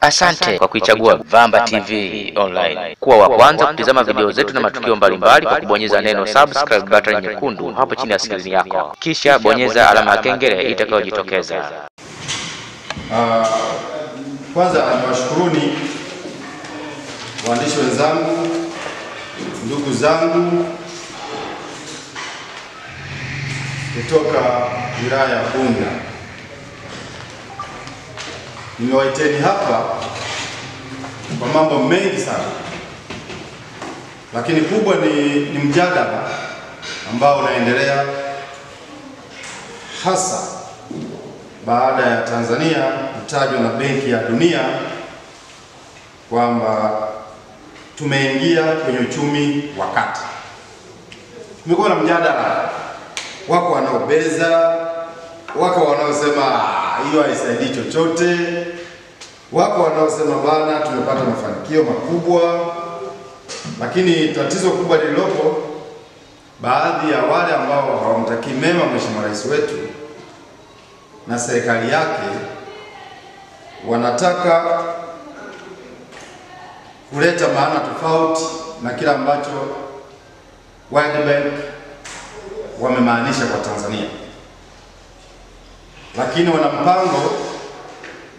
Asante kwa kuichagua Vamba TV Online kuwa wa kwanza kutizama video zetu na matukio mbalimbali kwa kubonyeza neno subscribe button nyekundu hapo chini ya skrini yako, kisha bonyeza alama ya kengele itakayojitokeza. Kwanza niwashukuruni waandishi wenzangu, ndugu zangu kutoka wilaya ya Bunda. Nimewaiteni hapa kwa mambo mengi sana, lakini kubwa ni mjadala ambao unaendelea hasa baada ya Tanzania kutajwa na Benki ya Dunia kwamba tumeingia kwenye uchumi wa kati. Kumekuwa na mjadala, wako wanaobeza, wako wanaosema hiyo haisaidii chochote, wako wanaosema bana tumepata mafanikio makubwa. Lakini tatizo kubwa lililopo, baadhi ya wale ambao hawamtakii mema Mheshimiwa Rais wetu na serikali yake wanataka kuleta maana tofauti na kila ambacho World Bank wamemaanisha kwa Tanzania, lakini wana mpango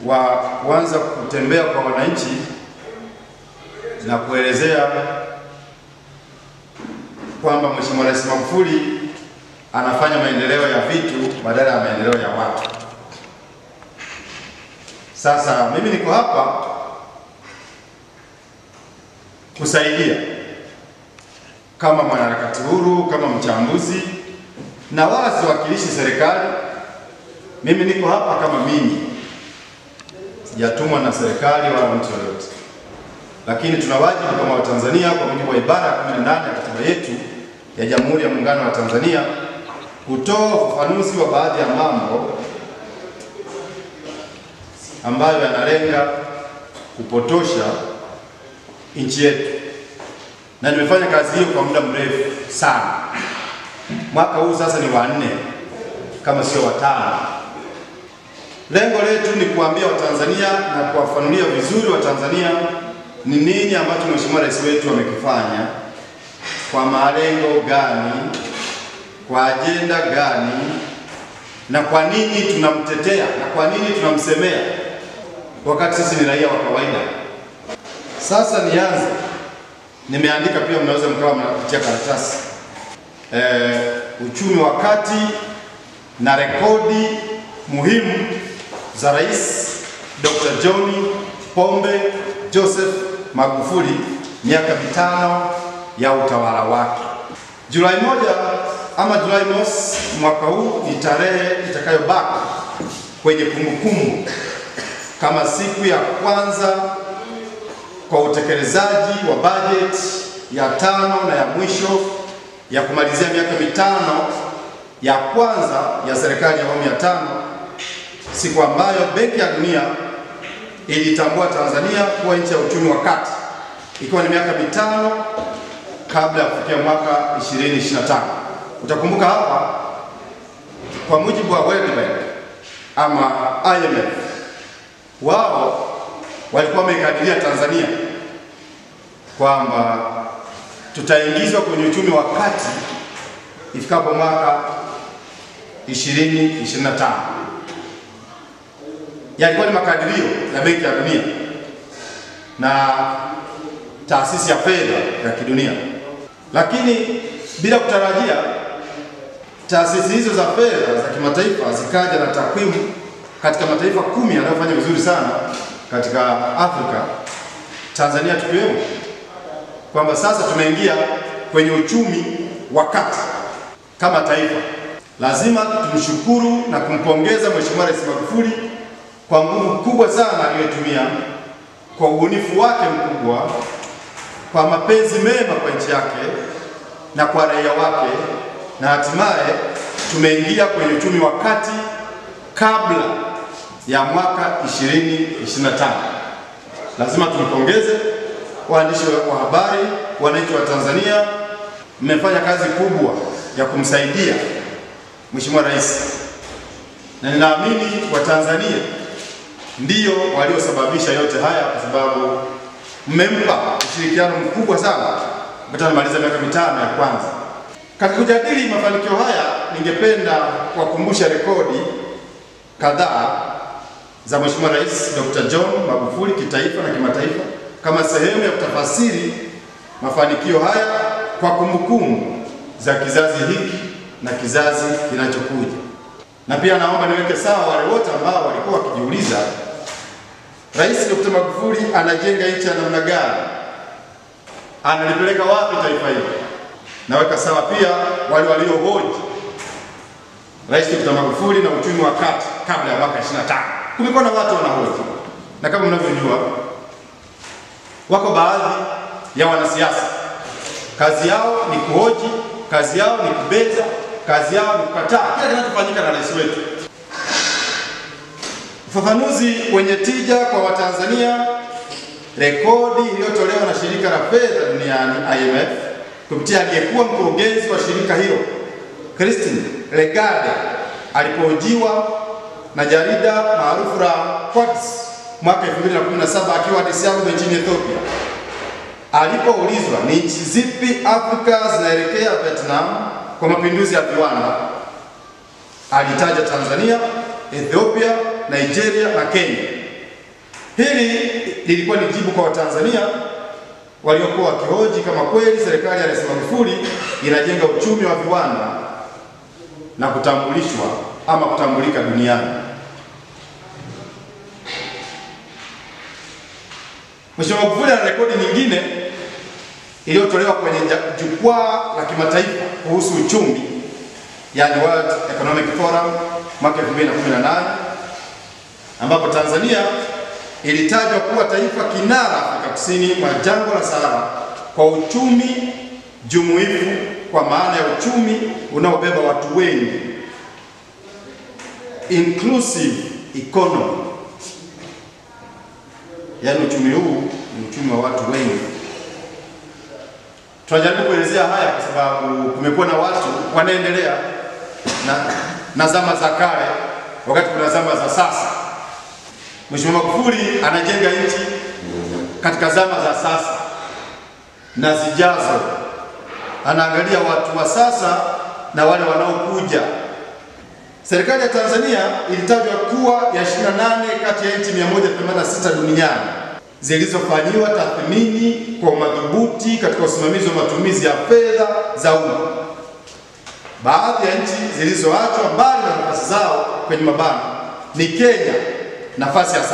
wa kuanza kutembea kwa wananchi na kuelezea kwamba Mheshimiwa Rais Magufuli anafanya maendeleo ya vitu badala ya maendeleo ya watu. Sasa mimi niko hapa kusaidia kama mwanaharakati huru, kama mchambuzi, na wala siwakilishi serikali. Mimi niko hapa kama mimi, sijatumwa na serikali wala mtu yoyote, lakini tuna wajibu kama Watanzania kwa mujibu wa ibara ya 18 ya katiba yetu ya Jamhuri ya Muungano wa Tanzania kutoa ufafanuzi wa baadhi ya mambo ambayo yanalenga kupotosha nchi yetu, na nimefanya kazi hiyo kwa muda mrefu sana. Mwaka huu sasa ni wa 4 kama sio wa 5. Lengo letu ni kuambia Watanzania na kuwafanulia vizuri Watanzania ni nini ambacho Mheshimiwa Rais wetu amekifanya, kwa malengo gani, kwa ajenda gani, na kwa nini tunamtetea na kwa nini tunamsemea wakati sisi ni raia wa kawaida. Sasa nianze, nimeandika pia, mnaweza mkawa mnapitia karatasi, uchumi wa kati na rekodi muhimu za Rais Dr. John Pombe Joseph Magufuli miaka 5 ya utawala wake. Julai 1 ama Julai mosi mwaka huu ni tarehe itakayobaki kwenye kumbukumbu kama siku ya kwanza kwa utekelezaji wa bajeti ya 5 na ya mwisho ya kumalizia miaka 5 ya kwanza ya serikali ya awamu ya 5, siku ambayo Benki ya Dunia ilitambua Tanzania kuwa nchi ya uchumi wa kati, ikiwa ni miaka 5 kabla ya kufikia mwaka 2025. Utakumbuka hapa, kwa mujibu wa World Bank ama IMF, wao walikuwa wamekadiria Tanzania kwamba tutaingizwa kwenye uchumi wa kati ifikapo mwaka 2025. Yalikuwa ni makadirio ya Benki ya Dunia na taasisi ya fedha ya kidunia, lakini bila kutarajia taasisi hizo za fedha za kimataifa zikaja na takwimu katika mataifa 10 yanayofanya vizuri sana katika Afrika, Tanzania tukiwemo, kwamba sasa tumeingia kwenye uchumi wa kati kama taifa. Lazima tumshukuru na kumpongeza Mheshimiwa Rais Magufuli kwa nguvu kubwa sana aliyotumia, kwa ubunifu wake mkubwa, kwa mapenzi mema kwa nchi yake na kwa raia wake, na hatimaye tumeingia kwenye uchumi wa kati kabla ya mwaka 2025. Lazima tumpongeze. Waandishi wa habari, wananchi wa Tanzania, mmefanya kazi kubwa ya kumsaidia Mheshimiwa Rais, na ninaamini Watanzania ndio waliosababisha yote haya, kwa sababu mmempa ushirikiano mkubwa sana wakati anamaliza miaka 5 ya kwanza. Katika kujadili mafanikio haya, ningependa kuwakumbusha rekodi kadhaa za Mheshimiwa Rais Dr. John Magufuli kitaifa na kimataifa kama sehemu ya kutafasiri mafanikio haya kwa kumbukumbu za kizazi hiki na kizazi kinachokuja. Na pia naomba niweke sawa wale wote ambao walikuwa wakijiuliza Rais Dr. Magufuli anajenga nchi ya namna gani? Analipeleka wapi taifa hili? Naweka sawa pia wale waliohoji Rais Dr. Magufuli na uchumi wa kati kabla ya mwaka 25. Kumekuwa na watu wanahoji. Na kama mnavyojua, wako baadhi ya wanasiasa kazi yao ni kuhoji, kazi yao ni kubeza, kazi yao ni kukataa kila kinachofanyika na rais wetu. Ufafanuzi wenye tija kwa Watanzania, rekodi iliyotolewa na shirika la fedha duniani IMF kupitia aliyekuwa mkurugenzi wa shirika hilo Christine Lagarde alipohojiwa na jarida maarufu la Quartz mwaka 2017 akiwa Addis Ababa nchini Ethiopia. Alipoulizwa ni nchi zipi Afrika zinaelekea Vietnam kwa mapinduzi ya viwanda, alitaja Tanzania, Ethiopia, Nigeria na Kenya. Hili lilikuwa ni jibu kwa Watanzania waliokuwa wakihoji kama kweli serikali ya Rais Magufuli inajenga uchumi wa viwanda na kutambulishwa ama kutambulika duniani. Mheshimiwa Magufuli ana rekodi nyingine iliyotolewa kwenye jukwaa la kimataifa kuhusu uchumi, yani World Economic Forum mwaka 2018, ambapo Tanzania ilitajwa kuwa taifa kinara Afrika Kusini mwa jangwa la Sahara kwa uchumi jumuifu, kwa maana ya uchumi unaobeba watu wengi, inclusive economy. Yaani uchumi huu ni uchumi wa watu wengi. Tunajaribu kuelezea haya kwa sababu kumekuwa na watu wanaendelea na zama za kale wakati kuna zama za sasa. Mheshimiwa Magufuli anajenga nchi katika zama za sasa na zijazo. Anaangalia watu wa sasa na wale wanaokuja. Serikali ya Tanzania ilitajwa kuwa ya 28 kati ya nchi 186 duniani zilizofanyiwa tathmini kwa madhubuti katika usimamizi wa matumizi ya fedha za umma. Baadhi ya nchi zilizoachwa mbali na nafasi zao kwenye mabano ni Kenya, nafasi ya 70,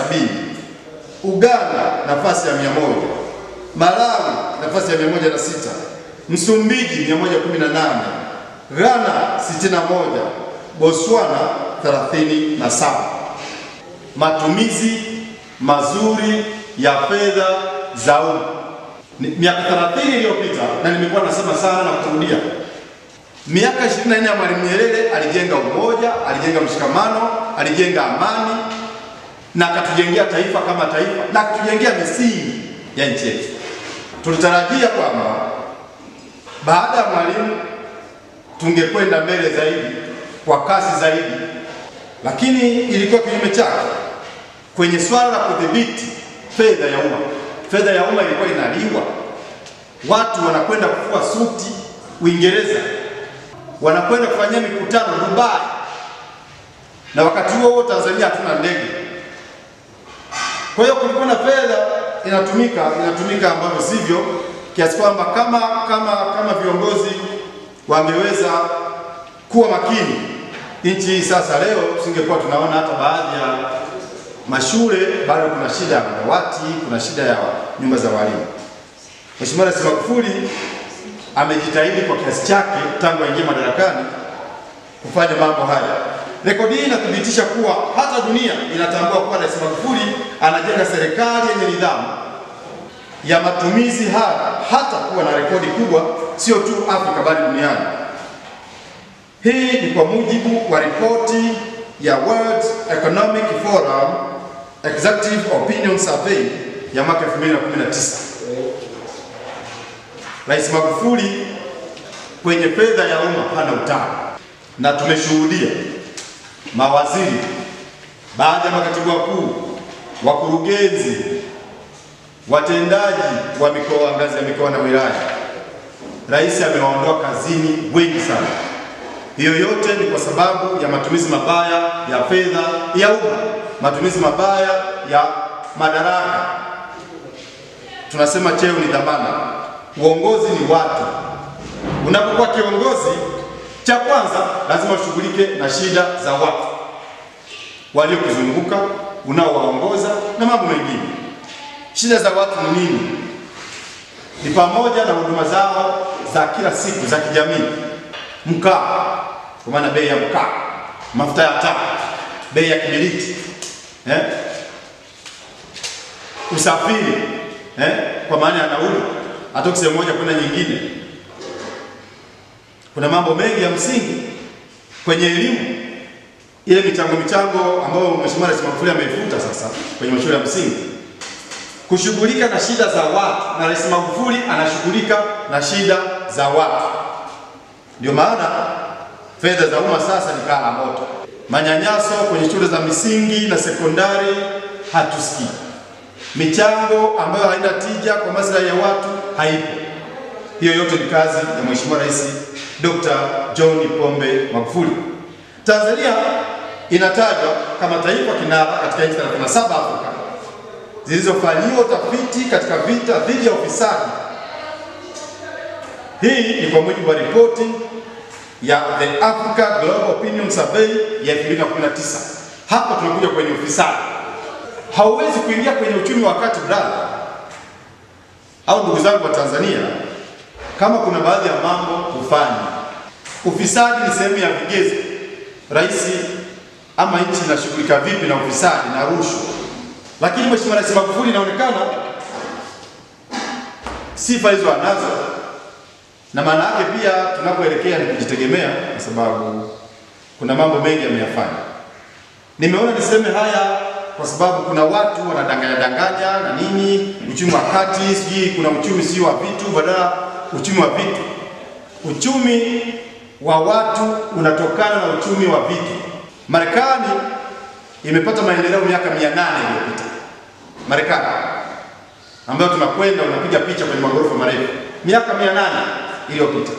Uganda nafasi ya 100, Malawi nafasi ya 106, Msumbiji 118, Ghana 61, Botswana 37. Matumizi mazuri ya fedha za umma. Miaka 30 iliyopita, na nimekuwa nasema sana na kurudia, miaka 24 ya Mwalimu Nyerere alijenga umoja, alijenga mshikamano, alijenga amani na akatujengea taifa kama taifa na akatujengea misingi ya nchi yetu. Tulitarajia kwamba baada ya Mwalimu tungekwenda mbele zaidi kwa kasi zaidi, lakini ilikuwa kinyume chake. Kwenye swala la kudhibiti fedha ya umma, fedha ya umma ilikuwa inaliwa. Watu wanakwenda kufua suti Uingereza, wanakwenda kufanyia mikutano Dubai, na wakati huo Tanzania hatuna ndege. Kwa hiyo kulikuwa na fedha inatumika ambavyo sivyo, kiasi kwamba kama viongozi wangeweza kuwa makini, nchi hii sasa leo tusingekuwa tunaona hata baadhi ya mashule bado kuna shida ya madawati, kuna shida ya nyumba za walimu. Mheshimiwa Rais Magufuli amejitahidi kwa kiasi chake tangu aingie madarakani kufanya mambo haya. Rekodi hii inathibitisha kuwa hata dunia inatambua kuwa Rais Magufuli anajenga serikali yenye nidhamu ya matumizi haya, hata kuwa na rekodi kubwa sio tu Afrika bali duniani. Hii ni kwa mujibu wa ripoti ya World Economic Forum Executive Opinion Survey ya mwaka 2019. Rais Magufuli kwenye fedha ya umma hana utani, na tumeshuhudia mawaziri, baadhi ya makatibu wakuu, wakurugenzi, watendaji wa mikoa, ngazi ya mikoa na wilaya, rais amewaondoa kazini wengi sana. Hiyo yote ni kwa sababu ya matumizi mabaya ya fedha ya umma, matumizi mabaya ya madaraka. Tunasema cheo ni dhamana, uongozi ni watu. Unapokuwa kiongozi, cha kwanza lazima ushughulike na shida za watu waliokuzunguka, unaowaongoza na mambo mengine. Shida za watu ni nini? Ni pamoja na huduma zao za kila siku za kijamii. Mkaa, kwa maana bei ya mkaa, mafuta ya taa, bei ya kiberiti, usafiri, kwa maana ya nauli, atoka sehemu moja kwenda nyingine. Kuna mambo mengi ya msingi kwenye elimu. Ile michango ambayo Mheshimiwa Rais Magufuli ameifuta sasa kwenye mashule ya msingi, kushughulika na shida za watu, na Rais Magufuli anashughulika na shida za watu. Ndio maana fedha za umma sasa ni kala moto. Manyanyaso kwenye shule za misingi na sekondari hatusikii. Michango ambayo haina tija kwa maslahi ya watu haipo. Hiyo yote ni kazi ya Mheshimiwa Rais Dr. John Pombe Magufuli. Tanzania inatajwa kama taifa kinara katika nchi 37 Afrika zilizofanyiwa utafiti katika vita dhidi ya ufisadi. Hii ni kwa mujibu wa ripoti ya The Africa Global Opinion Survey ya 2019. Hapa tunakuja kwenye ufisadi. Hauwezi kuingia kwenye uchumi wa kati brother, au ndugu zangu wa Tanzania, kama kuna baadhi ya mambo kufanya. Ufisadi ni sehemu ya vigezo. Rais ama nchi inashughulika vipi na ufisadi na rushwa. Lakini Mheshimiwa Rais Magufuli inaonekana sifa hizo anazo, na maana yake pia tunapoelekea ni kujitegemea, kwa sababu kuna mambo mengi ameyafanya. Nimeona niseme haya kwa sababu kuna watu wanadanganya na nini, uchumi wa kati, sijui kuna uchumi sio wa vitu badala uchumi wa vitu. Uchumi wa watu unatokana na uchumi wa vitu. Marekani imepata maendeleo miaka 800 iliyopita. Marekani ambayo tunakwenda unapiga picha kwenye magorofa marefu, miaka 800 iliyopita.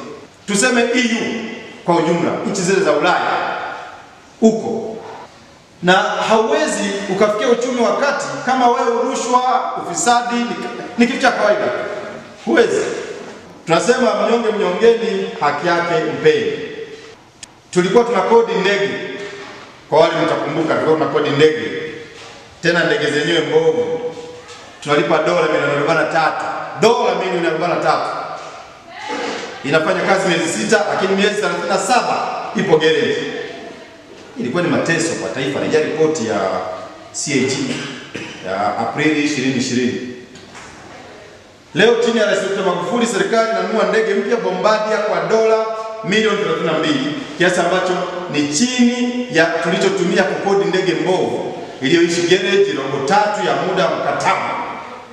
Tuseme EU kwa ujumla, nchi zile za Ulaya huko. Na hauwezi ukafikia uchumi wa kati kama wewe rushwa, ufisadi ni kitu cha kawaida. Huwezi. Tunasema mnyonge mnyongeni, haki yake mpeni. Tulikuwa tunakodi ndege. Kwa wale mtakumbuka, tulikuwa tunakodi ndege. Tena ndege zenyewe mbovu. Tunalipa dola milioni 43. Dola milioni 43. Inafanya kazi miezi 6, lakini miezi 37 ipo gereji. Ilikuwa ni mateso kwa taifa. Rejea ripoti ya CAG ya Aprili 2020. Leo chini ya Rais Magufuli serikali inanunua ndege mpya Bombardier kwa dola milioni 32, kiasi ambacho ni chini ya tulichotumia kukodi ndege mbovu iliyoishi gereji robo 3 ya muda wa mkataba.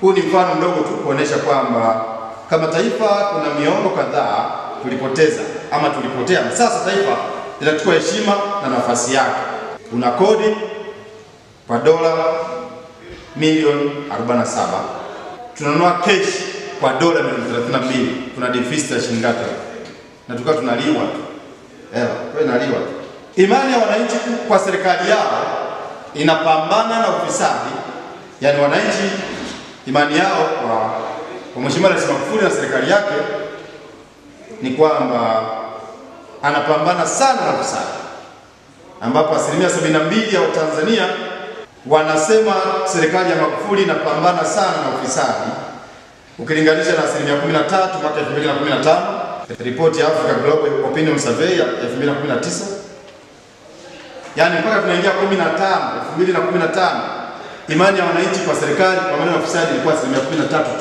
Huu ni mfano mdogo tu kuonesha kwamba kama taifa kuna miongo kadhaa tulipoteza ama tulipotea, na sasa taifa linachukua heshima na nafasi yake. Una kodi kwa dola milioni 47. Tunanunua cash kwa dola milioni 32. Tuna deficit ya shilingi ngapi? Na tukao tunaliwa tu. Kwa inaliwa tu. Imani ya wananchi kwa serikali yao inapambana na ufisadi. Yaani wananchi imani yao kwa Mheshimiwa Rais Magufuli na serikali yake ni kwamba anapambana sana na ufisadi, ambapo 72% ya Watanzania wanasema serikali ya Magufuli inapambana sana na ufisadi ukilinganisha na 13% mwaka 2015, ripoti ya Africa Global Opinion Survey ya 2019. Yaani mpaka tunaingia 2015, imani ya wananchi kwa serikali kwa maana ya ufisadi ilikuwa 13%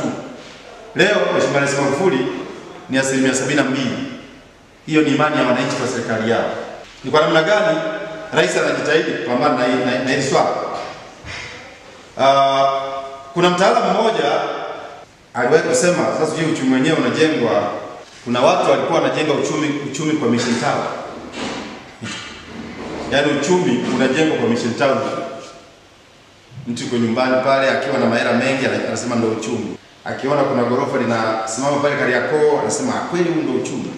tu. Leo Mheshimiwa Rais Magufuli ni 72%. Hiyo ni imani ya wananchi kwa serikali yao. Ni kwa namna gani rais anajitahidi kupambana na hili swala? Kuna mtaalamu mmoja aliwahi kusema, sasa hivi uchumi wenyewe unajengwa, kuna watu walikuwa wanajenga uchumi kwa mission tower. Yaani uchumi unajengwa kwa mission tower. Mtu yuko nyumbani pale akiwa na mahela mengi anasema ndio uchumi. Akiona kuna gorofa linasimama pale Kariakoo anasema kweli huu ndio uchumi.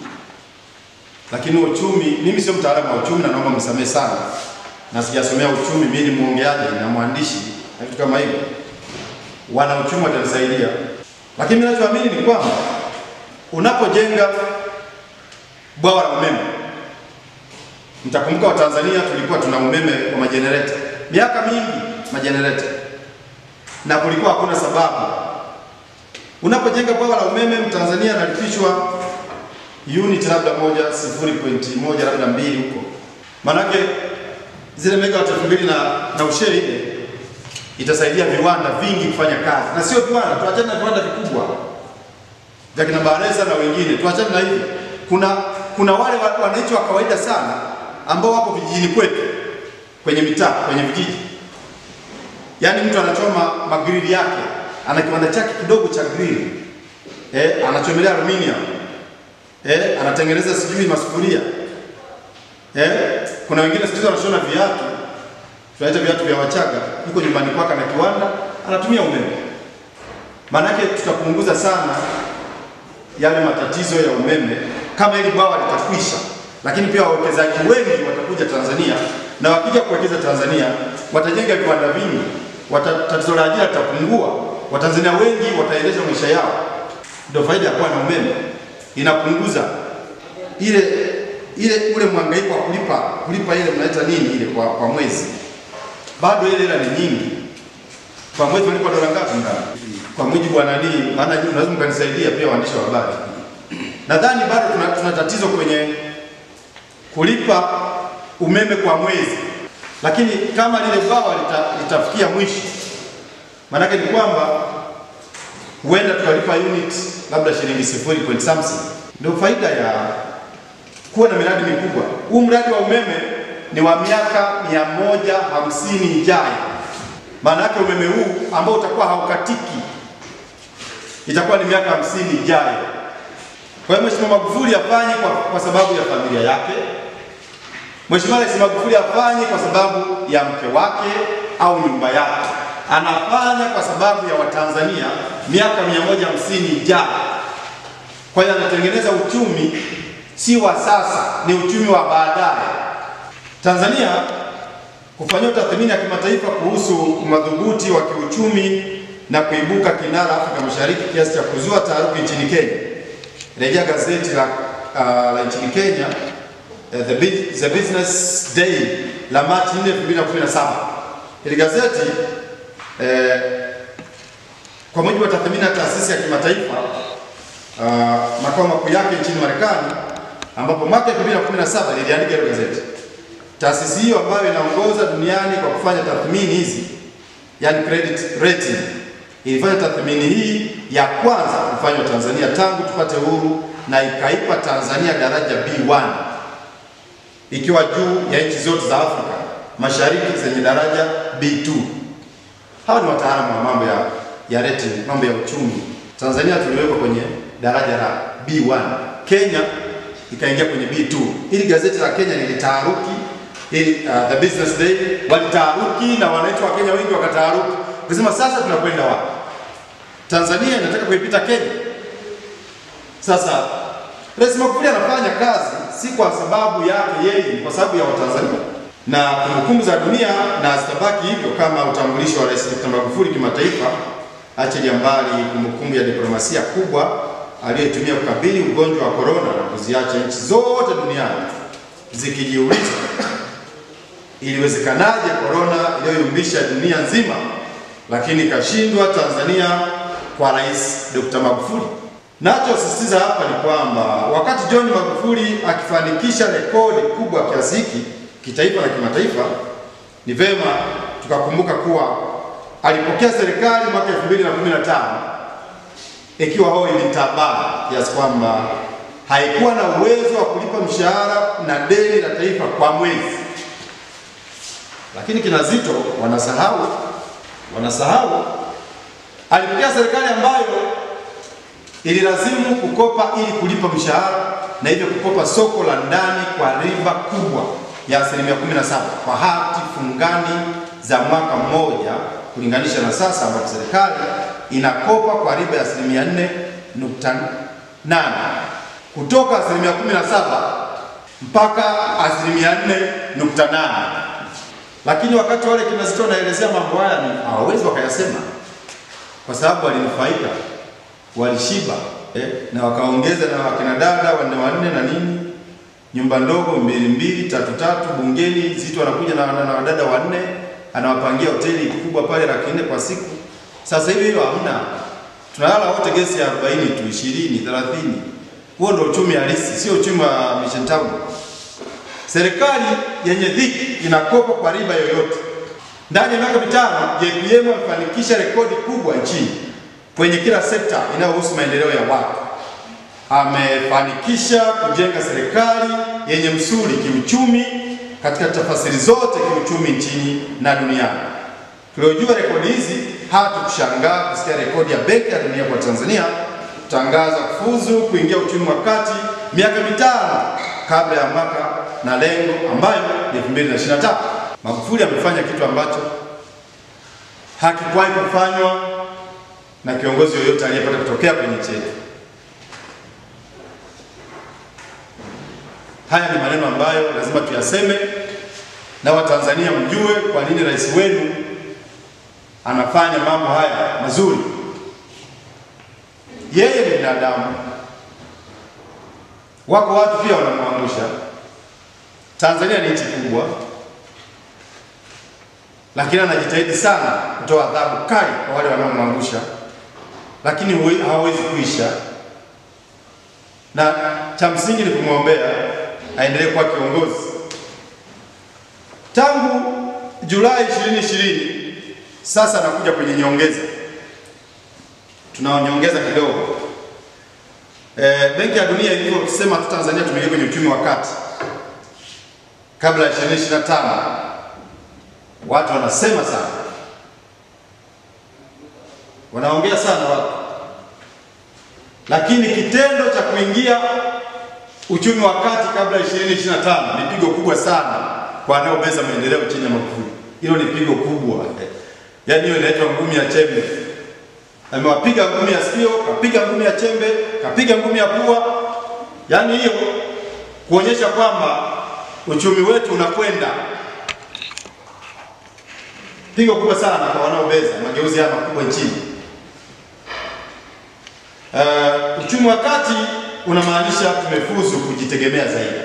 Lakini uchumi, mimi sio mtaalamu wa uchumi na naomba mnisamehe sana. Na sijasomea uchumi, mimi ni muongeaji na mwandishi na vitu kama hivyo. Wana uchumi watanisaidia. Lakini mimi ninachoamini ni kwamba unapojenga bwawa la umeme, mtakumbuka wa Tanzania tulikuwa tuna umeme wa majenereta. Miaka mingi majenereta. Na kulikuwa hakuna sababu. Unapojenga bwawa la umeme Mtanzania analipishwa unit labda moja 0.1 labda 2 huko. Manake zile megawatt 2000 na usheri ile itasaidia viwanda vingi kufanya kazi. Na sio viwanda, tuachane na viwanda vikubwa vya kina Baresa na wengine. Tuachane na hivi. Kuna wale wananchi wa kawaida sana ambao wapo vijijini kwetu, kwenye mitaa, kwenye vijiji. Yaani mtu anachoma magrili yake, ana kiwanda chake kidogo cha grill. Anachomelea aluminium. Anatengeneza sijui masufuria. Kuna wengine siku hizi wanashona viatu. Tunaita viatu vya Wachaga, yuko nyumbani kwake na kiwanda, anatumia umeme. Maana yake tutapunguza sana yale matatizo ya umeme kama hili bwawa litakwisha. Lakini pia wawekezaji wengi watakuja Tanzania, na wakija kuwekeza Tanzania watajenga viwanda vingi, tatizo la ajira litapungua, Watanzania wengi wataendesha maisha yao. Ndio faida ya kuwa na umeme. Inapunguza ule mhangaiko wa kulipa ile mnaita nini ile kwa mwezi. Bado ile hela ni nyingi. Kwa mwezi walipa dola ngapi ngapi? Kwa mujibu wa nani, maana unaweza mkanisaidia pia waandishi wa habari. Nadhani bado tuna tatizo kwenye kulipa umeme kwa mwezi. Lakini kama lile bwawa litafikia mwisho, maana yake ni kwamba huenda tukalipa unit labda shilingi 0 something. Ndio faida ya kuwa na miradi mikubwa. Huu mradi wa umeme ni wa miaka 150 ijayo. Maana yake umeme huu ambao utakuwa haukatiki itakuwa ni miaka 50 ijayo. Kwa hiyo Mheshimiwa Magufuli afanye kwa sababu ya familia yake. Mheshimiwa Rais Magufuli afanye kwa sababu ya mke wake au nyumba yake. Anafanya kwa sababu ya Watanzania miaka 150 ijayo. Kwa hiyo anatengeneza uchumi si wa sasa, ni uchumi wa baadaye. Tanzania kufanyia tathmini ya kimataifa kuhusu madhubuti wa kiuchumi na kuibuka kinara Afrika Mashariki kiasi cha kuzua taharuki nchini Kenya. Rejea gazeti la nchini Kenya, The Business Day la Machi 4, 2017. Ile gazeti kwa mujibu wa tathmini ya taasisi ya kimataifa makao makuu yake nchini Marekani, ambapo mwaka 2017 liliandika ile gazeti. Taasisi hiyo ambayo inaongoza duniani kwa kufanya tathmini hizi, yani credit rating, ilifanya tathmini hii ya kwanza kufanywa Tanzania tangu tupate uhuru, na ikaipa Tanzania daraja B1, ikiwa juu ya nchi zote za Afrika Mashariki zenye daraja B2. Hawa ni wataalamu wa mambo ya rating, mambo ya uchumi. Tanzania tuliwekwa kwenye daraja la B1. Kenya ikaingia kwenye B2. Hili gazeti la Kenya lilitaharuki, The Business Day walitaharuki na wananchi wa Kenya wengi wakataharuki. Kusema sasa tunakwenda wapi? Tanzania inataka kuipita Kenya. Sasa Rais Magufuli anafanya kazi si kwa sababu yake yeye, kwa sababu ya Watanzania. Na kumbukumbu za dunia na zitabaki hivyo kama utambulisho wa Rais Magufuli kimataifa, achilia mbali kumbukumbu ya diplomasia kubwa aliyotumia kukabili ugonjwa wa corona na kuziacha nchi zote duniani zikijiuliza iliwezekanaje corona iliyoyumbisha dunia nzima lakini kashindwa Tanzania kwa Rais Dr. Magufuli. Nachosisitiza hapa ni kwamba wakati John Magufuli akifanikisha rekodi kubwa kiasi hiki kitaifa na kimataifa, ni vema tukakumbuka kuwa alipokea serikali mwaka 2015 ikiwa hoi ilitambaa kiasi kwamba haikuwa na uwezo wa kulipa mshahara na deni la taifa kwa mwezi. Lakini kina Zito wanasahau alipokea serikali ambayo ililazimu kukopa ili kulipa mshahara, na hivyo kukopa soko la ndani kwa riba kubwa ya 17% kwa hati fungani za mwaka mmoja kulinganisha na sasa ambapo serikali inakopa kwa riba ya 4.8 kutoka 17% mpaka 4.8. Lakini wakati wale kina Zitto wanaelezea mambo haya ni hawawezi wakayasema, kwa sababu walinufaika, walishiba na wakaongeza na wakina dada wanne na nini, nyumba ndogo 2 3 bungeni. Zitto anakuja na wadada 4, anawapangia hoteli kubwa pale $400 kwa siku. Sasa hivi hiyo hamna, tunalala wote gesi ya 40 tu, 20 30. Huo ndio uchumi halisi, sio uchumi wa Mission Town. Serikali yenye dhiki inakopa kwa riba yoyote. Ndani ya miaka 5 JPM amefanikisha rekodi kubwa nchini kwenye kila sekta inayohusu maendeleo ya watu. Amefanikisha kujenga serikali yenye msuli kiuchumi katika tafasiri zote kiuchumi nchini na duniani. Tuliojua rekodi hizi hatukushangaa kusikia rekodi ya Benki ya Dunia kwa Tanzania kutangaza kufuzu kuingia uchumi wa kati miaka 5 kabla ya mwaka na lengo ambayo ni 2023. Magufuli amefanya kitu ambacho hakikuwahi kufanywa na kiongozi yoyote aliyepata kutokea kwenye nchi yetu. Haya ni maneno ambayo lazima tuyaseme na Watanzania mjue kwa nini rais wenu anafanya mambo haya mazuri. Yeye ni binadamu, wako watu pia wanamwangusha. Tanzania ni nchi kubwa, lakini anajitahidi sana kutoa adhabu kali kwa wale wanaomwangusha, lakini hawawezi kuisha. Na cha msingi ni kumwombea aendelee kuwa kiongozi. Tangu Julai 2020 sasa anakuja kwenye nyongeza. Tunaonyongeza kidogo. Benki ya Dunia ilivyo kusema tu Tanzania tumeingia kwenye uchumi wa kati kabla ya 2025. Watu wanasema sana, wanaongea sana watu, lakini kitendo cha kuingia uchumi wa kati kabla ya 2025 ni pigo kubwa sana kwa wanaobeza maendeleo chini ya Magufuli. Hilo ni pigo kubwa. Yaani hiyo inaitwa ngumi ya chembe. Amewapiga ngumi ya sikio, kapiga ngumi ya chembe, kapiga ngumi ya pua. Yaani hiyo kuonyesha kwamba uchumi wetu unakwenda. Pigo kubwa sana kwa wanaobeza mageuzi haya makubwa nchini. Uchumi wa kati unamaanisha tumefuzu kujitegemea zaidi.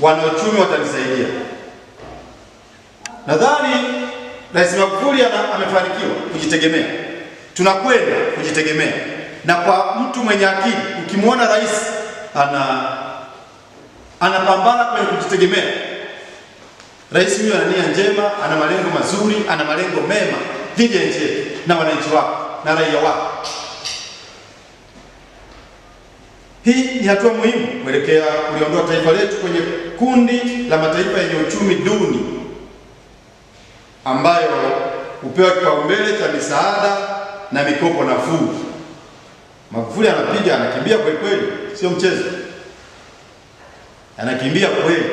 Wanauchumi watanisaidia. Nadhani Rais Magufuli amefanikiwa kujitegemea. Tunakwenda kujitegemea. Na kwa mtu mwenye akili, ukimwona rais anapambana kwenye kujitegemea, rais huyu ana nia njema, ana malengo mazuri, ana malengo mema dhidi ya nchi yetu na wananchi wake na raia wake. Hii ni hatua muhimu kuelekea kuliondoa taifa letu kwenye kundi la mataifa yenye uchumi duni ambayo hupewa kipaumbele cha misaada na mikopo nafuu. Magufuli anakimbia kweli kweli, sio mchezo. Anakimbia kweli.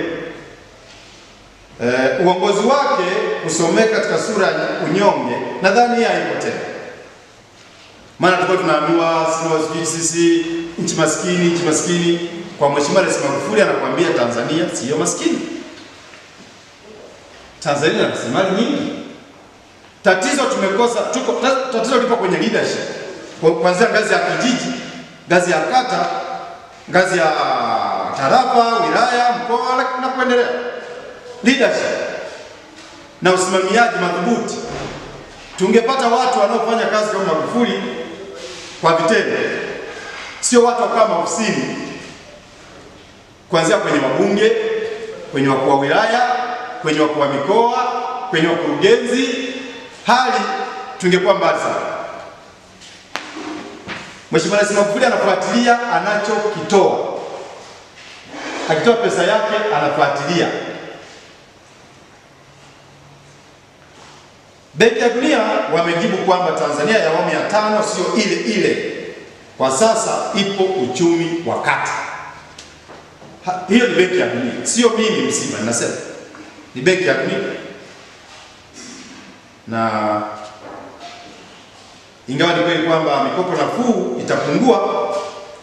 Uongozi wake usomeka katika sura ya unyonge, nadhani hii haipo tena. Maana tulikuwa tunaambiwa sisi nchi maskini. Kwa Mheshimiwa Rais Magufuli anakuambia Tanzania sio maskini. Tanzania ina rasilimali nyingi. Tatizo tatizo lipo kwenye leadership. Kuanzia ngazi ya kijiji, ngazi ya kata, ngazi ya tarafa, wilaya, mkoa na kuendelea. Leadership na usimamiaji madhubuti. Tungepata watu wanaofanya kazi kama Magufuli kwa vitendo, sio watu kama ofisini, kuanzia kwenye wabunge, kwenye wakuu wa wilaya, kwenye wakuu wa mikoa, kwenye wakurugenzi, hali tungekuwa mbali sana. Mheshimiwa Rais Magufuli anafuatilia anachokitoa. Akitoa pesa yake anafuatilia. Benki ya Dunia wamejibu kwamba Tanzania ya awamu ya 5 sio ile. Kwa sasa ipo uchumi wa kati. Hiyo ni Benki ya Dunia, sio mimi Msiba ninasema. Ni Benki ya Dunia. na ingawa ni kweli kwamba mikopo nafuu itapungua,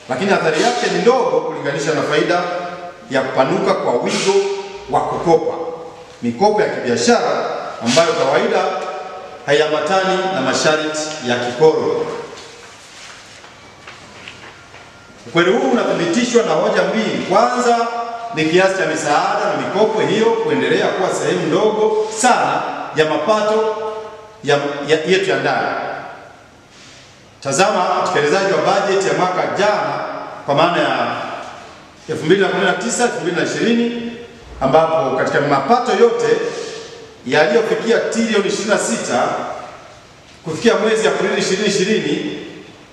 lakini athari yake ni ndogo kulinganisha na faida ya kupanuka kwa wigo wa kukopa mikopo ya kibiashara ambayo kawaida haiambatani na masharti ya kikoro. Ukweli huu unathibitishwa na hoja mbili. Kwanza ni kiasi cha misaada na mikopo hiyo kuendelea kuwa sehemu ndogo sana ya mapato yetu ya ndani. Tazama utekelezaji wa bajeti ya mwaka jana kwa maana ya 2019-2020 ambapo katika mapato yote yaliyofikia trilioni 26 kufikia mwezi Aprili 2020,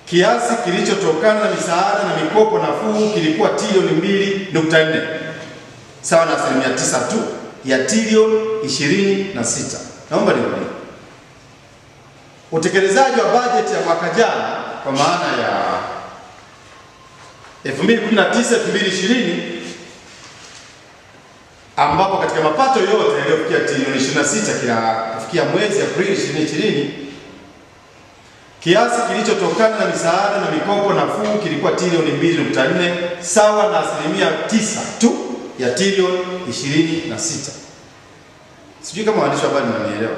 kiasi kilichotokana na misaada na mikopo nafuu kilikuwa trilioni 2.4, sawa na 9% tu ya trilioni 26. Naomba nirudie. Utekelezaji wa bajeti ya mwaka jana kwa maana ya 2019-2020 ambapo katika mapato yote yaliyofikia trilioni 26 kila kufikia mwezi Aprili 2020, kiasi kilichotokana na misaada na mikopo nafuu kilikuwa trilioni 2.4, sawa na 9% tu ya trilioni 26. Sijui kama waandishi wa habari mnanielewa.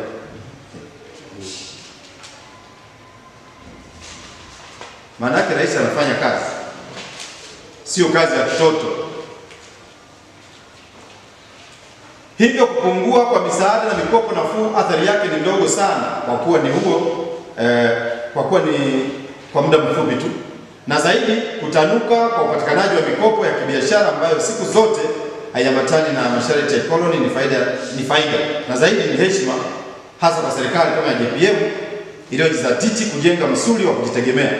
Maana yake rais anafanya kazi, sio kazi ya kitoto. Hivyo kupungua kwa misaada na mikopo nafuu athari yake ni ndogo sana kwa kuwa ni kwa muda mfupi tu, na zaidi kutanuka kwa upatikanaji wa mikopo ya kibiashara ambayo siku zote haiambatani na masharti ya koloni ni faida na zaidi ni heshima, hasa kwa serikali kama ya JPM iliyojizatiti kujenga msuli wa kujitegemea.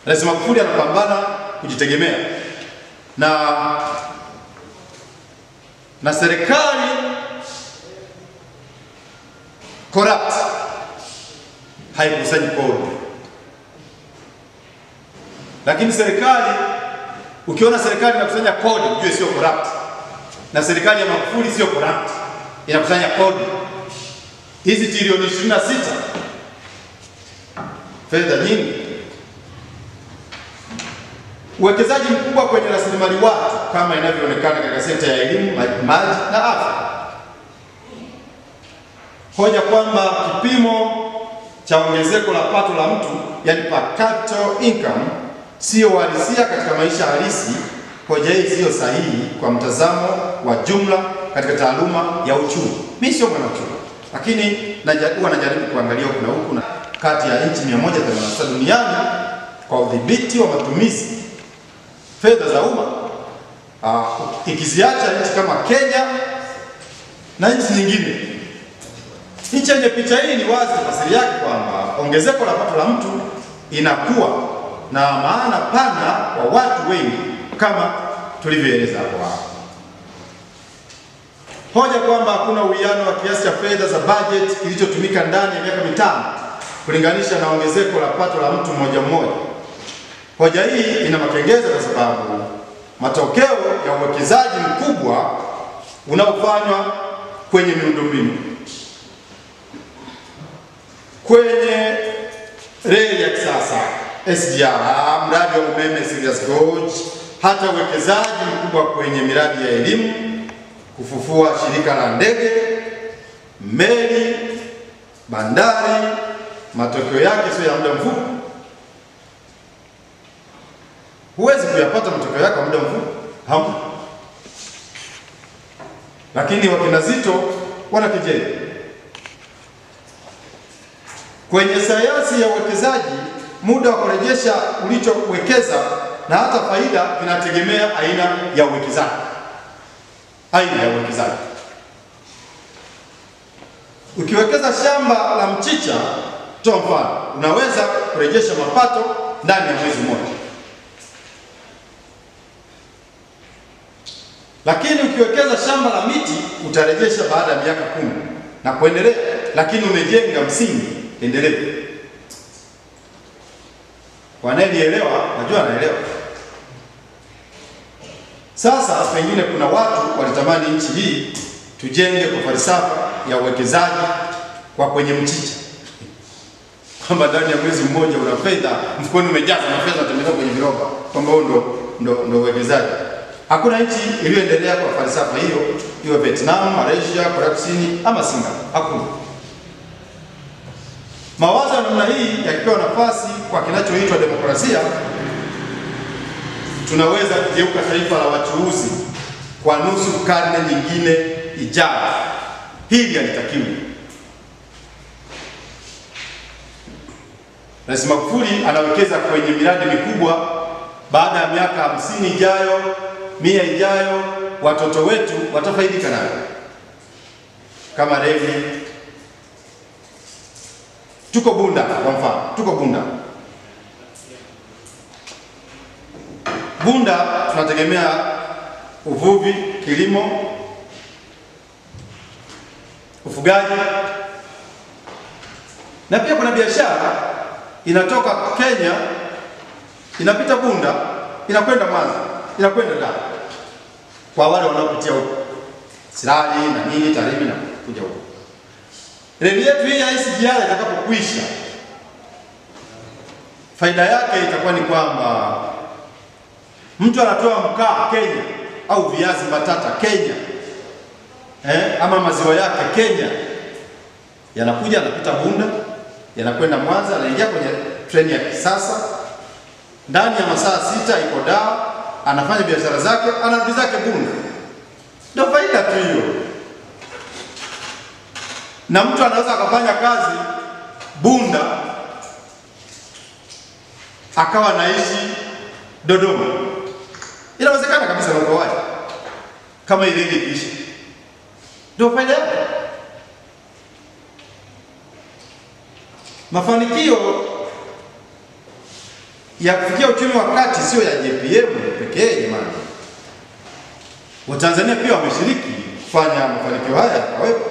Rais Magufuli anapambana kujitegemea na serikali corrupt haikusanyi kodi. Lakini serikali, ukiona serikali inakusanya kodi, ujue sio corrupt. Na serikali ya Magufuli sio corrupt, inakusanya kodi. Hizi trilioni 26 fedha nyingi. Uwekezaji mkubwa kwenye rasilimali watu kama inavyoonekana katika sekta ya elimu, maji na afya. Hoja kwamba kipimo cha ongezeko la pato la mtu, yani per capita income, sio uhalisia katika maisha halisi. Hoja hii sio sahihi kwa mtazamo wa jumla katika taaluma ya uchumi. Mimi sio mwanauchumi, lakini huwa najaribu kuangalia huku na huku, na kati ya nchi 187 duniani kwa udhibiti wa matumizi fedha za umma, ikiziacha nchi kama Kenya na nchi nyingine. Nchi yenye picha hii ni wazi tafsiri yake kwamba ongezeko la pato la mtu inakuwa na maana pana kwa watu wengi kama tulivyoeleza hapo. Hoja kwamba hakuna uwiano wa kiasi cha fedha za budget kilichotumika ndani ya miaka 5 kulinganisha na ongezeko la pato la mtu mmoja mmoja. Hoja hii ina makengeza kwa sababu matokeo ya uwekezaji mkubwa unaofanywa kwenye miundombinu, kwenye reli ya kisasa SGR, mradi wa umeme Sirius Gorge, hata uwekezaji mkubwa kwenye miradi ya elimu, kufufua shirika la ndege, meli, bandari, matokeo yake sio ya muda mfupi. Huwezi kuyapata matokeo yake kwa muda mfupi. Hamna. Lakini wakina Zitto wanakejeli. Kwenye sayansi ya uwekezaji, muda wa kurejesha ulichowekeza na hata faida vinategemea aina ya uwekezaji. Ukiwekeza shamba la mchicha, toa mfano, unaweza kurejesha mapato ndani ya mwezi mmoja. Lakini ukiwekeza shamba la miti utarejesha baada ya miaka 10 na kuendelea, lakini umejenga msingi endelevu. Wananielewa? Najua anaelewa. Sasa pengine kuna watu walitamani nchi hii tujenge kwa falsafa ya uwekezaji kwa kwenye mchicha, kwamba ndani ya mwezi mmoja una fedha mfukoni umejaza na fedha unatembea kwenye viroba, kwamba huo ndo uwekezaji. Hakuna nchi iliyoendelea kwa falsafa hiyo, iwe Vietnam, Malaysia, Korea Kusini ama Singapore. Hakuna. Mawazo ya namna hii yakipewa nafasi kwa kinachoitwa demokrasia, tunaweza kugeuka taifa la wachuuzi kwa nusu karne nyingine ijayo. Hili halitakiwi. Rais Magufuli anawekeza kwenye miradi mikubwa. Baada ya miaka 50 ijayo, 100 ijayo, watoto wetu watafaidika nayo, kama reli. Tuko Bunda kwa mfano, tuko Bunda tunategemea uvuvi, kilimo, ufugaji, na pia kuna biashara inatoka Kenya inapita Bunda inakwenda Mwanza, inakwenda Dar, kwa wale wanaopitia huko Sirari na nini, Tarime na kuja huko. Reli yetu hii ya SGR itakapokwisha, faida yake itakuwa ni kwamba mtu anatoa mkaa Kenya au viazi mbatata Kenya, ama maziwa yake Kenya, yanakuja yanapita Bunda, yanakwenda Mwanza, anaingia kwenye treni ya kisasa, ndani ya masaa 6 iko Dar, anafanya biashara zake, anarudi zake Bunda. Ndio faida tu hiyo. Na mtu anaweza akafanya kazi Bunda akawa naishi Dodoma. Inawezekana kabisa na ukoaji kama ile ikiishi. Ndio faida yake. Mafanikio ya kufikia uchumi wa kati sio ya JPM pekee jamani. Watanzania pia wameshiriki kufanya mafanikio haya kawepo.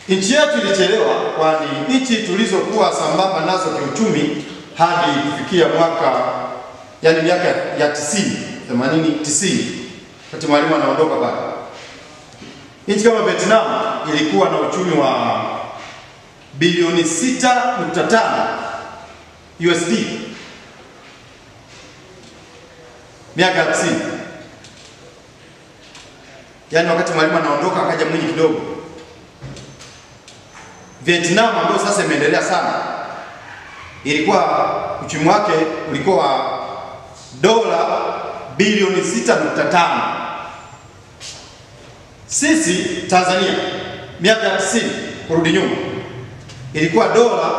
Nchi yetu ilichelewa, kwani nchi tulizokuwa sambamba nazo kiuchumi hadi kufikia miaka ya 90 wakati Mwalimu anaondoka pale. Nchi kama Vietnam ilikuwa na uchumi wa bilioni 6.5 USD miaka 90. Yaani wakati Mwalimu anaondoka akaja Mwinyi kidogo. Vietnam ambayo sasa imeendelea sana, ilikuwa uchumi wake ulikuwa dola bilioni 6.5. Sisi Tanzania miaka 90 kurudi nyuma ilikuwa dola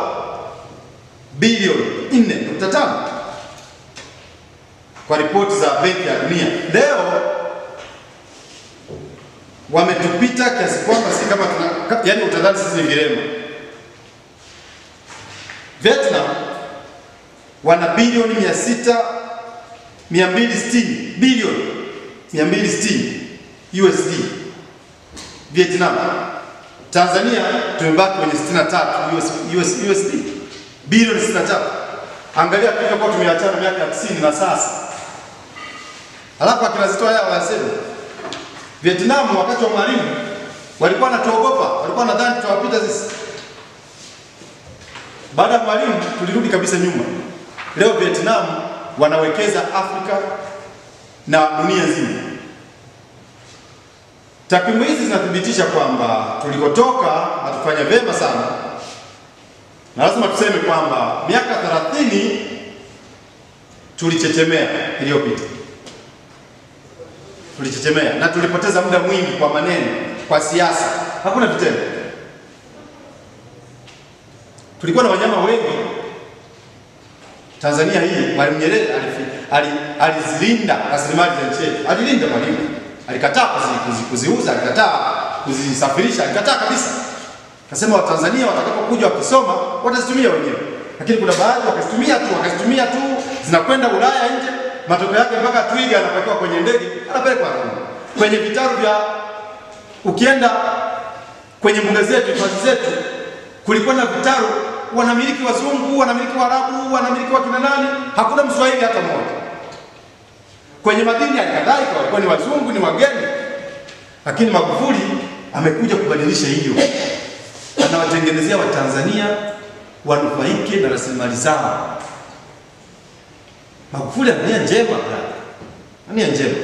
bilioni 4.5 kwa ripoti za Benki ya Dunia. Leo wametupita kiasi kwamba si kama yani utadhani sisi ni vilema. Vietnam wana bilioni 260 bilioni 260 USD. Vietnam. Tanzania tumebaki kwenye 63 USD bilioni 63. Angalia pia kwa tumeachana miaka 90 na sasa. Alafu akinazitoa haya wanasema Vietnam wakati wa Mwalimu walikuwa wanatuogopa, walikuwa nadhani tutawapita sisi. Baada ya Mwalimu tulirudi kabisa nyuma. Leo Vietnam wanawekeza Afrika na dunia nzima. Takwimu hizi zinathibitisha kwamba tulikotoka hatufanya vema sana. Na lazima tuseme kwamba miaka 30 tulichechemea iliyopita. Tulichechemea na tulipoteza muda mwingi kwa maneno, kwa siasa, hakuna vitendo. Tulikuwa na wanyama wengi. Tanzania hii Mwalimu Nyerere alizilinda rasilimali za nchi yetu. Alilinda Mwalimu. Alikataa kuziuza, alikataa kuzisafirisha, alikataa kabisa. Akasema Watanzania watakapokuja wakisoma watazitumia wenyewe. Lakini kuna baadhi wakazitumia tu, zinakwenda Ulaya nje. Matokeo yake mpaka twiga anapakiwa kwenye ndege, anapelekwa kwenye vitaru vya, ukienda kwenye mbuga zetu, hifadhi zetu, kulikuwa na vitaru wanamiliki wazungu, wanamiliki Waarabu, wanamiliki wa kina nani, hakuna Mswahili hata mmoja. Kwenye madini ya kadhalika walikuwa ni wazungu, ni wageni. Lakini Magufuli amekuja kubadilisha hiyo. Anawatengenezea Watanzania wanufaike na rasilimali zao. Magufuli ana nia njema, nia njema.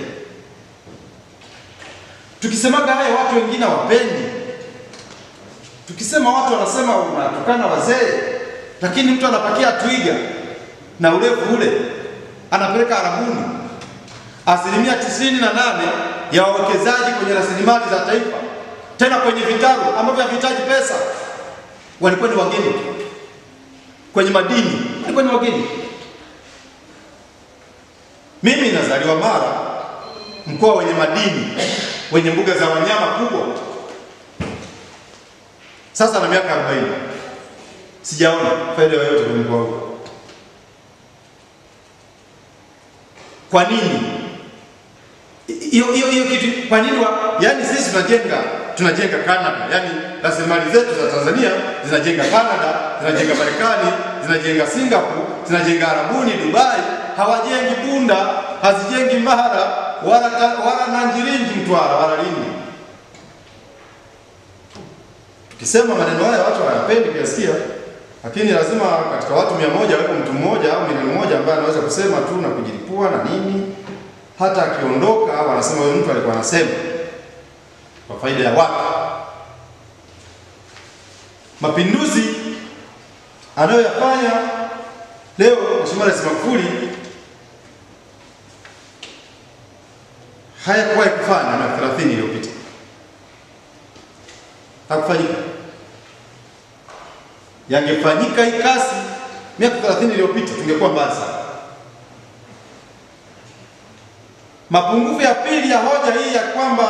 Tukisemaga haya watu wengine wapendi. Tukisema watu wanasema unatukana wazee, lakini mtu anapakia twiga na urefu ule anapeleka Arabuni. 98% ya wawekezaji kwenye rasilimali za taifa, tena kwenye vitaru ambavyo havihitaji pesa, walikuwa ni wageni. Kwenye madini walikuwa ni wageni. Mimi nazaliwa Mara, mkoa wenye madini, wenye mbuga za wanyama kubwa. Sasa na miaka 40 sijaona faida yoyote kwenye mkoa huu. Kwa nini? Hiyo kitu kwa nini? Yaani sisi tunajenga Canada. Yaani rasilimali zetu za Tanzania zinajenga Canada, zinajenga Marekani, zinajenga Singapore, zinajenga Arabuni, Dubai. Hawajengi Bunda, hazijengi Mara, wala Nanjirinji, Mtwara, wala Lindi. Tukisema maneno haya watu hawapendi kuyasikia, lakini lazima katika watu 100 wapo mtu mmoja au milioni moja ambaye anaweza kusema tu na kujilipua na nini. Hata akiondoka wanasema huyo mtu alikuwa anasema kwa faida ya watu. Mapinduzi anayoyafanya leo Mheshimiwa Rais Magufuli hayakuwahi kufanya miaka 30 iliyopita. Hakufanyika. Yangefanyika hii kasi miaka 30 iliyopita tungekuwa mbali sana. Mapungufu ya pili ya hoja hii ya kwamba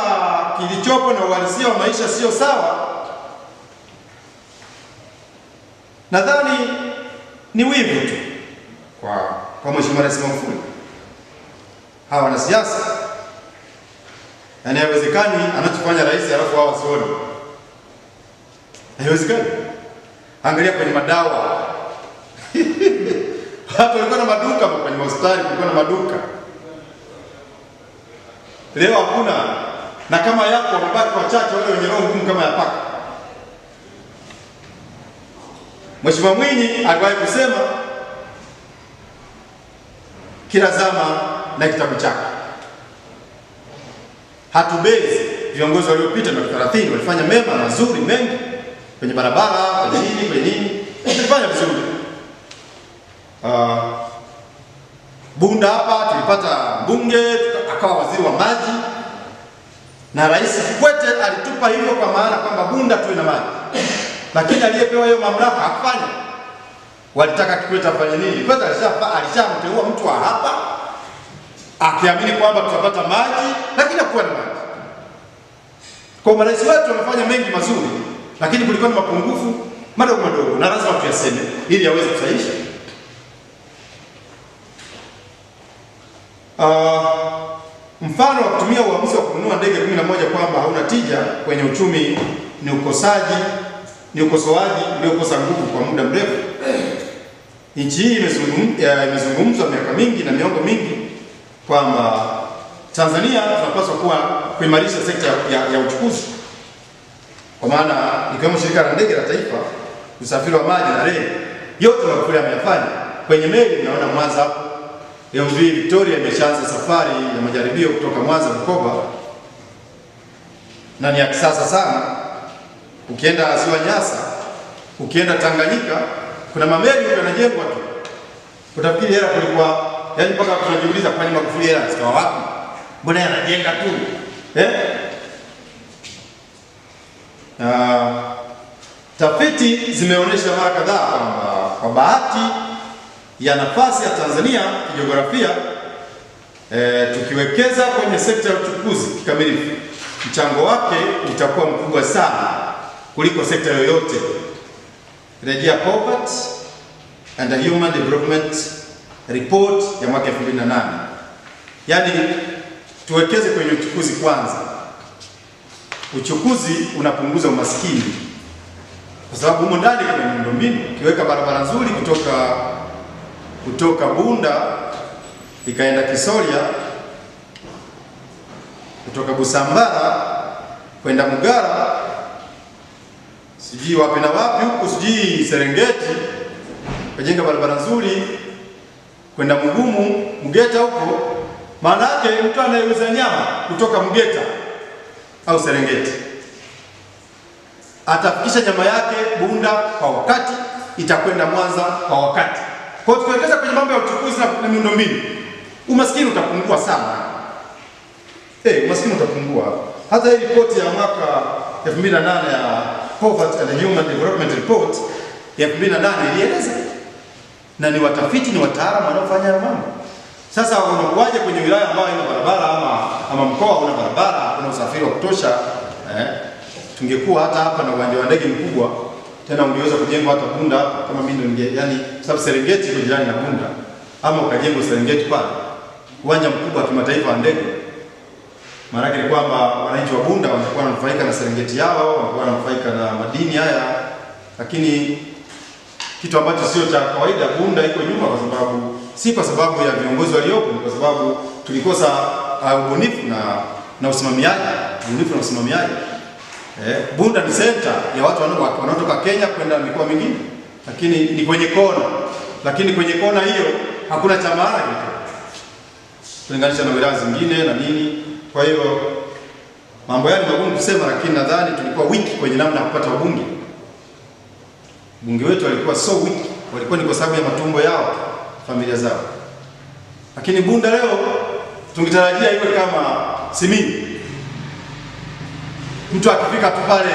kilichopo na uhalisia wa maisha sio sawa, nadhani ni wivu tu kwa Mheshimiwa Rais Magufuli. Hawa wanasiasa, yaani haiwezekani anachofanya rais alafu hawa wasione. Haiwezekani. Angalia kwenye madawa. Watu walikuwa na maduka kwenye hospitali, kulikuwa na maduka. Leo hakuna, na kama yapo wamebaki wachache wale wenye roho ngumu kama ya paka. Mheshimiwa Mwinyi aliwahi kusema kila zama na kitabu chake. Hatubezi viongozi waliopita miaka 30 walifanya mema mazuri mengi kwenye barabara, kwenye nini, walifanya vizuri. Bunda hapa tulipata mbunge akawa waziri wa maji, na Rais Kikwete alitupa hivyo kwa maana kwamba Bunda tuwe na maji. Lakini aliyepewa hiyo mamlaka hakufanya. Walitaka Kikwete afanye nini? Kikwete alishamteua mtu wa hapa akiamini kwamba tutapata maji, lakini hakuwa na maji. Kwa marais wetu wamefanya mengi mazuri, lakini kulikuwa na mapungufu madogo madogo na lazima tuyaseme ili yaweze kusahihisha. Mfano wa kutumia uamuzi wa kununua ndege 11 kwamba hauna tija kwenye uchumi ni ukosoaji uliokosa nguvu kwa muda mrefu. Nchi hii imezungumzwa miaka mingi na miongo mingi kwamba Tanzania tunapaswa kuimarisha sekta ya uchukuzi. Kwa maana ikiwemo shirika la ndege la taifa, usafiri wa maji na reli, yote Magufuli ameyafanya. Kwenye meli naona Mwanza hapo MV Victoria imeshaanza safari ya majaribio kutoka Mwanza Bukoba, na ni ya kisasa sana. Ukienda Ziwa Nyasa, ukienda Tanganyika, kuna mameli yanajengwa tu. Utafikiri hela kulikuwa, yaani mpaka tunajiuliza kwa nini Magufuli hela zikawa wapi? Mbona yanajenga tu? Tafiti zimeonyesha mara kadhaa kwamba kwa bahati ya nafasi ya Tanzania kijiografia, tukiwekeza kwenye sekta ya uchukuzi kikamilifu, mchango wake utakuwa mkubwa sana kuliko sekta yoyote. Rejea Poverty and Human Development Report ya mwaka 2008. Yaani tuwekeze kwenye uchukuzi kwanza. Uchukuzi unapunguza umaskini, kwa sababu humo ndani kuna miundombinu. Ukiweka barabara nzuri kutoka Bunda ikaenda Kisoria, kutoka Busambara kwenda Mugara sijui wapi na wapi huko, sijui Serengeti, kajenga barabara nzuri kwenda Mugumu, Mgeta huko. Maana yake mtu anayeuza nyama kutoka Mgeta au Serengeti atafikisha nyama yake Bunda kwa wakati, itakwenda Mwanza kwa wakati. Kwa hiyo tukiwekeza kwenye mambo ya uchukuzi na miundombinu, umaskini utapungua sana. Umaskini utapungua. Hata hii ripoti ya mwaka 2008 ya Poverty and Human Development Report ya 2008 ilieleza, na ni watafiti, ni wataalamu wanaofanya mambo. Sasa unakuaje kwenye wilaya ambayo ina barabara ama mkoa una barabara, kuna usafiri wa kutosha? Tungekuwa hata hapa na uwanja wa ndege mkubwa, tena ungeweza kujenga hata Bunda hapa kama mimi ndio, yani sababu Serengeti iko jirani na Bunda, ama ukajenga Serengeti pale uwanja mkubwa wa kimataifa wa ndege. Maana yake ni kwamba wananchi wa Bunda wanakuwa wananufaika na Serengeti yao, wanakuwa wananufaika na madini haya, lakini kitu ambacho sio cha kawaida. Bunda iko nyuma kwa sababu, si kwa sababu ya viongozi waliopo, ni kwa sababu tulikosa ubunifu na usimamiaji, ubunifu na usimamiaji. Bunda ni center ya watu wanaotoka Kenya kwenda mikoa mingine, lakini ni kwenye kona, lakini kwenye kona hiyo hakuna cha maana kitu kulinganisha na wilaya zingine na nini. Kwa hiyo mambo yale magumu kusema, lakini nadhani tulikuwa wiki kwenye namna ya kupata wabunge. Bunge wetu walikuwa so wiki, walikuwa ni kwa sababu ya matumbo yao, familia zao. Lakini Bunda leo tungetarajia iwe kama Simiyu. Mtu akifika tu pale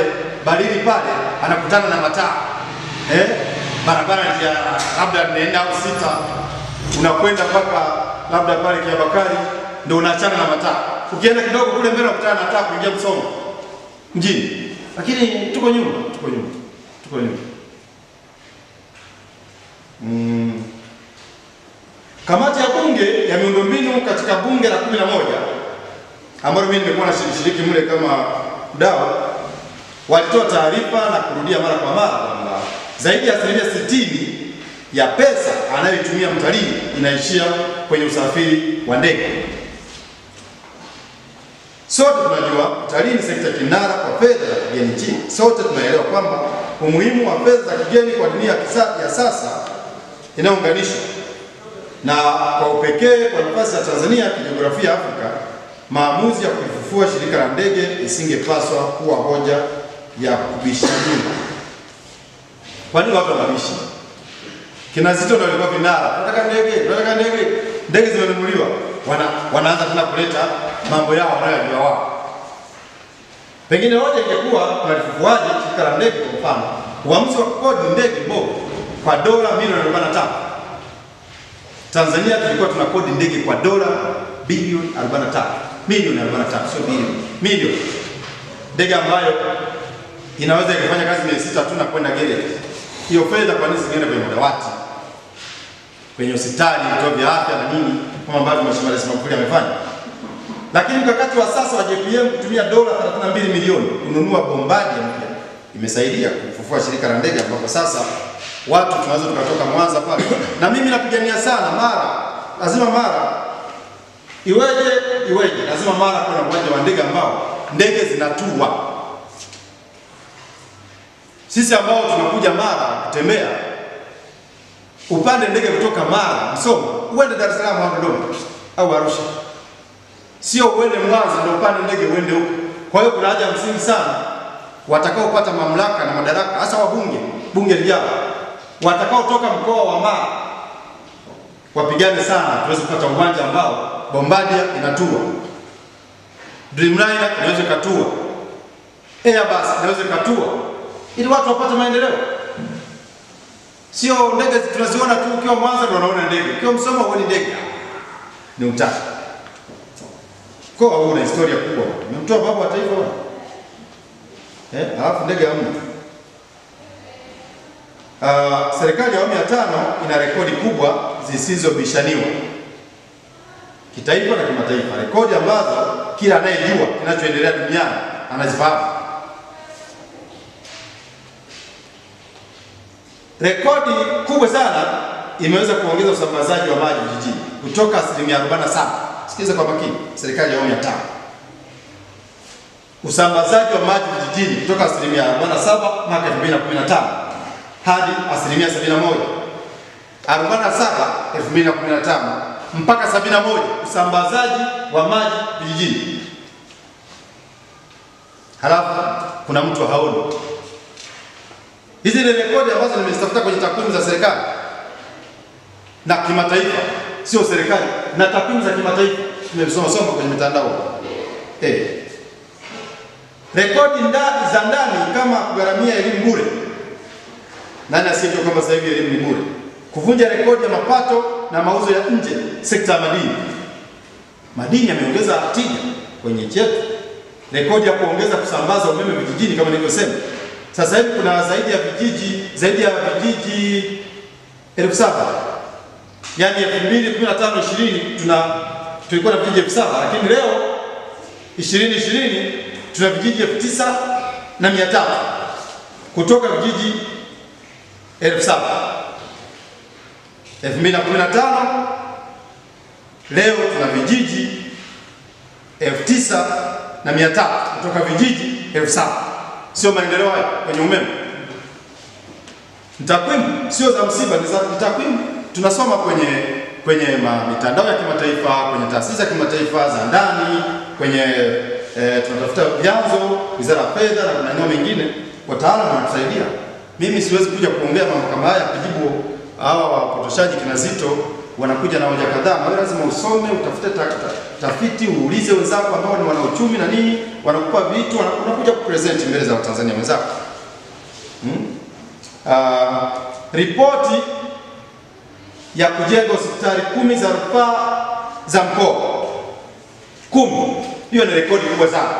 Balili pale anakutana na mataa. Barabara ya labda 4 au 6 unakwenda mpaka labda pale Kiabakari ndio unaachana na mataa. Ukienda kidogo kule mbele unakutana na taa kuingia Msoma mjini. Lakini tuko nyuma. Kamati ya bunge ya miundombinu katika bunge la 11 ambalo mimi nimekuwa nashiriki mle kama mdau, walitoa taarifa na kurudia mara kwa mara kwamba zaidi ya 60% ya pesa anayotumia mtalii inaishia kwenye usafiri wa ndege. Sote tunajua utalii ni sekta kinara kwa fedha za kigeni nchini. Sote tunaelewa kwamba umuhimu wa fedha za kigeni kwa dunia ya sasa inaunganishwa, na kwa upekee kwa nafasi ya Tanzania kijiografia Afrika, maamuzi ya kufufua shirika la ndege isingepaswa kuwa hoja ya kubishania. Kwa nini watu wanabishi? Kina Zitto ndio walikuwa vinara, tunataka ndege, ndege zimenunuliwa, wanaanza tena kuleta mambo yao wanayojua wao. Pengine hoja ingekuwa tunalifufuaje shirika la ndege. Kwa mfano, uamuzi wa kukodi ndege mbovu kwa dola milioni 45. Tanzania tulikuwa tunakodi ndege kwa dola bilioni 45. Milioni 45, sio bilioni. Milioni. Ndege ambayo inaweza ikafanya kazi miezi 6 tu na kwenda Geita. Hiyo fedha kwa nini zingine kwenye madawati, kwenye hospitali, vituo vya afya na nini, kama ambavyo Mheshimiwa Rais Magufuli amefanya? Lakini mkakati wa sasa wa JPM kutumia dola 32 milioni kununua Bombardier mpya imesaidia kufufua shirika la ndege, ambapo sasa watu tunaweza tukatoka Mwanza pale. Na mimi napigania sana Mara, lazima Mara iweje, lazima Mara kuna uwanja wa ndege ambao ndege zinatua. Sisi ambao tunakuja Mara kutembea, upande ndege kutoka Mara Msoma uende Dar es Salaam au Dodoma au Arusha, sio uende Mwanza ndio upande ndege uende huko. Kwa hiyo kuna haja msingi sana watakaopata mamlaka na madaraka, hasa wabunge, bunge lijalo, watakaotoka mkoa wa Mara wapigane sana tuweze kupata uwanja ambao Bombardier inatua, Dreamliner inaweza katua, Airbus inaweza katua, ili watu wapate maendeleo. Sio ndege tunaziona tu ukiwa Mwanza ndio unaona ndege, ukiwa Msoma uone ndege. Ni utata. Kwa hiyo una historia kubwa. Umemtoa baba wa taifa bwana. Alafu ndege hamna. Serikali ya awamu ya 5 ina rekodi kubwa zisizobishaniwa kitaifa na kimataifa, rekodi ambazo kila anayejua kinachoendelea duniani anazifahamu. Rekodi kubwa sana imeweza kuongeza usambazaji wa maji vijijini kutoka 47%. Sikiza kwa makini, serikali ya awamu ya 5. usambazaji wa maji vijijini kutoka asilimia 47 mwaka 2015 hadi asilimia 71. 47 2015 mpaka 71 usambazaji wa maji vijijini. Halafu kuna mtu haoni. Hizi ni rekodi ambazo nimezitafuta kwenye takwimu za serikali na kimataifa, sio serikali, na takwimu za kimataifa tumesoma kwenye mitandao. Rekodi za ndani kama kugharamia elimu bure. Nani asiyejua kwamba sasa hivi elimu ni bure? Kuvunja rekodi ya mapato na mauzo ya nje sekta ya madini. Madini yameongeza tija kwenye nchi yetu. Rekodi ya kuongeza kusambaza umeme vijijini kama nilivyosema. Sasa hivi kuna zaidi ya vijiji 7,000. Yaani 2015-20 tulikuwa na vijiji 7,000, lakini leo 2020 tuna vijiji 9,300 kutoka vijiji 7,000. 2015 leo tuna vijiji 9,300 kutoka vijiji 7,000. Sio maendeleo haya kwenye umeme. Takwimu sio za msiba, ni za takwimu tunasoma kwenye mitandao ya kimataifa, kwenye taasisi za kimataifa za ndani, kwenye tunatafuta vyanzo, Wizara ya Fedha na maeneo mengine, wataalamu wanatusaidia. Mimi siwezi kuja kuongea mambo kama haya kujibu hawa wapotoshaji kina Zito wanakuja na hoja kadhaa. Na wewe lazima usome, utafute tafiti, uulize wenzako ambao ni wanauchumi na nini, wanakupa vitu, unakuja kupresent mbele za Watanzania wenzako. Ripoti ya kujenga hospitali 10 za rufaa za mkoa. 10. Hiyo ni rekodi kubwa sana.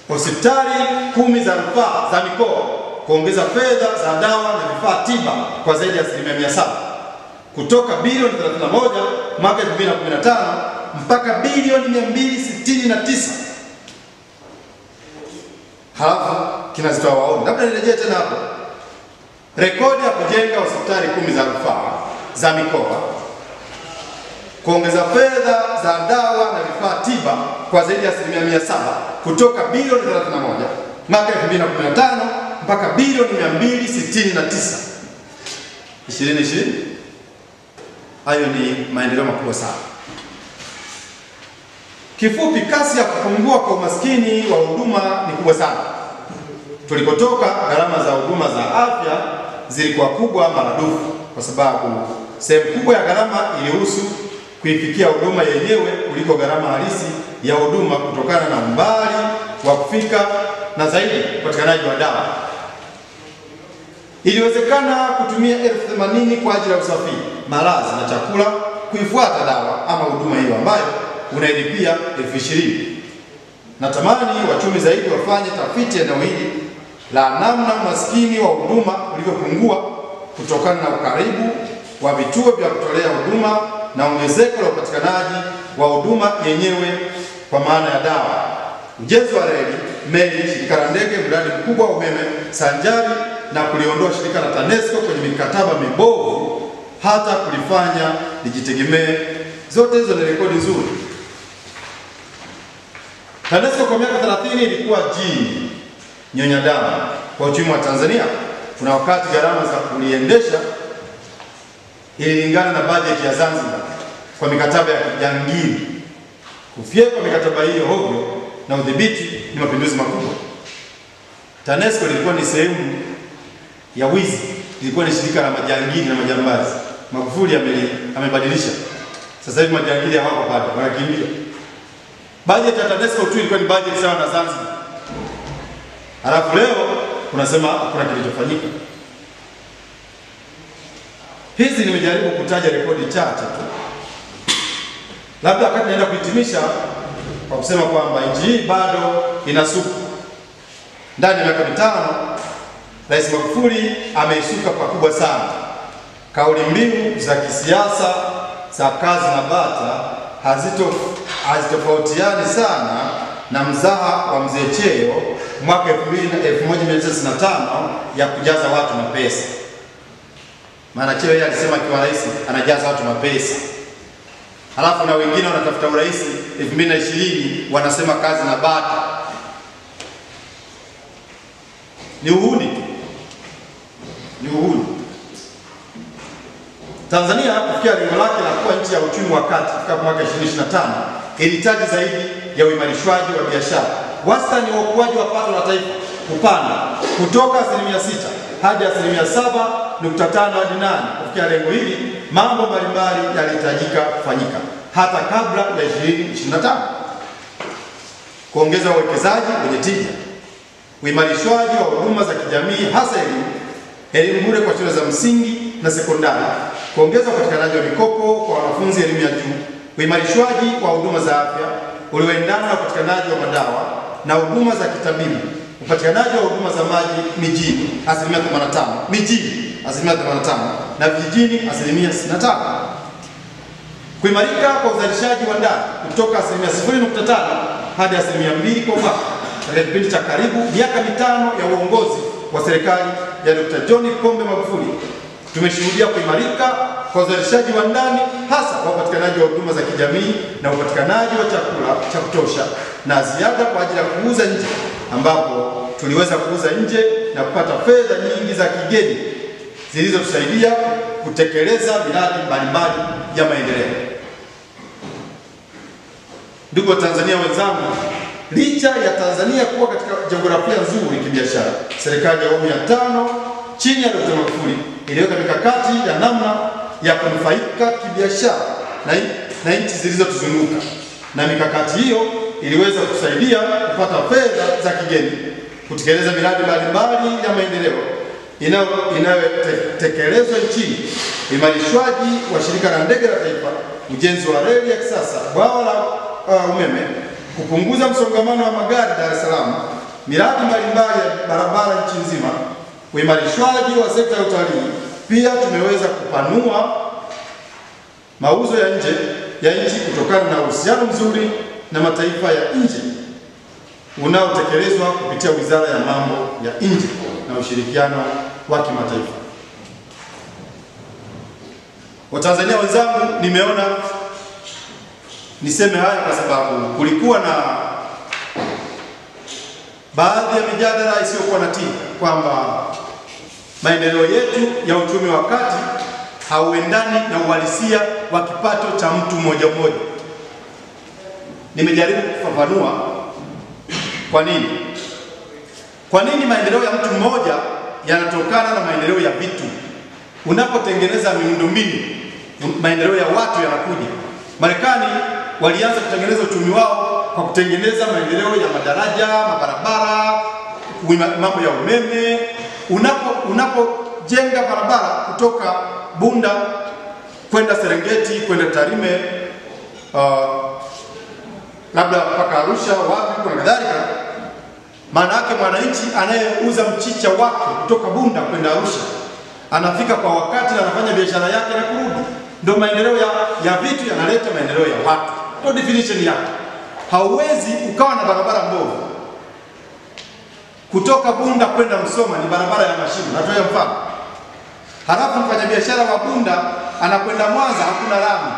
Hospitali 10 za rufaa za mikoa kuongeza fedha za dawa na vifaa tiba kwa zaidi ya 700% kutoka bilioni 31 mwaka 2015 mpaka bilioni 269. Halafu kinazitoa waoni. Labda nirejee tena hapo. Rekodi ya kujenga hospitali 10 za rufaa za mikoa kuongeza fedha za dawa na vifaa tiba kwa zaidi ya 700% kutoka bilioni 31 mwaka 2015 mpaka bilioni 269 2020. Hayo ni maendeleo makubwa sana. Kifupi, kasi ya kupungua kwa umaskini wa huduma ni kubwa sana. Tulikotoka gharama za huduma za afya zilikuwa kubwa maradufu, kwa sababu sehemu kubwa ya gharama ilihusu kuifikia huduma yenyewe kuliko gharama halisi ya huduma kutokana na umbali wa kufika na zaidi upatikanaji wa dawa. Iliwezekana kutumia 80,000 kwa ajili ya usafiri, malazi na chakula kuifuata dawa ama huduma hiyo ambayo unailipia 20,000. Natamani wachumi zaidi wafanye tafiti eneo hili la namna umaskini wa huduma ulivyopungua kutokana na ukaribu wa vituo vya kutolea huduma na ongezeko la upatikanaji wa huduma yenyewe kwa maana ya dawa. Ujenzi wa reli, meli, shirika la ndege, mradi mkubwa wa umeme sanjari na kuliondoa shirika la TANESCO kwenye mikataba mibovu hata kulifanya lijitegemee. Zote hizo ni rekodi nzuri. TANESCO kwa miaka 30 ilikuwa jini nyonya damu kwa uchumi wa Tanzania. Kuna wakati gharama za kuliendesha ililingana na bajeti ya Zanzibar kwa mikataba ya kijangili. Kufyekwa mikataba hiyo hovyo na udhibiti ni mapinduzi makubwa. TANESCO ilikuwa ni sehemu ya wizi, ilikuwa ni shirika la majangili na majambazi. Magufuli amebadilisha. Sasa hivi majangili hawako pale, wanakimbia. Bajeti ya TANESCO tu ilikuwa ni bajeti sawa na Zanzibar. Halafu leo unasema kuna kilichofanyika. Hizi nimejaribu kutaja rekodi chache tu. Labda wakati naenda kuhitimisha kwa kusema kwamba nchi hii bado inasuka. Ndani ya miaka 5 Rais Magufuli ameisuka pakubwa sana. Kauli mbiu za kisiasa za kazi na bata hazitofautiani sana na mzaha wa mzee Cheo mwaka 1995 ya kujaza watu na pesa. Maana Cheo yeye alisema akiwa rais anajaza watu na pesa. Halafu na wengine wanatafuta urais 2020 wanasema kazi na bata. ni uhuni tu, ni uhuni. Tanzania kufikia lengo lake la kuwa nchi ya uchumi wa kati kama mwaka 2025 ilihitaji zaidi ya uimarishwaji wa biashara. Wastani wa ukuaji wa pato la taifa kupanda kutoka 6% hadi 7.5 hadi 8. Kufikia lengo hili, mambo mbalimbali yalihitajika kufanyika hata kabla ya 2025. Kuongeza uwekezaji wenye tija, uimarishwaji wa huduma za kijamii hasa elimu bure kwa shule za msingi na sekondari, kuongeza upatikanaji wa mikopo kwa wanafunzi elimu ya juu, uimarishwaji wa huduma za afya ulioendana na upatikanaji wa madawa na huduma za kitabibu, upatikanaji wa huduma za maji mijini 85%, mijini 85% na vijijini 65%. Kuimarika kwa uzalishaji wa ndani kutoka 0.5 hadi 2% kwa mwaka katika kipindi cha karibu miaka 5 ya uongozi wa serikali ya Dr. John Pombe Magufuli. Tumeshuhudia kuimarika kwa uzalishaji wa ndani, hasa kwa upatikanaji wa huduma za kijamii na upatikanaji wa chakula cha kutosha na ziada kwa ajili ya kuuza nje, ambapo tuliweza kuuza nje na kupata fedha nyingi za kigeni zilizotusaidia kutekeleza miradi mbalimbali ya maendeleo. Ndugu Tanzania wenzangu, licha ya Tanzania kuwa katika jiografia nzuri kibiashara, serikali ya awamu ya 5 chini ya Dr. Magufuli iliweka mikakati ya namna ya kunufaika kibiashara na nchi zilizotuzunguka, na mikakati hiyo iliweza kusaidia kupata fedha za kigeni, kutekeleza miradi mbalimbali ya maendeleo inayotekelezwa nchini, imarishwaji wa shirika la ndege la taifa, ujenzi wa reli ya kisasa, bwawa la umeme, kupunguza msongamano wa magari Dar es Salaam, miradi mbalimbali ya barabara nchi nzima, uimarishwaji wa sekta ya utalii. Pia tumeweza kupanua mauzo ya nje ya nchi kutokana na uhusiano mzuri na mataifa ya nje unaotekelezwa kupitia Wizara ya Mambo ya Nje na ushirikiano wa kimataifa. Watanzania wenzangu, nimeona niseme haya kwa sababu kulikuwa na baadhi ya mijadala isiyokuwa na tija kwamba maendeleo yetu ya uchumi wa kati hauendani na uhalisia wa kipato cha mtu mmoja mmoja. Nimejaribu kufafanua kwa nini. Kwa nini maendeleo ya mtu mmoja yanatokana na maendeleo ya vitu? Unapotengeneza miundombinu, maendeleo ya watu yanakuja. Marekani walianza kutengeneza uchumi wao kwa kutengeneza maendeleo ya madaraja, mabarabara, mambo ya umeme. Unapojenga barabara kutoka Bunda kwenda Serengeti, kwenda Tarime, labda mpaka Arusha, wapi na kadhalika, maana yake mwananchi anayeuza mchicha wake kutoka Bunda kwenda Arusha anafika kwa wakati na anafanya biashara yake na kurudi. Ndio maendeleo ya vitu yanaleta maendeleo ya watu. Ndio definition yake. Hauwezi ukawa na barabara mbovu. Kutoka Bunda kwenda Msoma ni barabara ya mashimo, natoa mfano. Halafu mfanyabiashara wa Bunda anakwenda Mwanza, hakuna lami.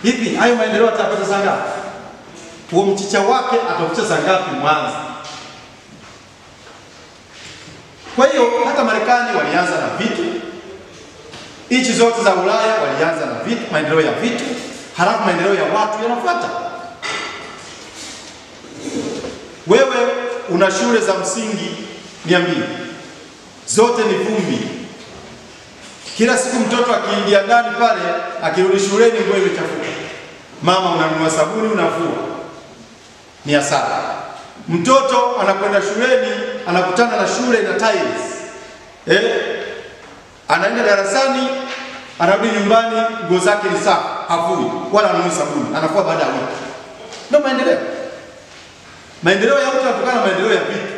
Hivi hayo maendeleo atapata saa ngapi? Huo mchicha wake atakucha saa ngapi Mwanza? Kwa hiyo hata Marekani walianza na vitu, nchi zote za Ulaya walianza na vitu, maendeleo ya vitu, halafu maendeleo ya watu yanafuata. Wewe una shule za msingi 200, zote ni vumbi. Kila siku mtoto akiingia ndani pale, akirudi shuleni nguo imechafuka. Mama unanunua sabuni unafua, ni hasara. Mtoto anakwenda shuleni, anakutana na shule na tiles. Anaenda darasani, anarudi nyumbani, nguo zake ni safi, hafui wala anunui sabuni, anafua baada ya wiki. Ndio maendeleo. Maendeleo ya mtu yanatokana na maendeleo ya vitu.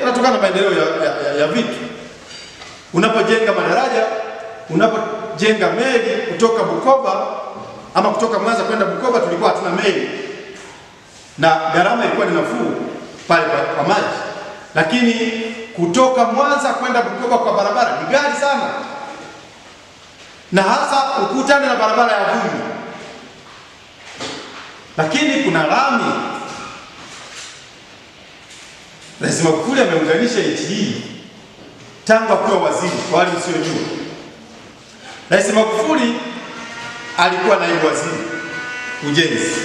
Yanatokana na maendeleo ya vitu. Unapojenga madaraja, unapojenga meli kutoka Bukoba ama kutoka Mwanza kwenda Bukoba, tulikuwa hatuna meli na gharama ilikuwa ni nafuu pale kwa maji, lakini kutoka Mwanza kwenda Bukoba kwa barabara ni ghali sana, na hasa ukutane na barabara ya vumbi. Lakini kuna lami. Rais Magufuli ameunganisha nchi hii tangu akiwa waziri. Kwa wale msiojua, Rais Magufuli alikuwa naibu waziri ujenzi.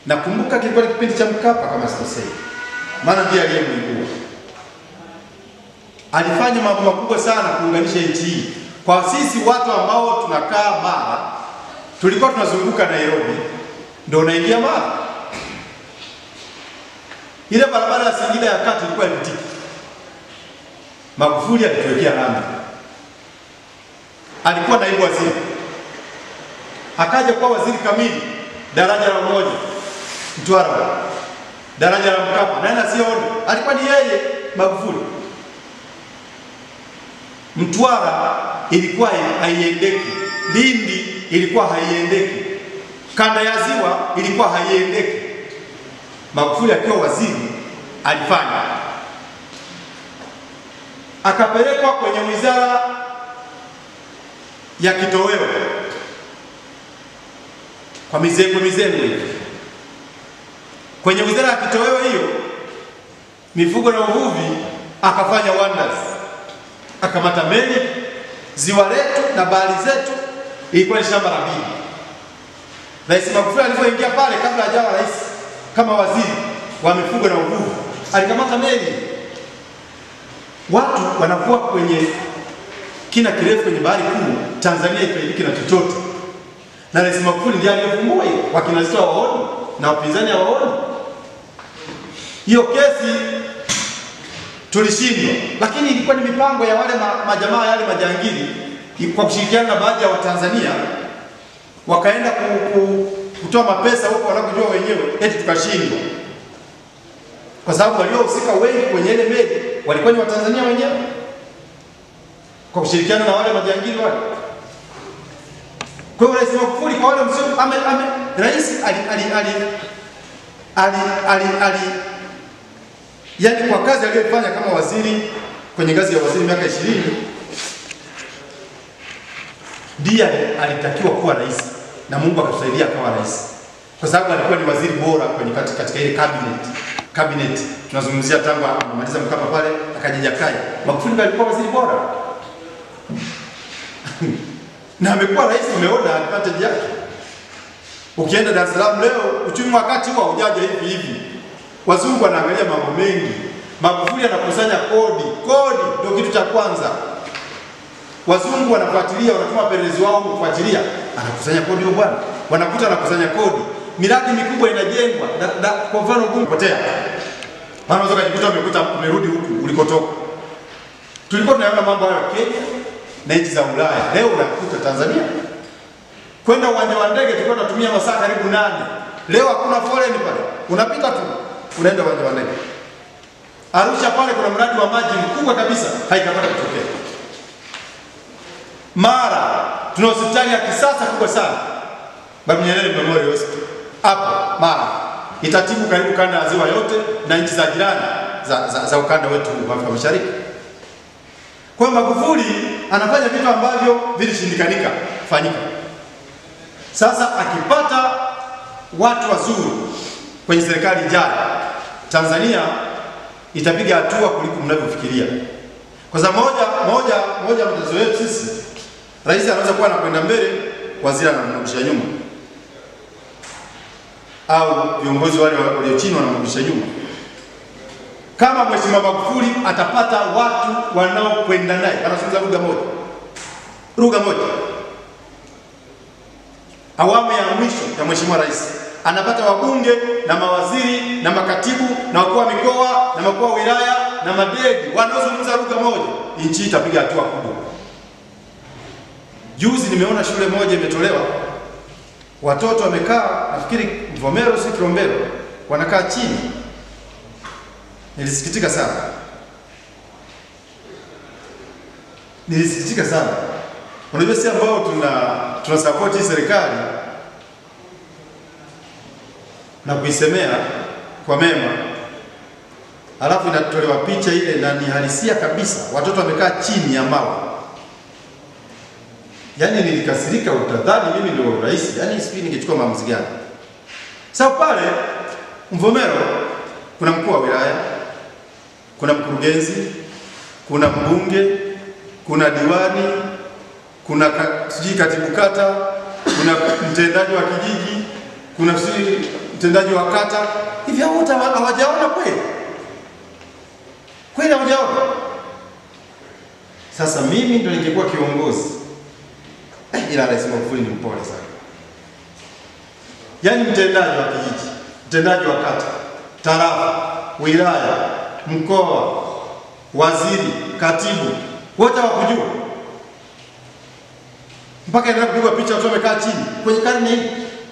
Nakumbuka kilikuwa kipindi cha Mkapa kama sikosei, maana ndiye aliyemwibua. Alifanya mambo makubwa sana kuunganisha nchi hii. Kwa sisi watu ambao tunakaa Mara, tulikuwa tunazunguka Nairobi, ndio unaingia Mara. Ile barabara ya Singida ya kati ilikuwa ipitiki. Magufuli alituwekea lami. Alikuwa naibu waziri, akaja kuwa waziri kamili, daraja la Umoja Mtwara, daraja la Mkapa, nani asione? Alikuwa ni yeye Magufuli. Mtwara ilikuwa haiendeki, Lindi ilikuwa haiendeki, kanda ya Ziwa ilikuwa haiendeki. Magufuli akiwa waziri alifanya. Akapelekwa kwenye wizara ya kitoweo kwa mizengo hivi. Kwenye wizara ya kitoweo hiyo, mifugo na uvuvi, akafanya wonders. Akamata meli, ziwa letu na bahari zetu ilikuwa ni shamba la bibi. Rais Magufuli alipoingia pale, kabla hajawa rais, kama waziri wa mifugo na uvuvi, alikamata meli. Watu wanakuwa kwenye kina kirefu kwenye bahari kuu, Tanzania ifaidiki na chochote. Na Rais Magufuli ndiye aliyefungua hiyo, wakina Zitto hawaoni na wapinzani hawaoni. Hiyo kesi tulishindwa, lakini ilikuwa ni mipango ya wale majamaa yale majangili, kwa kushirikiana na baadhi ya Watanzania, wakaenda kutoa mapesa huko wanakojua wenyewe, eti tukashindwa. Kwa sababu waliohusika wengi kwenye ile meli walikuwa ni Watanzania wenyewe, kwa kushirikiana na wale majangili wale. Kwa hiyo Rais Magufuli, kwa wale msio rais yani kwa kazi aliyofanya kama waziri, kwenye ngazi ya waziri miaka 20, ndiye alitakiwa kuwa rais, na Mungu akatusaidia akawa rais, kwa sababu alikuwa ni waziri bora kwenye katika ile cabinet. Tunazungumzia tangu amemaliza Mkapa pale akaja Jakaya, Magufuli alikuwa waziri bora na amekuwa rais. Umeona advantage yake. Ukienda Dar es Salaam leo, uchumi wakati huo hujaja hivi. Wazungu wanaangalia mambo mengi. Magufuli anakusanya kodi ndio kitu cha kwanza. Wazungu wanafuatilia, wanatuma pelelezi wao kufuatilia, anakusanya kodi huyo bwana. Wanakuta anakusanya kodi. Miradi mikubwa inajengwa. Kwa mfano Ubungo potea. Maana unaweza umerudi huku ulikotoka. Tulikuwa tunaona mambo hayo Kenya na nchi za Ulaya. Leo unakuta Tanzania. Kwenda uwanja wa ndege tulikuwa tunatumia masaa karibu 8. Leo hakuna foleni pale. Unapita tu, unaenda uwanja wa ndege. Arusha pale kuna mradi wa maji mkubwa kabisa, haikapata kutokea. Mara tuna hospitali ya kisasa kubwa sana, Babu Nyerere Memorial Hospital. Hapo Mara itatibu karibu kanda ya Ziwa yote na nchi za jirani za ukanda wetu wa Afrika Mashariki. Kwa Magufuli anafanya vitu ambavyo vilishindikanika kufanyika. Sasa akipata watu wazuri kwenye serikali ijayo, Tanzania itapiga hatua kuliko mnavyofikiria. Kwa sababu moja mtazamo wetu sisi, rais anaweza kuwa anakwenda mbele, waziri anamrudisha nyuma, au viongozi wale walio chini wanamrudisha nyuma. Kama Mheshimiwa Magufuli atapata watu wanaokwenda naye, wanazungumza lugha moja. Awamu ya mwisho ya Mheshimiwa Rais anapata wabunge na mawaziri na makatibu na wakuu wa mikoa na wakuu wa wilaya na madegi wanaozungumza lugha moja, nchi itapiga hatua kubwa. Juzi nimeona shule moja imetolewa, watoto wamekaa, nafikiri Mvomero si Kilombero, wanakaa chini. Nilisikitika sana. Unajua sisi ambao tuna support hii serikali na kuisemea kwa mema, alafu inatolewa picha ile na ni halisia kabisa, watoto wamekaa chini ya mawe. Yaani nilikasirika, utadhani mimi ndio rais. Yaani sijui ningechukua maamuzi gani. Sasa pale Mvomero kuna mkuu wa wilaya, kuna mkurugenzi, kuna mbunge, kuna diwani, kuna katibu kata, kuna mtendaji wa kijiji, kuna mtendaji wa kata. Hivi hao wote hawajaona kweli? Kweli hawajaona? Sasa mimi ndo ningekuwa kiongozi. Ila Rais Magufuli ni mpole sana. Yaani mtendaji wa kijiji, mtendaji wa kata, tarafa, wilaya, mkoa, waziri, katibu, wote hawakujua. Mpaka ndio kupigwa picha watu wamekaa chini. Kwenye karne hii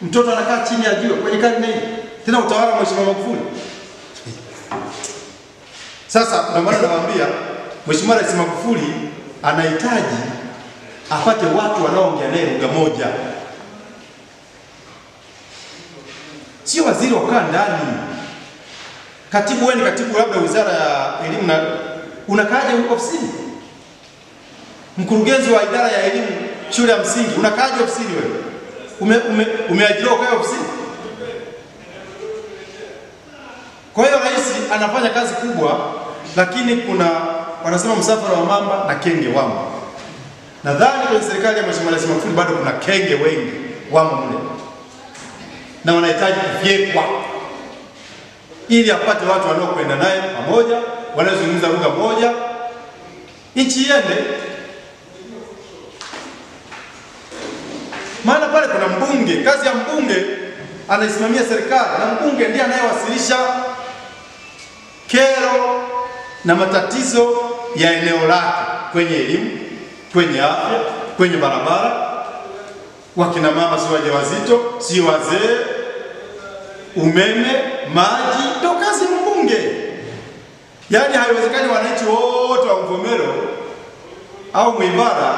mtoto anakaa chini ajue kwenye karne hii. Tena utawala wa Mheshimiwa Magufuli. Sasa ndio maana nawaambia Mheshimiwa Rais Magufuli anahitaji apate watu wanaoongea naye lugha moja. Sio waziri wakaa ndani. Katibu, wewe ni katibu labda Wizara ya Elimu, na unakaaje huko ofisini? Mkurugenzi wa idara ya elimu shule ya msingi, unakaaje ofisini wewe? Umeajiriwa kwa ofisini? Kwa hiyo rais anafanya kazi kubwa, lakini kuna wanasema msafara wa mamba na kenge wamo. Nadhani kwenye serikali ya Mheshimiwa Rais Magufuli bado kuna kenge wengi wamo mle, na wanahitaji kufyekwa ili apate watu wanaokwenda naye pamoja, wanaozungumza lugha moja, nchi iende. Maana pale kuna mbunge, kazi ya mbunge anaisimamia serikali, na mbunge ndiye anayewasilisha kero na matatizo ya eneo lake kwenye elimu, kwenye afya, kwenye barabara, wakina mama si wajawazito, si wazee, umeme, maji, ndio kazi ya mbunge. Yaani haiwezekani wananchi wote wa Mvomero au Mwibara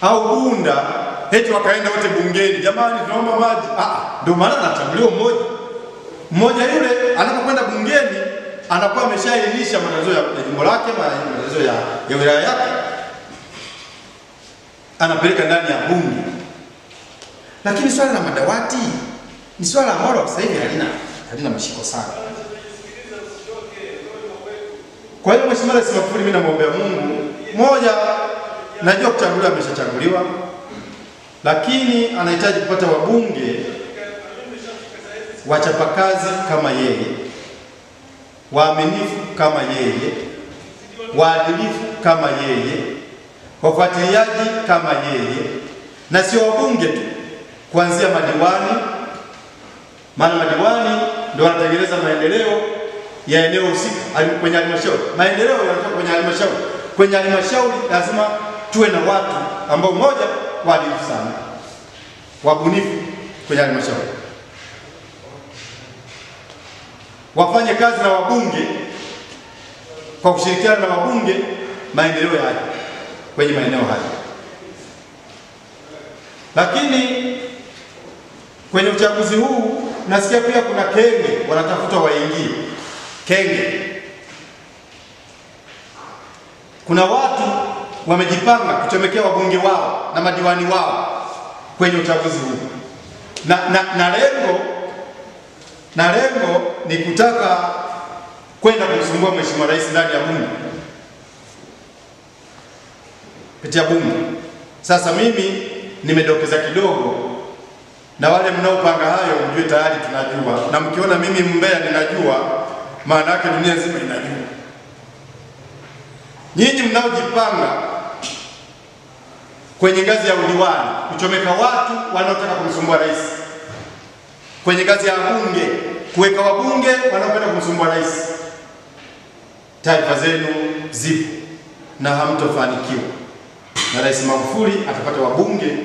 au Bunda eti wakaenda wote bungeni, jamani tunaomba maji. Ndio maana anachaguliwa mmoja yule anapokwenda bungeni anakuwa ameshailisha matatizo ya jimbo lake, matatizo ya wilaya yake, anapeleka ndani ya bunge. Lakini swala la madawati ni swala ambalo sasa hivi halina mashiko sana. Kwa hiyo Mheshimiwa Rais Magufuli, mimi namwombea Mungu, moja, najua kuchaguliwa ameshachaguliwa, lakini anahitaji kupata wabunge wachapakazi kama yeye, waaminifu kama yeye, waadilifu kama yeye, wafuatiliaji kama yeye, na sio wabunge tu, kuanzia madiwani. Maana madiwani ndio wanatengeneza maendeleo ya eneo husika kwenye halmashauri. Maendeleo yanatoka kwenye halmashauri. Kwenye halmashauri lazima tuwe na watu ambao moja, waadilifu sana, wabunifu kwenye halmashauri, wafanye kazi na wabunge, kwa kushirikiana na wabunge maendeleo yaje kwenye maeneo haya. Lakini kwenye uchaguzi huu nasikia pia kuna kenge wanatafuta waingie. Kenge, kuna watu wamejipanga kuchomekea wabunge wao na madiwani wao kwenye uchaguzi huu, na lengo ni kutaka kwenda kumsumbua Mheshimiwa Rais ndani ya bunge, kupitia bunge. Sasa mimi nimedokeza kidogo, na wale mnaopanga hayo mjue tayari tunajua, na mkiona mimi mbea ninajua, maana yake dunia nzima inajua. Nyinyi mnaojipanga kwenye ngazi ya udiwani kuchomeka watu wanaotaka kumsumbua rais, kwenye ngazi ya bunge kuweka wabunge wanaopenda kumsumbua rais, taarifa zenu zipo na hamtofanikiwa. Na Rais Magufuli atapata wabunge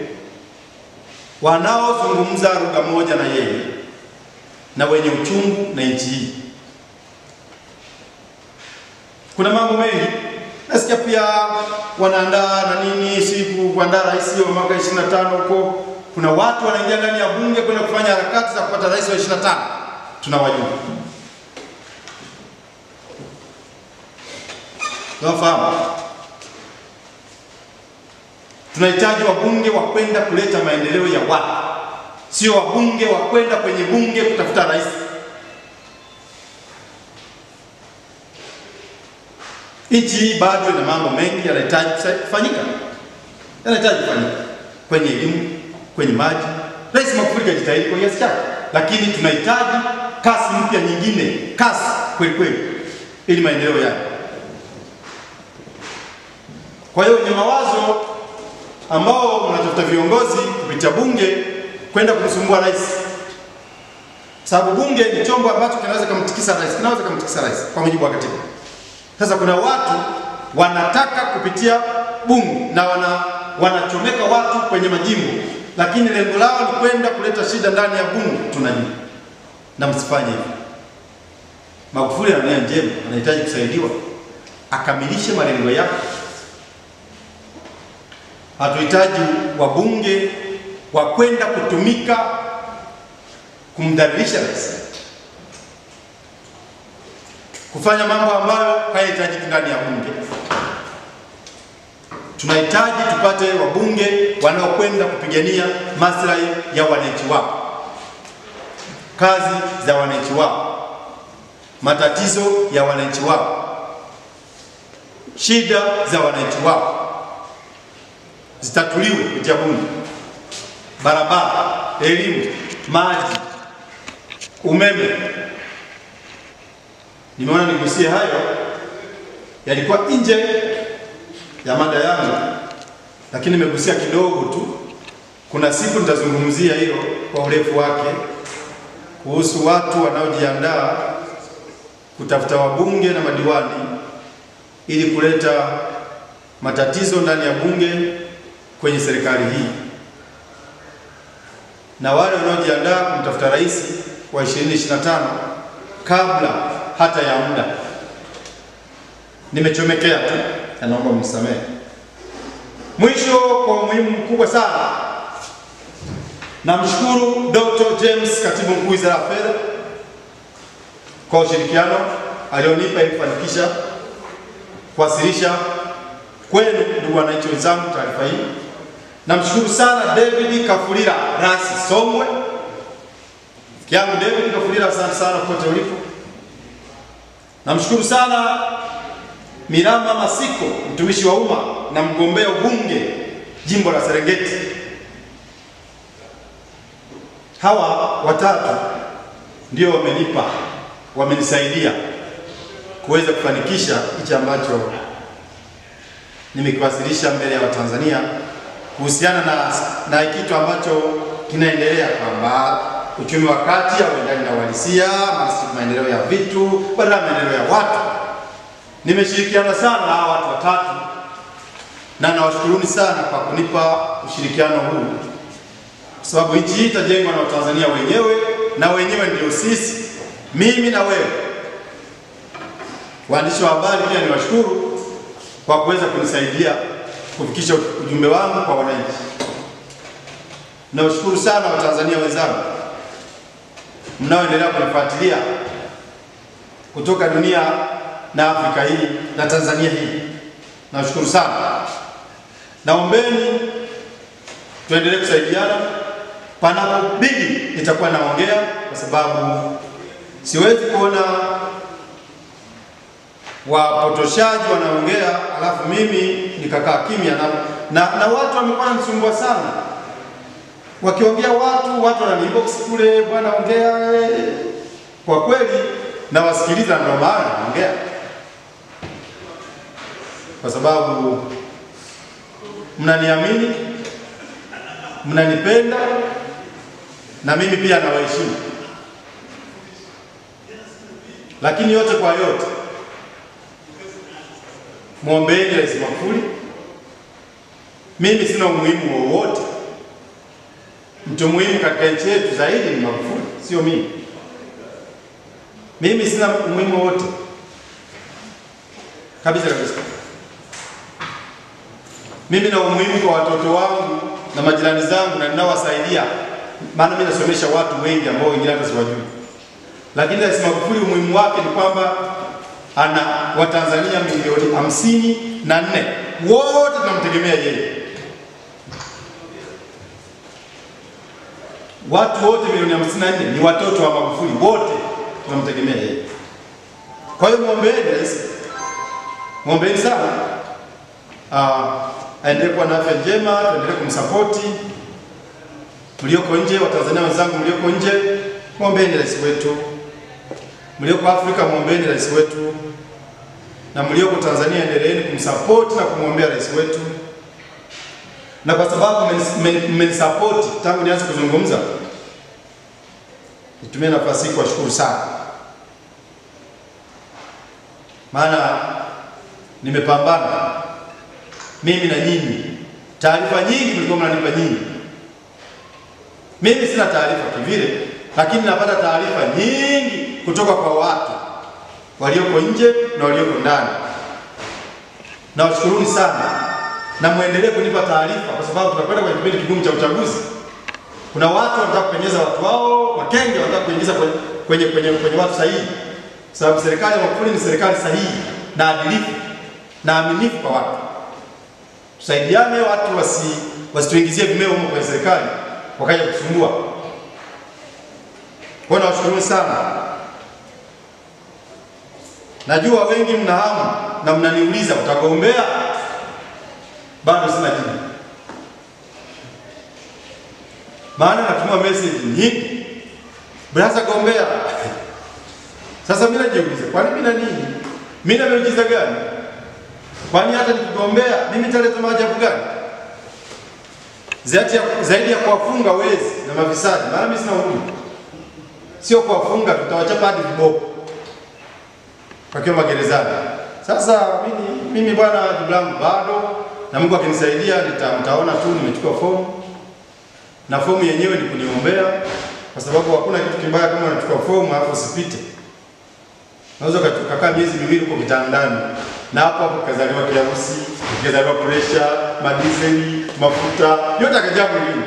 wanaozungumza lugha moja na yeye na wenye uchungu na nchi hii. Kuna mambo mengi nasikia pia wanaandaa na nini siku kuandaa rais wa mwaka 25 huko. Kuna watu wanaingia ndani ya bunge kwenda kufanya harakati za kupata rais wa 25. Tunawajua. Tunafahamu. Tunahitaji wabunge wa kwenda kuleta maendeleo ya watu, sio wabunge wa kwenda kwenye bunge kutafuta rais. Nchi bado ina mambo mengi yanahitaji kufanyika. Kwenye elimu, kwenye maji. Rais Magufuli kajitahidi kwa kiasi chake, lakini tunahitaji kasi mpya nyingine, kasi kweli ili maendeleo yaje. Kwa hiyo ni mawazo ambao mnatafuta viongozi kupitia bunge kwenda kumsumbua rais. Sababu bunge ni chombo ambacho kinaweza kumtikisa rais, kwa mujibu wa katiba. Sasa kuna watu wanataka kupitia bunge na wanachomeka watu kwenye majimbo, lakini lengo lao ni kwenda kuleta shida ndani ya bunge. Tunajua na msifanye hivyo. Magufuli ana nia njema, anahitaji kusaidiwa akamilishe malengo yake. Hatuhitaji wabunge wa kwenda kutumika kumdhalilisha rais, kufanya mambo ambayo hayahitaji ndani ya bunge. Tunahitaji tupate wabunge wanaokwenda kupigania maslahi ya wananchi wao, kazi za wananchi wao, matatizo ya wananchi wao, shida za wananchi wao zitatuliwe kupitia bunge. Barabara, elimu, maji, umeme. Nimeona nigusie hayo, yalikuwa nje ya mada yangu, lakini nimegusia kidogo tu. Kuna siku nitazungumzia hilo kwa urefu wake, kuhusu watu wanaojiandaa kutafuta wabunge na madiwani ili kuleta matatizo ndani ya bunge kwenye serikali hii, na wale wanaojiandaa kumtafuta rais wa 2025 kabla hata ya muda. Nimechomekea tu, naomba mnisamehe. Mwisho, kwa umuhimu mkubwa sana, namshukuru Dr. James, Katibu Mkuu Wizara ya Fedha, kwa ushirikiano alionipa ili kufanikisha kuwasilisha kwenu ndugu wananchi wenzangu taarifa hii. Namshukuru sana David Kafulila Rasi Songwe. Kiangu David Kafulila, asante sana kote ulipo. Namshukuru sana Mirama Masiko, mtumishi wa umma na mgombea ubunge jimbo la Serengeti. Hawa watatu ndio wamenisaidia kuweza kufanikisha hicho ambacho nimekiwasilisha mbele ya Watanzania kuhusiana na kitu ambacho kinaendelea, kwamba uchumi wa kati hauendani na uhalisia, maendeleo ya vitu badala maendeleo ya watu. Nimeshirikiana sana na hawa watu watatu, na nawashukuruni sana kwa kunipa ushirikiano huu, kwa sababu nchi hii itajengwa na Watanzania wenyewe, na wenyewe ndio sisi, mimi na wewe. Waandishi wa habari pia niwashukuru kwa kuweza kunisaidia kufikisha ujumbe wangu kwa wananchi. Nawashukuru sana Watanzania wenzangu mnaoendelea kunifuatilia kutoka dunia na Afrika hii na Tanzania hii. Nawashukuru sana. Naombeni tuendelee kusaidiana. Panapobidi nitakuwa naongea, kwa sababu siwezi kuona wapotoshaji wanaongea alafu mimi nikakaa kimya, na watu wamekuwa wananisumbua sana. Wakiongea watu wananiinbox kule, bwana ongea. Kwa kweli na wasikiliza, ndio maana naongea, kwa sababu mnaniamini, mnanipenda, na mimi pia nawaheshimu. Lakini yote kwa yote, muombeeni Rais Magufuli. Mimi sina umuhimu wowote. Mtu muhimu katika nchi yetu zaidi ni Magufuli, sio mimi. Mimi sina umuhimu wowote kabisa. Mimi na umuhimu kwa watoto wangu na majirani zangu, na ninawasaidia, maana mimi nasomesha watu wengi ambao wengine hata siwajui. Lakini Rais Magufuli umuhimu wake ni kwamba ana Watanzania milioni 54 wote tunamtegemea yeye. Watu wote milioni 54 ni watoto wa Magufuli, wote tunamtegemea yeye. Kwa hiyo muombeeni rais muombeeni sana aendelee kuwa na afya njema, tuendelee kumsupport. Mlioko nje, Watanzania wenzangu mlioko nje, muombeeni rais wetu. Mlioko Afrika, muombeeni rais wetu. Na mlioko Tanzania, endeleeni kumsupport na kumwombea rais wetu. Na kwa sababu mmenisupport tangu nianze kuzungumza, nitumie nafasi hii kuwashukuru sana. Maana nimepambana mimi na nyinyi. Taarifa nyingi mlikuwa mnanipa nyinyi. Mimi sina taarifa kivile, lakini napata taarifa nyingi kutoka kwa watu walioko nje na walioko ndani. Na washukuruni sana. Na muendelee kunipa taarifa kwa sababu tunakwenda kwenye kipindi kigumu cha uchaguzi. Kuna watu wanataka kupenyeza watu wao, wakenge wanataka kuingiza kwenye watu sahihi. Sababu serikali ya Magufuli ni serikali sahihi na adilifu na aminifu kwa watu. Tusaidiane watu wasituingizie vimeo huko kwenye serikali wakaja kusumbua. Kwa hiyo nawashukuru sana. Najua wengi mna hamu na mnaniuliza utagombea? Bado sina jibu. Maana natumia message nyingi. Brasa gombea. Sasa mimi najiuliza, kwani mimi na nini? Mimi na miujiza gani? Kwani hata nikigombea mimi nitaleta maajabu gani? Zaidi ya kuwafunga wezi na mafisadi. Maana mimi sina huruma. Sio kuwafunga, tutawachapa hadi viboko wakiwa magerezani. Sasa mimi bwana, jibu langu bado, na Mungu akinisaidia mtaona tu nimechukua fomu. Na fomu yenyewe ni kuniombea, kwa sababu hakuna kitu kibaya kama unachukua fomu alafu usipite. Unaweza kukaa miezi miwili huko kitandani na hapo kazaliwa kiharusi, kazaliwa pressure, madizeli, mafuta, yote akajaa mwilini.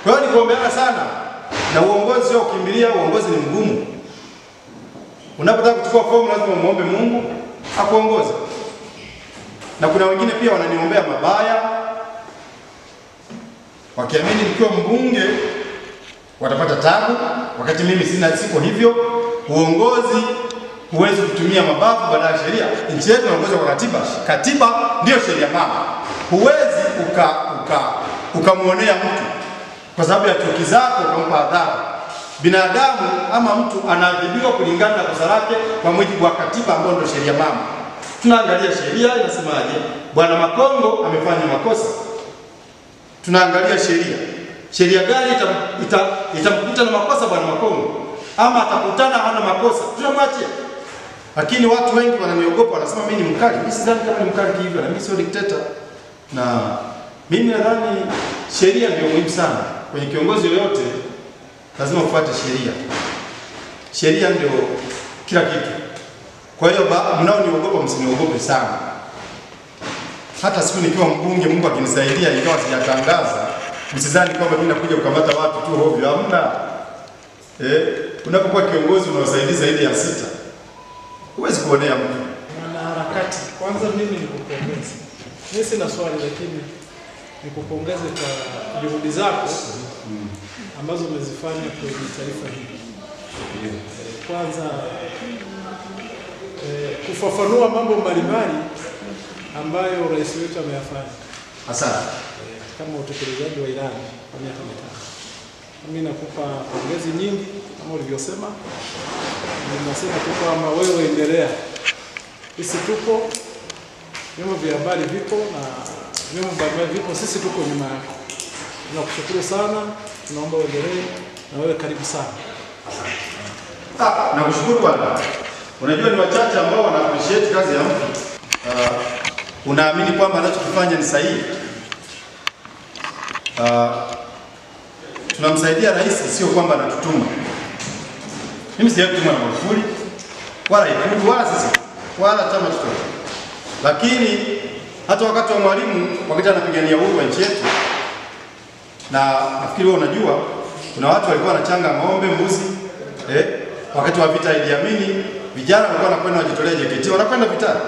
Kwa hiyo nikuombeana sana. Na uongozi sio ukimbilia, uongozi ni mgumu. Unapotaka kuchukua fomu lazima muombe Mungu akuongoze. Na kuna wengine pia wananiombea mabaya, wakiamini nikiwa mbunge watapata tabu, wakati mimi siko hivyo. Uongozi huwezi kutumia mabavu badala ya sheria. Nchi yetu inaongozwa kwa katiba. Katiba ndio sheria mama. Huwezi ukamuonea mtu kwa sababu ya chuki zako ukampa adhabu. Binadamu ama mtu anaadhibiwa kulingana na kosa lake kwa mujibu wa katiba ambayo ndio sheria mama. Tunaangalia sheria inasemaje. Bwana Makongo amefanya makosa. Tunaangalia sheria. Sheria gani itamkuta na makosa Bwana Makongo? Ama atakutana hana makosa, tunamwachia. Lakini watu wengi wananiogopa, wanasema mimi ni mkali. Mimi sidhani kama ni mkali hivyo, na mimi sio dikteta. Na mimi nadhani sheria ndio muhimu sana. Kwenye kiongozi yoyote lazima ufuate sheria. Sheria ndio kila kitu. Kwa hiyo mnaoniogopa msiniogope sana. Hata siku nikiwa mbunge, Mungu akinisaidia ingawa sijatangaza, msidhani kwamba mimi nakuja kukamata watu tu hovyo. Hamna. Unapokuwa kiongozi unawasaidia zaidi ya 6. Huwezi kuonea mtu. Mwana harakati, kwanza mimi nikupongeze. Mimi sina swali, lakini nikupongeze kwa juhudi zako ambazo umezifanya kwenye taifa hili. Kwanza kufafanua mambo mbalimbali ambayo rais wetu ameyafanya. Asante. Kama utekelezaji wa ilani kwa miaka 5. Mimi nakupa pongezi nyingi kama ulivyosema. Ninasema tu kwamba wewe endelea. Sisi tupo, vyombo vya habari vipo na vyombo vya habari vipo, sisi tuko nyuma yako. Tunakushukuru sana, tunaomba uendelee na wewe karibu sana. Nakushukuru bwana. Unajua ni wachache ambao wana appreciate kazi ya mtu. Unaamini kwamba anachokifanya ni sahihi. Tunamsaidia rais, sio kwamba anatutuma. Mimi sijatumwa na Magufuli wala Ikulu wala sisi wala chama chochote. Lakini hata wakati wa Mwalimu, wakati anapigania uhuru wa nchi yetu, na nafikiri wewe unajua kuna watu walikuwa wanachanga ng'ombe, mbuzi, wakati wa vita Idi Amin, vijana walikuwa wanakwenda wajitolea JKT, wanakwenda vitani.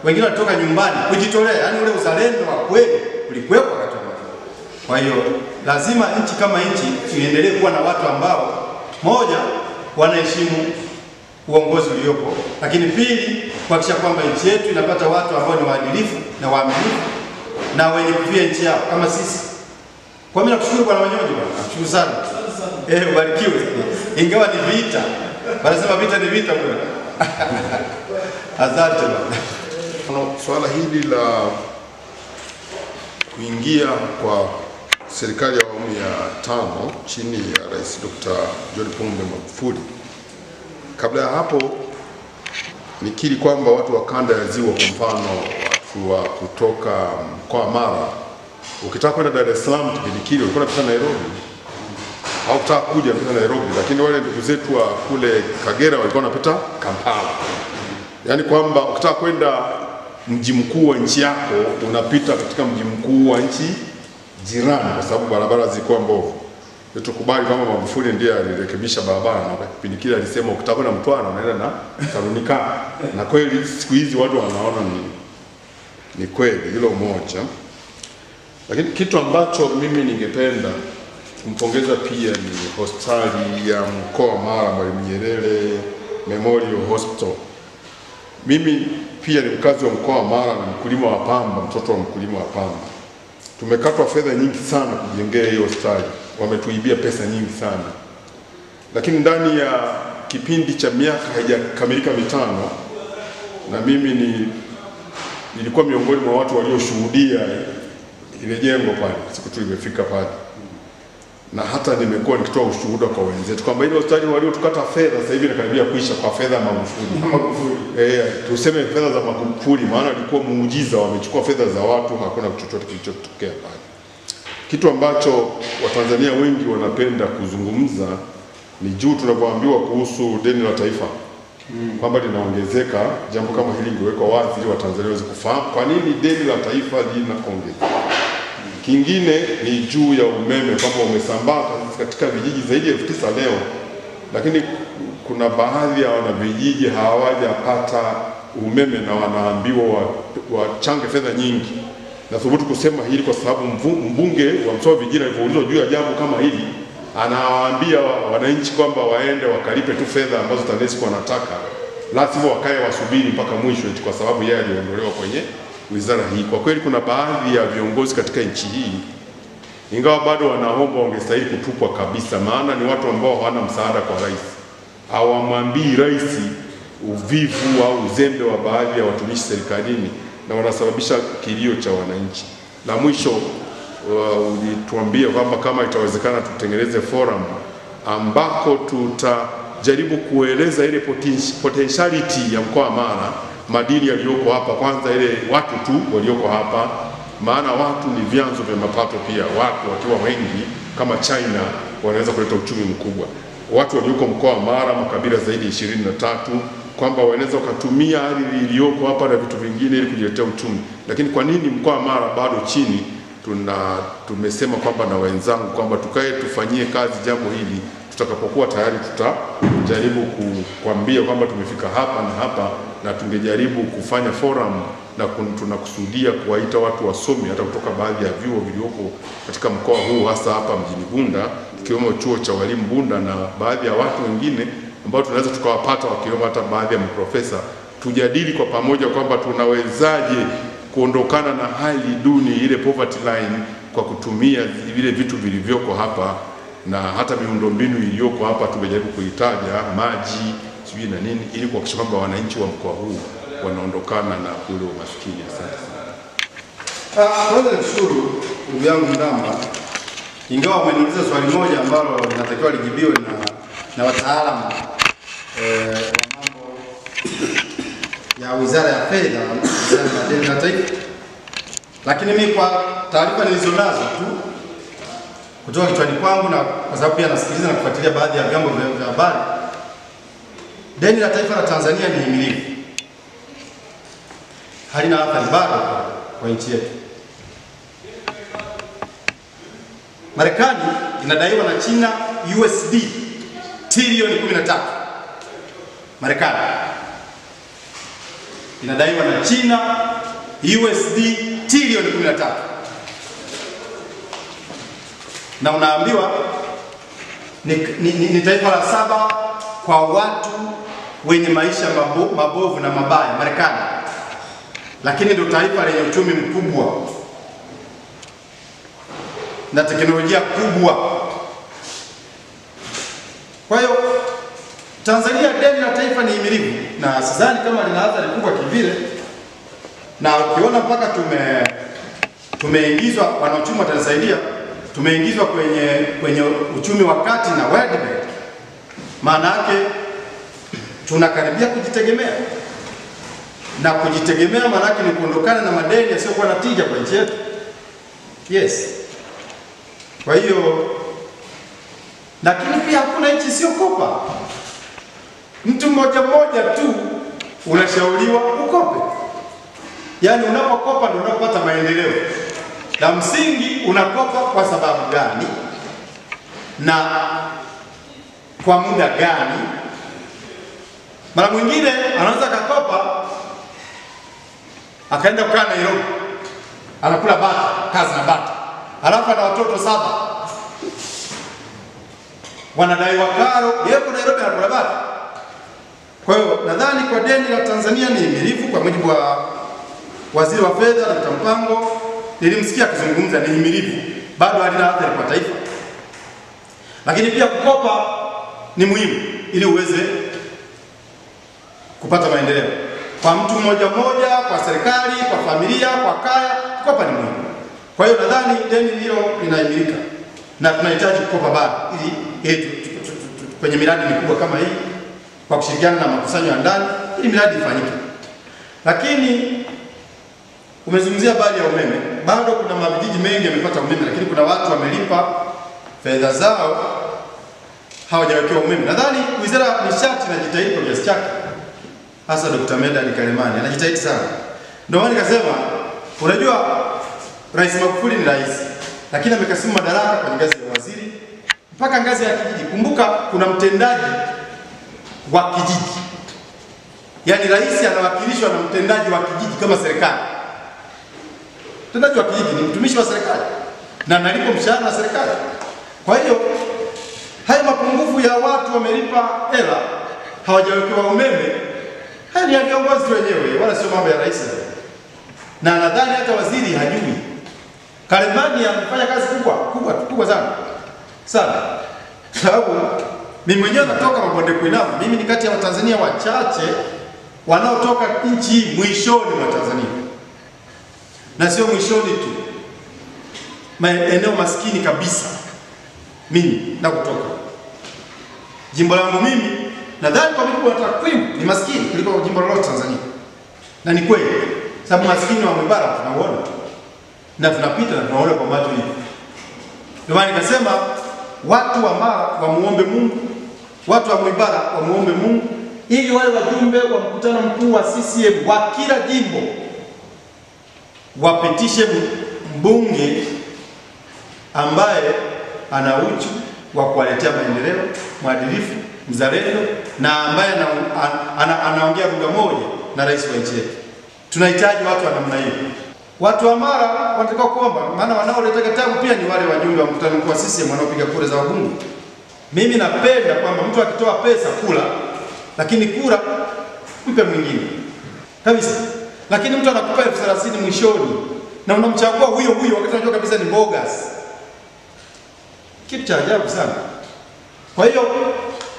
Wengine walitoka nyumbani kujitolea, yani ule uzalendo wa kweli ulikuwepo wakati wa Mwalimu. Kwa hiyo lazima nchi kama nchi iendelee kuwa na watu ambao moja wanaheshimu uongozi uliopo, lakini pili kuhakikisha kwamba nchi yetu inapata watu ambao ni waadilifu na waaminifu na wenye kufia nchi yao kama sisi. Kwa mimi nakushukuru Bwana Wanyonyi, bwana. Nakushukuru sana. Ubarikiwe. Ingawa ni vita. Wanasema vita ni vita bwana. Asante bwana. Swala hili la kuingia kwa serikali ya awamu ya 5 chini ya Rais Dr. John Pombe Magufuli. Kabla ya hapo nikiri kwamba watu wa kanda ya Ziwa, kwa mfano watu wa kutoka mkoa wa Mara, ukitaka kwenda Dar es Salaam kipindi kile ulikuwa unapita Nairobi, au ukitaka kuja unapita Nairobi, lakini wale ndugu zetu wa kule Kagera walikuwa wanapita Kampala. Yaani kwamba ukitaka kwenda mji mkuu wa nchi yako unapita katika mji mkuu wa nchi jirani, kwa sababu barabara zilikuwa mbovu. Tukubali kama Magufuli ndiye alirekebisha barabara, na kipindi kile alisema ukitaka kwenda Mtwara unaenda na Tarunika. Na kweli siku hizi watu wanaona ni kweli hilo moja. Lakini kitu ambacho mimi ningependa kumpongeza pia ni hospitali ya mkoa wa Mara, Mwalimu Nyerere Memorial Hospital. Mimi pia ni mkazi wa mkoa wa Mara na mkulima wa pamba, mtoto wa mkulima wa pamba. Tumekatwa fedha nyingi sana kujengea hiyo hospitali. Wametuibia pesa nyingi sana. Lakini ndani ya kipindi cha miaka haijakamilika 5 na mimi nilikuwa miongoni mwa watu walioshuhudia ile jengo pale siku tulimefika pale. Na hata nimekuwa nikitoa ushuhuda kwa wenzetu kwamba ile hospitali waliotukata fedha sasa hivi inakaribia kuisha kwa fedha ya Magufuli. Tuseme fedha za Magufuli, maana alikuwa muujiza, wamechukua fedha za watu, hakuna chochote kilichotokea pale. Kitu ambacho Watanzania wengi wanapenda kuzungumza ni juu tunapoambiwa kuhusu deni la taifa kwamba linaongezeka. Jambo kama hili lingewekwa wazi ili Watanzania waweze kufahamu kwa nini deni la taifa linaongezeka. Kingine ni juu ya umeme, kwamba umesambaa katika vijiji zaidi ya 9,000 leo, lakini kuna baadhi ya wanavijiji hawajapata umeme na wanaambiwa wachange fedha nyingi. Na thubutu kusema hili kwa sababu mbunge wa Msoma Vijijini alipoulizwa juu ya jambo kama hili, anawaambia wananchi kwamba waende wakalipe tu fedha ambazo TANESCO wanataka, la sivyo wakae wasubiri mpaka mwisho, kwa sababu yeye aliondolewa kwenye wizara hii. Kwa kweli kuna baadhi ya viongozi katika nchi hii, ingawa bado wanaomba, wangestahili kutupwa kabisa, maana ni watu ambao hawana msaada kwa rais. Hawamwambii rais uvivu au uzembe wa baadhi ya watumishi serikalini, na wanasababisha kilio cha wananchi. La mwisho, ulituambia kwamba kama itawezekana tutengeneze forum ambako tutajaribu kueleza ile potentiality ya mkoa wa Mara, madini yaliyoko hapa, kwanza ile watu tu walioko hapa, maana watu ni vyanzo vya mapato pia. Watu wakiwa wengi kama China wanaweza kuleta uchumi mkubwa. Watu walioko mkoa wa Mara, makabila zaidi 23, kwamba wanaweza kutumia ardhi iliyoko hapa na vitu vingine ili kujiletea uchumi. Lakini kwa nini mkoa wa Mara bado chini? Tumesema kwamba na wenzangu kwamba tukae tufanyie kazi jambo hili. Tutakapokuwa tayari tutajaribu kuambia kwamba tumefika hapa na hapa, na tungejaribu kufanya forum, na tunakusudia kuwaita watu wasomi hata kutoka baadhi ya vyuo vilivyoko katika mkoa huu, hasa hapa mjini Bunda, ikiwemo chuo cha walimu Bunda na baadhi ya watu wengine ambao tunaweza tukawapata, wakiwemo hata baadhi ya maprofesa. Tujadili kwa pamoja kwamba tunawezaje kuondokana na hali duni, ile poverty line, kwa kutumia vile vitu vilivyoko hapa na hata miundombinu iliyoko hapa. Tumejaribu kuitaja maji, sijui na nini, ili kuhakikisha kwamba wananchi wa mkoa huu wanaondokana na ule umaskini. Asante sana. Kwanza nikushukuru ndugu yangu Ndamba, ingawa umeniuliza swali moja ambalo linatakiwa lijibiwe na wataalamu wa mambo ya Wizara ya Fedha na Deni la Taifa, lakini mimi kwa taarifa nilizonazo tu kutoka kichwani kwangu, na kwa sababu pia nasikiliza na kufuatilia baadhi ya vyombo vya habari, deni la taifa la Tanzania ni himilivu, halina athari bado kwa nchi yetu. Marekani inadaiwa na China USD trilioni 13. Marekani inadaiwa na China USD trilioni 13. Na unaambiwa ni taifa la 7 kwa watu wenye maisha mabovu na mabaya, Marekani, lakini ndio taifa lenye uchumi mkubwa na teknolojia kubwa. Kwa hiyo Tanzania, deni la taifa ni himilivu, na sidhani kama lina athari kubwa kivile, na ukiona mpaka tumeingizwa, wanauchumi watanisaidia, tumeingizwa kwenye uchumi wa kati na World Bank, maana yake tunakaribia kujitegemea, na kujitegemea maana yake ni kuondokana na madeni yasiyokuwa na tija kwa nchi yetu. Yes. Kwa hiyo, lakini pia hakuna nchi isiyokopa. Mtu mmoja tu unashauriwa ukope. Yaani unapokopa ndio unapata maendeleo. La msingi unakopa kwa sababu gani na kwa muda gani? Mara mwingine anaweza kakopa akaenda kukaa Nairobi, anakula bata, kazi na bata, alafu ana watoto 7 wanadaiwa karo, yeye kwa Nairobi anakula bata. Kwa hiyo nadhani kwa deni la Tanzania ni himilivu kwa mujibu wa Waziri wa Fedha Dr. Mpango, nilimsikia akizungumza ni himilivu, bado halina athari kwa taifa. Lakini pia kukopa ni muhimu ili uweze kupata maendeleo. Kwa mtu mmoja, kwa serikali, kwa familia, kwa kaya, kukopa ni muhimu. Kwa hiyo nadhani deni hilo linahimilika na tunahitaji kukopa bado ili kwenye miradi mikubwa kama hii kwa kushirikiana na makusanyo ya ndani ili miradi ifanyike. Lakini umezungumzia habari ya umeme. Bado kuna mavijiji mengi yamepata umeme, lakini kuna watu wamelipa fedha zao hawajawekewa umeme. Nadhani Wizara ya Nishati inajitahidi kwa kiasi chake, hasa Dr. Medad Kalemani anajitahidi sana. Ndio maana nikasema, unajua Rais Magufuli ni rais, lakini amekasimu madaraka kwenye ngazi ya waziri mpaka ngazi ya kijiji. Kumbuka kuna mtendaji wa kijiji, yaani rais anawakilishwa na mtendaji wa kijiji kama serikali. Mtendaji wa kijiji ni mtumishi wa serikali na analipo mshahara na serikali. Kwa hiyo haya mapungufu ya watu wamelipa hela hawajawekewa umeme, haya ni ya viongozi wenyewe, wala sio mambo ya rais. Na nadhani hata waziri hajui. Kalemani amefanya kazi kubwa sana. Sababu mimi mwenyewe natoka Mabonde Kuinama. Mimi ni kati ya Watanzania wachache wanaotoka nchi mwishoni mwa Tanzania. Na sio mwishoni tu, maeneo maskini kabisa. Mimi na kutoka jimbo langu, mimi nadhani kwa mujibu wa takwimu ni maskini kuliko jimbo lolote Tanzania. Na ni kweli, sababu maskini wa Mwibara tunauona na tunapita na tunaona kwa macho hivi. Ndio maana nikasema watu wa Mara wamuombe Mungu, watu wa Mwibara wamuombe Mungu ili wale wajumbe wa mkutano mkuu wa CCM wa kila jimbo wapitishe mbunge ambaye ana uchu wa kuwaletea maendeleo, mwadilifu, mzalendo na ambaye anaongea lugha moja na rais wa nchi yetu. Tunahitaji watu wa namna hiyo. Watu wa Mara wanataka kuomba, maana wanaoleta kitabu pia ni wale wajumbe wa mkutano mkuu wa CCM wanaopiga kura za wabunge. Mimi napenda kwamba mtu akitoa pesa kula, lakini kura mpe mwingine kabisa. Lakini mtu anakupa 30,000 mwishoni na unamchagua huyo wakati unajua kabisa ni bogus. Kitu cha ajabu sana. Kwa hiyo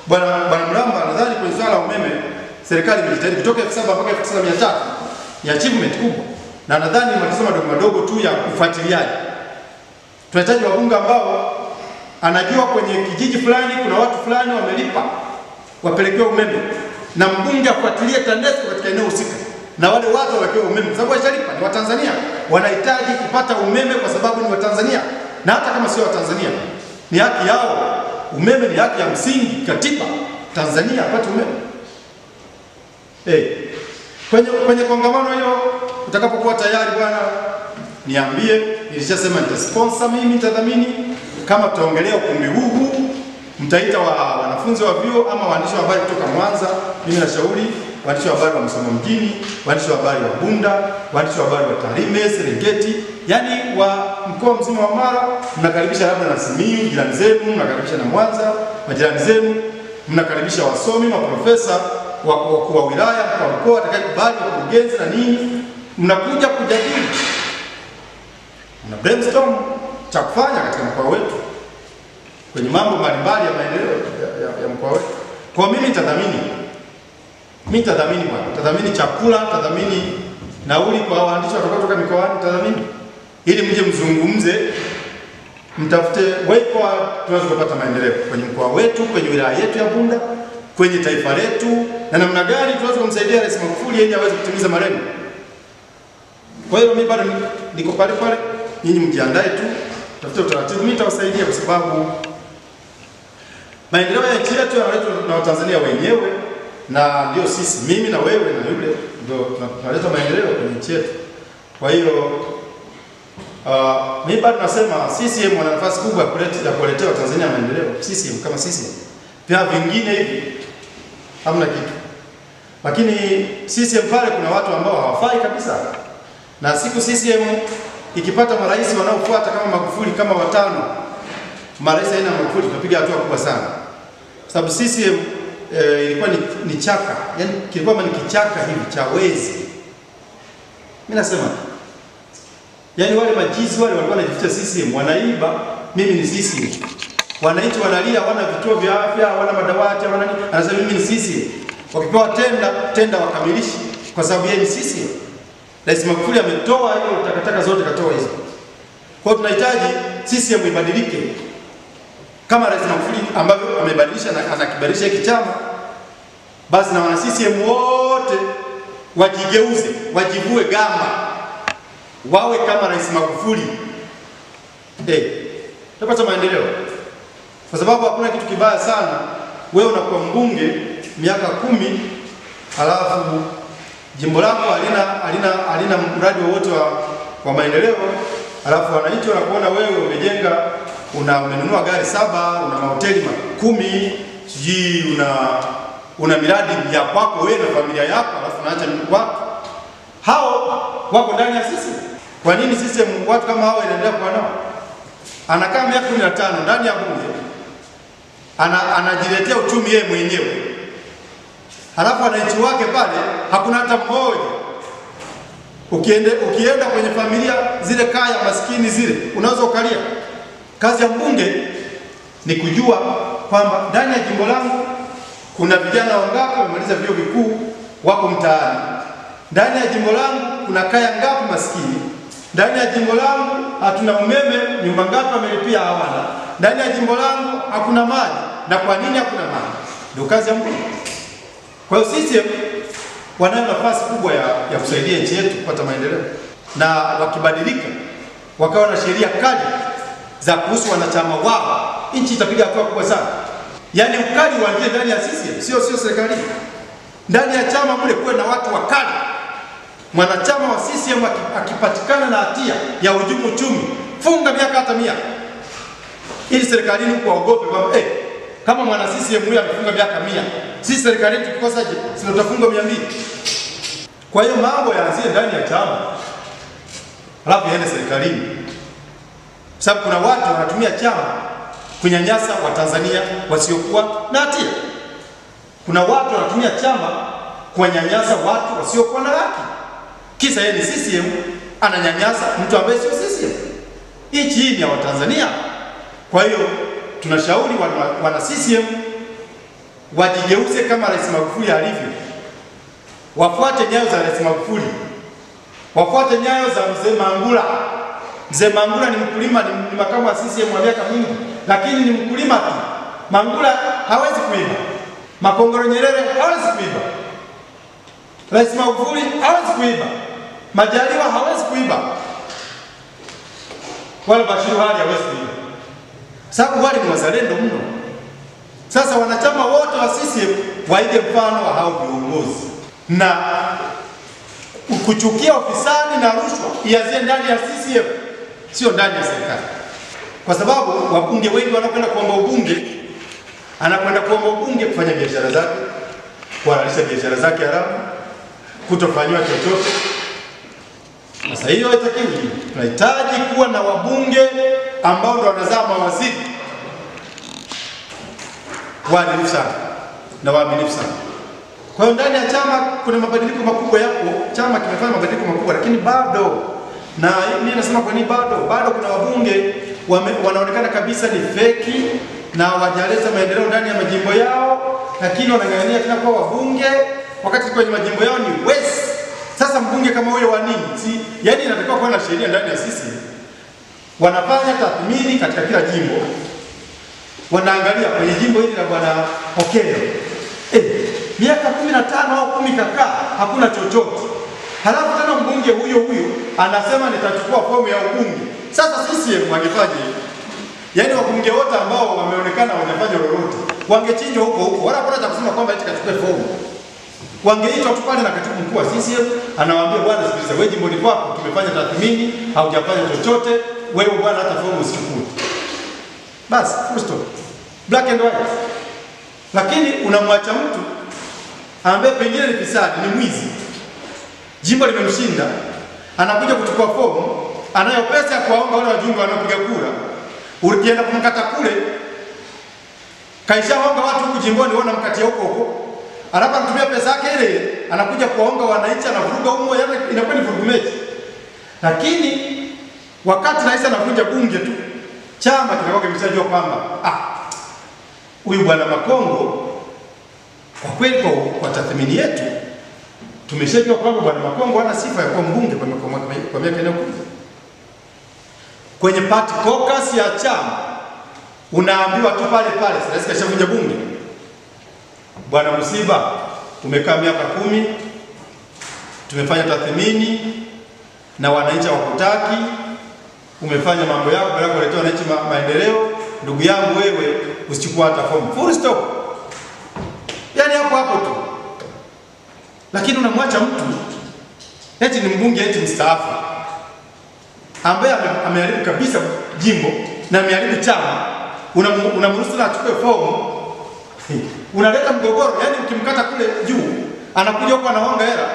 bwana Mramba, nadhani kwenye swala la umeme serikali imejitahidi kutoka 1700 mpaka 1900, ni achievement kubwa. Na nadhani matatizo madogo tu ya ufuatiliaji. Tunahitaji wabunge ambao anajua kwenye kijiji fulani kuna watu fulani wamelipa wapelekewe umeme, na mbunge afuatilie TANESCO katika eneo husika na wale watu wawekewe umeme, kwa sababu washalipa, ni Watanzania, wanahitaji kupata umeme kwa sababu ni Watanzania, na hata kama sio Watanzania ni haki yao. Umeme ni haki ya msingi, katiba Tanzania apate umeme. Kwenye kongamano hilo utakapokuwa tayari bwana, niambie. Nilishasema nitasponsor, mimi nitadhamini. Kama tutaongelea ukumbi huu, mtaita wanafunzi wa vyuo ama waandishi wa habari kutoka Mwanza. Mimi nashauri waandishi wa habari wa Musoma mjini, waandishi wa habari wa Bunda, waandishi wa habari wa Tarime, Serengeti, yani wa mkoa mzima wa Mara. Mnakaribisha labda na Simiyu, jirani zenu, mnakaribisha na Mwanza, majirani zenu, mnakaribisha wasomi, maprofesa, wakuu wa wilaya, kwa mkoa atakayekubali, wakurugenzi na nini, mnakuja kujadili, mna brainstorm cha kufanya katika mkoa wetu kwenye mambo mbalimbali ya maendeleo ya mkoa wetu. Kwa mimi nitadhamini bwana, nitadhamini chakula, nitadhamini nauli kwa waandishi watakaotoka mikoani, nitadhamini ili mje mzungumze, mtafute way forward tunaweza kupata maendeleo kwenye mkoa wetu, kwenye wilaya yetu ya Bunda, kwenye taifa letu, na namna gani tunaweza kumsaidia Rais Magufuli ili aweze kutimiza malengo. Kwa hiyo mimi bado niko pale pale, nyinyi mjiandae tu, tafute utaratibu, mimi nitawasaidia kwa sababu maendeleo ya nchi yetu yanaletwa na Watanzania wenyewe, na ndio sisi, mimi na wewe na yule, ndio tunaleta maendeleo kwenye nchi yetu. Kwa hiyo mimi bado nasema CCM wana nafasi kubwa ya kuletea Watanzania maendeleo. CCM kama CCM. Pia vingine hivi hamna kitu. Lakini CCM pale kuna watu ambao hawafai kabisa. Na siku CCM ikipata marais wanaofuata kama Magufuli kama watano, marais aina Magufuli, tunapiga hatua kubwa sana. Sababu CCM ilikuwa ni chaka, yani kilikuwa ni kichaka hivi cha wezi. Mimi nasema yani wale majizi wale walikuwa wanajificha CCM, wanaiba, mimi ni CCM. Wananchi wanalia, wana vituo vya afya, wana madawati, wana nini, anasema mimi ni CCM. Wakipewa tenda wakamilishe kwa sababu yeye ni CCM. Rais Magufuli ametoa hiyo takataka zote, katoa hizo. Kwa hiyo tunahitaji CCM ibadilike. Kama Rais Magufuli ambavyo amebadilisha na anakibadilisha hiki chama, basi na wana CCM wote wajigeuze, wajivue gamba, wawe kama Rais Magufuli. Tutapata maendeleo. Kwa sababu hakuna kitu kibaya sana wewe unakuwa mbunge miaka 10 halafu jimbo lako halina mradi wowote wa maendeleo, halafu wananchi wanakuona wewe umejenga, umenunua gari 7, una mahoteli 10, siji una miradi ya kwako wewe na familia yako, halafu unaacha watu hao wako ndani ya sisi. Kwa nini sisi watu kama hao inaendelea kuwa nao? Anakaa miaka 15 ndani ya bunge, anajiletea uchumi yeye mwenyewe, halafu wananchi wake pale hakuna hata mmoja. Ukienda kwenye familia zile kaya maskini zile, unaweza ukalia. Kazi ya mbunge ni kujua kwamba ndani ya jimbo langu kuna vijana wangapi wamemaliza vyuo vikuu wako mtaani. Ndani ya jimbo langu kuna kaya ngapi maskini. Ndani ya jimbo langu hatuna umeme, nyumba ngapi wamelipia hawana. Ndani ya jimbo langu hakuna maji, na kwa nini hakuna maji? Ndio kazi ya mbunge. Kwa hiyo sisi wanayo nafasi kubwa ya kusaidia nchi yetu kupata maendeleo, na wakibadilika wakawa na sheria kali za kuhusu wanachama wao, nchi itapiga hatua kubwa sana. Yaani ukali uanzie ndani ya CCM, sio serikali. Ndani ya chama mle kuwe na watu wakali. Mwanachama wa CCM akipatikana na hatia ya hujumu uchumi, funga miaka hata 100. Ili serikalini kuogope kwamba kama mwana CCM huyu amefunga miaka 100, sisi serikalini tukikosaje? Sio tutafungwa 200. Kwa hiyo mambo yaanzie ndani ya chama, alafu yaende serikalini. Sababu kuna watu wanatumia chama kunyanyasa Watanzania wasiokuwa na hatia. Kuna watu wanatumia chama kunyanyasa watu wasiokuwa na haki. Kisa yeye ni CCM, ananyanyasa mtu ambaye sio CCM. Nchi hii ni ya Watanzania. Kwa hiyo tunashauri wana CCM wajigeuze kama Rais Magufuli alivyo. Wafuate nyayo za Rais Magufuli. Wafuate nyayo za Mzee Mangula. Mzee Mangula ni mkulima, ni makamu wa CCM wa miaka mingi, lakini ni mkulima tu. Mangula hawezi kuiba. Makongoro Nyerere hawezi kuiba. Rais Magufuli hawezi kuiba. Majaliwa hawezi kuiba. Wala Bashiru hali hawezi kuiba. Sababu wale ni wazalendo mno. Sasa wanachama wote wa CCM waige mfano wa hao viongozi. Na kuchukia ufisadi na rushwa ianzie ndani ya CCM, sio ndani ya serikali. Kwa sababu wabunge wengi wanakwenda kuomba ubunge, anakwenda kuomba ubunge kufanya biashara zake, kuhalalisha biashara zake haramu, kutofanywa chochote. Sasa hiyo haitakiwi. Tunahitaji kuwa na wabunge ambao ndo wanazaa mawaziri waadilifu sana na waaminifu sana. Kwa hiyo ndani ya chama kuna mabadiliko makubwa yapo, chama kimefanya mabadiliko makubwa, lakini bado, na mimi nasema kwa nini bado kuna wabunge wanaonekana kabisa ni feki na hawajaleta maendeleo ndani ya majimbo yao, lakini wanang'ang'ania tena kwa wabunge wakati kwenye majimbo yao ni west. Sasa mbunge kama huyo wa nini? Yaani inatakiwa kuwa na sheria ndani ya sisi. Wanafanya tathmini katika kila jimbo. Wanaangalia kwenye jimbo hili la bwana Okello. Miaka 15 au 10 kakaa hakuna chochote. Halafu tena mbunge huyo anasema nitachukua fomu ya ubunge. Sasa CCM wangefaje? Yaani wabunge wote ambao wameonekana wanafanya lolote wangechinjwa huko wala hakuna cha kusema kwamba eti kachukue fomu. Wangeitwa tu pale na katibu mkuu wa CCM anawaambia bwana, sikiliza, wewe jimboni kwako tumefanya tathmini, haujafanya chochote, wewe bwana hata fomu usichukue. Basi full stop. Black and white. Lakini unamwacha mtu ambaye pengine ni fisadi, ni mwizi. Jimbo limemshinda, anakuja kuchukua fomu, anayo pesa ya kuwaomba wale wajumbe wanaopiga kura. Ukienda kumkata kule, kaishaomba watu huku jimboni wana mkatia huko. Alafu anatumia pesa yake ile, anakuja kuwaomba wananchi, anavuruga humo, yani inakuwa ni vurugu mechi. Lakini wakati rais anavunja bunge tu, chama kinakuwa kimeshajua kwamba huyu bwana Makongo kwa kweli kwa tathmini yetu tumeshajua kwamba bwana Makongo hana sifa ya kuwa mbunge kwa miaka inayokuja. Kwenye party caucus ya chama unaambiwa tu pale rais kashavunja bunge. Bwana Musiba, tumekaa miaka 10, tumefanya tathmini na wananchi hawakutaki, umefanya mambo yako bila kuletea wananchi maendeleo, ndugu yangu wewe usichukua hata fomu. Full stop. Yaani hapo tu. Lakini unamwacha mtu eti ni mbunge, eti mstaafu, ambaye ameharibu kabisa jimbo na ameharibu chama, unamruhusu na achukue fomu. Unaleta mgogoro. Yaani ukimkata kule juu anakuja huko anaonga hela,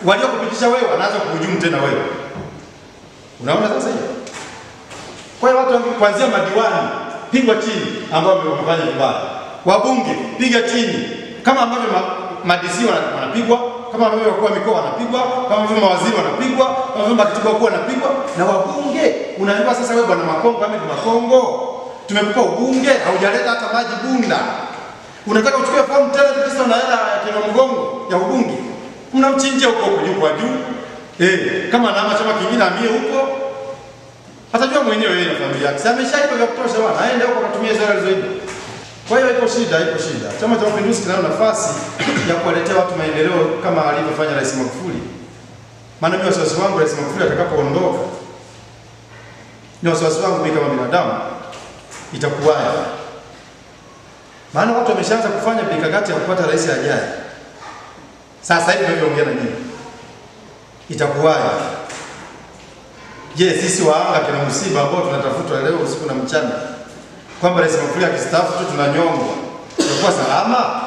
waliokupitisha wewe anaanza kuhujumu tena wewe. Unaona sasa hiyo? Kwa hiyo watu kuanzia madiwani pigwa chini ambao wamefanya vibaya, wabunge piga chini, kama ambavyo madisi wanapigwa, kama ambavyo wakuu wa mikoa wanapigwa, kama ambavyo mawaziri wanapigwa, kama ambavyo makatibu wakuu wanapigwa, na wabunge unaambiwa sasa wewe bwana Makongo, kama ni Makongo tumekupa ubunge, haujaleta hata maji bunda, unataka uchukue fomu tena tukisa na hela ya kina mgongo ya ubunge, mnamchinjia huko juu kwa juu. Kama na chama kingine amie huko, atajua mwenyewe yeye na familia yake. Sasa ameshaiba vya kutosha bwana, aende huko akatumia hizo hela zaidi. Kwa hiyo iko shida. Chama cha Mapinduzi kinayo nafasi ya kuwaletea watu maendeleo kama alivyofanya Rais Magufuli. Maana mimi wasiwasi wangu Rais Magufuli atakapoondoka, ni wasiwasi wangu mimi kama binadamu, itakuwaje? Maana watu wameshaanza kufanya mikakati ya kupata rais ajaye. Sasa hivi tunavyoongea na nyinyi, itakuwaje? Je, sisi waanga kina Musiba ambao tunatafutwa leo usiku na mchana kwamba Rais Magufuli akistaafu tu tunanyongwa, tutakuwa salama?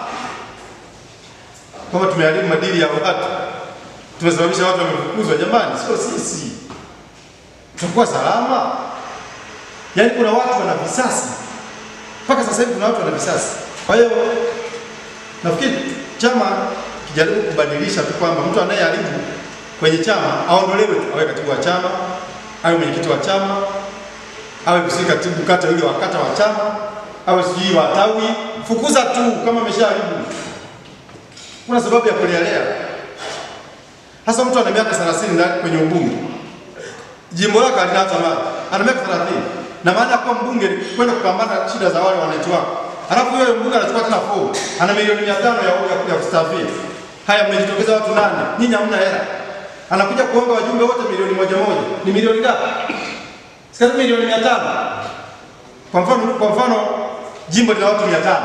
Kama tumeharibu madili ya watu, tumesababisha watu wamefukuzwa, jamani, sio sisi, tutakuwa salama? Yaani kuna watu wana visasi. Mpaka sasa hivi kuna watu wana visasi. Kwa hiyo nafikiri chama kijaribu kubadilisha tu kwamba mtu anayeharibu kwenye chama aondolewe, awe katibu wa chama, awe mwenyekiti wa chama, awe katibu kata yule wa kata wa chama, awe sijui wa tawi, fukuza tu kama ameshaharibu. Kuna sababu ya kulelea. Hasa mtu ana miaka 30 ndani kwenye ubunge, jimbo lake halina hata maji, ana miaka 30, na maana kwa mbunge kwenda kupambana shida za wale wananchi wako. Alafu yule mbunge anachukua tena fomu, ana milioni 500 ya kustafia. Haya, mmejitokeza watu 8, nyinyi hamna hela. Anakuja kuomba wajumbe wote milioni 1 ni milioni ngapi? Sasa milioni 500. Kwa mfano jimbo lina watu 500.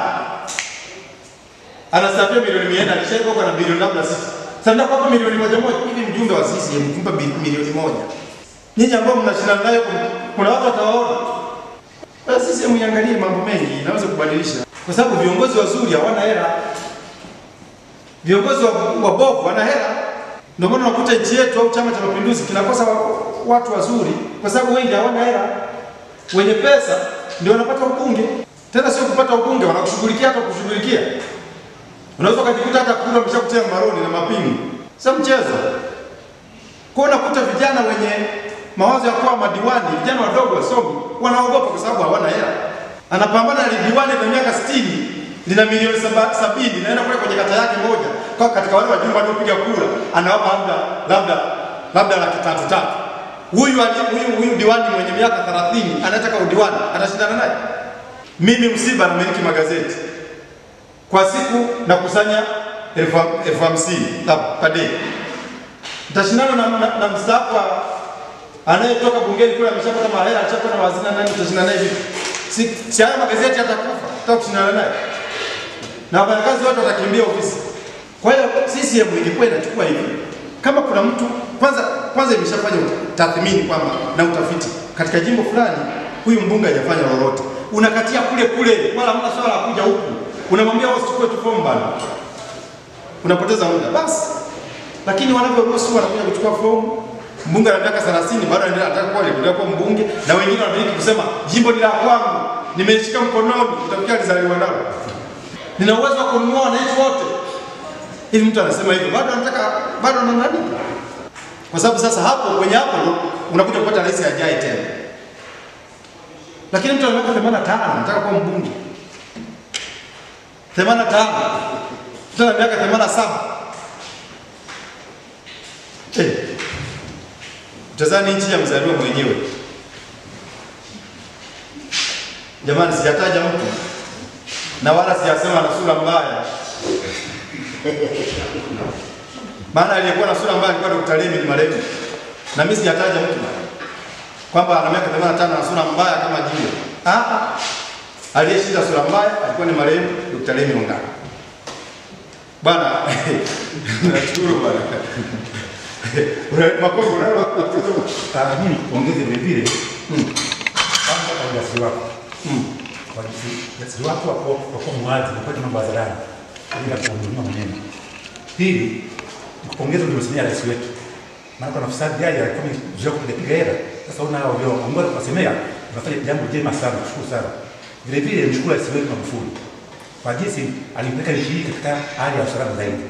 Anastafia milioni 400, alishaiko kwa na bilioni 6. Sasa ndio kwa milioni 1 hivi mjumbe wa CCM kumpa milioni 1. Nyinyi ambao mnashindana nayo kuna watu watawaona. Basi CCM iangalie mambo mengi, inaweza kubadilisha. Kwa sababu viongozi wazuri hawana hela. Viongozi wabovu wana hela. Ndio maana unakuta nchi yetu au Chama cha Mapinduzi kinakosa watu wazuri kwa sababu wengi hawana hela. Wenye pesa ndio wanapata ubunge. Tena sio kupata ubunge, wanakushughulikia hata kushughulikia. Unaweza kujikuta hata kula umeshakutia maroni na mapingu. Sio mchezo. Kwa unakuta vijana wenye mawazo ya kuwa madiwani, vijana wadogo wasomi, wanaogopa kwa sababu hawana hela. Anapambana na diwani la miaka 60 lina milioni 70 naenda kule kwenye kata yake moja. Kwa katika wale wajumbe waliopiga kura, anawapa labda laki tatu. Huyu diwani mwenye miaka 30 anataka udiwani, atashindana naye. Mimi Msiba namiliki magazeti. Kwa siku nakusanya 50,000 per day. Nitashindana na mstaafu anayetoka bungeni kule ameshapata mahela, ameshapata waziri na nani, tutashindana naye vipi? Si haya magazeti yatakufa, tutakushindana naye. Na wafanyakazi wote watakimbia ofisi. Kwa hiyo CCM ilikuwa inachukua hivi. Kama kuna mtu kwanza imeshafanya tathmini kwamba na utafiti katika jimbo fulani huyu mbunge hajafanya lolote. Unakatia kule wala hamna swala la kuja huku. Unamwambia usichukue tu fomu bana. Unapoteza muda basi. Lakini wanavyoruhusu wanakuja kuchukua fomu. Mbunge ana miaka 30 bado anaendelea anataka kuwa mbunge na wengine wanamiliki kusema jimbo ni la kwangu. Nimeshika mkononi utafikia alizaliwa nalo. Nina uwezo wa kununua wananchi wote. Hivi mtu anasema hivyo bado ana nani? Kwa sababu sasa kwenye hapo unakuja kupata rais ajaye tena. Lakini mtu ana miaka 85 anataka kuwa mbunge. 85. Mtu ana miaka 87. Utazani nchi ya mzaliwa mwenyewe. Jamani, sijataja mtu na wala sijasema na sura mbaya. Maana aliyekuwa na sura mbaya alikuwa Dr. Lemi ni marehemu. Na mimi sijataja mtu kwamba ana miaka 85 na sura mbaya kama jiwe. Aliyeshinda sura mbaya alikuwa ni marehemu Dr. Lemi Ongala. Bwana, nashukuru bwana. Makongo nalo mimi kuongeze vile vile kwanza kwa ujasiri wako. Kwa ujasiri wako kwa mwazi na kwa mambo hadharani bila kuhudumia maneno. Pili, nikupongeza uliyosemea rais wetu. Maana kwa nafasi yake alikuwa mzee kupiga hela. Sasa una hao leo ambao tunasemea tunafanya jambo jema sana, tushukuru sana. Vile vile mshukuru rais wetu Magufuli kwa jinsi alipeleka nchi hii katika hali ya usalama zaidi.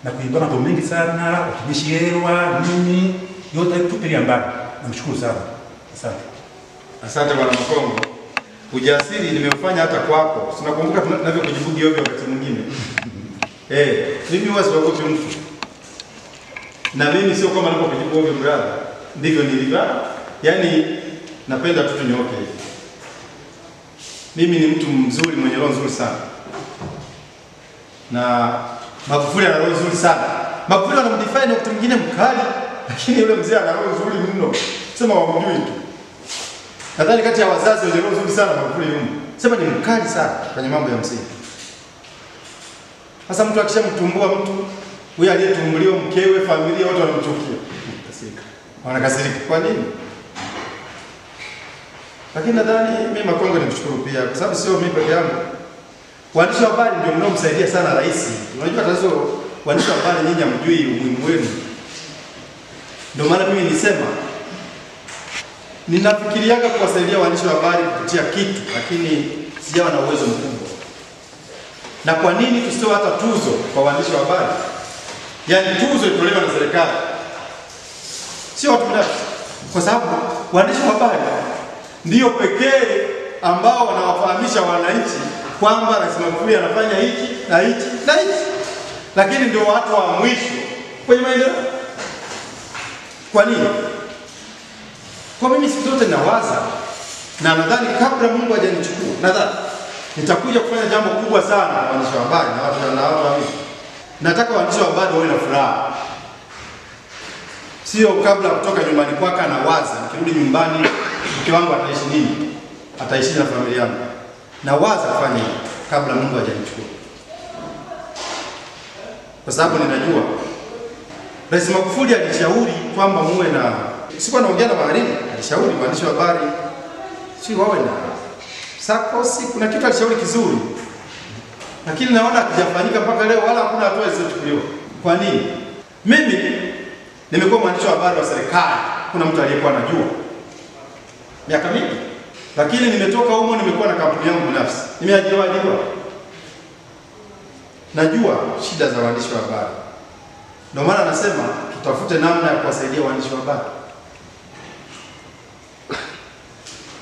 Na kuibana mambo mengi sana, utumishi hewa, nini, yote tupilia mbali. Namshukuru sana. Asante. Asante bwana Makongo. Ujasiri nimeufanya hata kwako. Tunakumbuka tunavyokujibugi ovyo wakati mwingine. Mimi huwa siogopi mtu. Na mimi sio kama ninapokujibu ovyo brother. Ndivyo nilivyo. Yaani napenda tu tunyoke hivi. Mimi ni mtu mzuri mwenye roho nzuri sana. Na Magufuli ana roho nzuri sana. Magufuli anamdefine wakati mwingine mkali, lakini yule mzee ana roho nzuri mno. Sema wamjui tu. Nadhani kati ya wazazi wenye roho nzuri sana Magufuli yumo. Sema ni mkali sana kwenye mambo ya msingi. Sasa mtu akishamtumbua mtu, huyu aliyetumbuliwa mkewe, familia wote wanamchukia. Wanakasirika. Kwa nini? Lakini nadhani mimi Makongo nimshukuru pia kwa sababu sio mimi peke yangu. Waandishi wa habari ndio mnaomsaidia sana rais. Unajua tatizo waandishi wa habari nyinyi hamjui umuhimu wenu. Ndio maana mimi nilisema ninafikiriaga kuwasaidia waandishi wa habari kupitia kitu, lakini sijawa na uwezo mkubwa. Na kwa nini tusitoe hata tuzo kwa waandishi wa habari? Yaani tuzo itolewe na serikali. Sio watu binafsi. Kwa sababu waandishi wa habari ndio pekee ambao wanawafahamisha wananchi kwamba Rais Magufuli anafanya hiki na hiki na hiki. Lakini ndio watu wa mwisho kwenye maendeleo. Kwa nini? Kwa mimi siku zote nawaza na nadhani kabla Mungu hajanichukua, nadhani nitakuja kufanya jambo kubwa sana kwa waandishi wa habari na watu wanaoamini. Nataka waandishi wa habari wawe na furaha. Sio kabla kutoka nyumbani kwake anawaza, nikirudi nyumbani mke wangu ataishi nini? Ataishi na familia yangu. Nawaza kufanya hivyo kabla Mungu hajanichukua. Kwa sababu ninajua Rais Magufuli alishauri kwamba muwe na sikuwa naongea na mahariri, alishauri waandishi wa habari si wawe na sakosi, kuna kitu alishauri kizuri. Lakini naona hakijafanyika mpaka leo wala hakuna hatua zilizochukuliwa. Kwa nini? Mimi nimekuwa mwandishi wa habari wa serikali, kuna mtu aliyekuwa anajua miaka mingi. Lakini nimetoka humo nimekuwa na kampuni yangu binafsi. Nimeajiriwa. najua shida za waandishi wa habari. Ndio maana nasema tutafute namna ya kuwasaidia waandishi wa habari.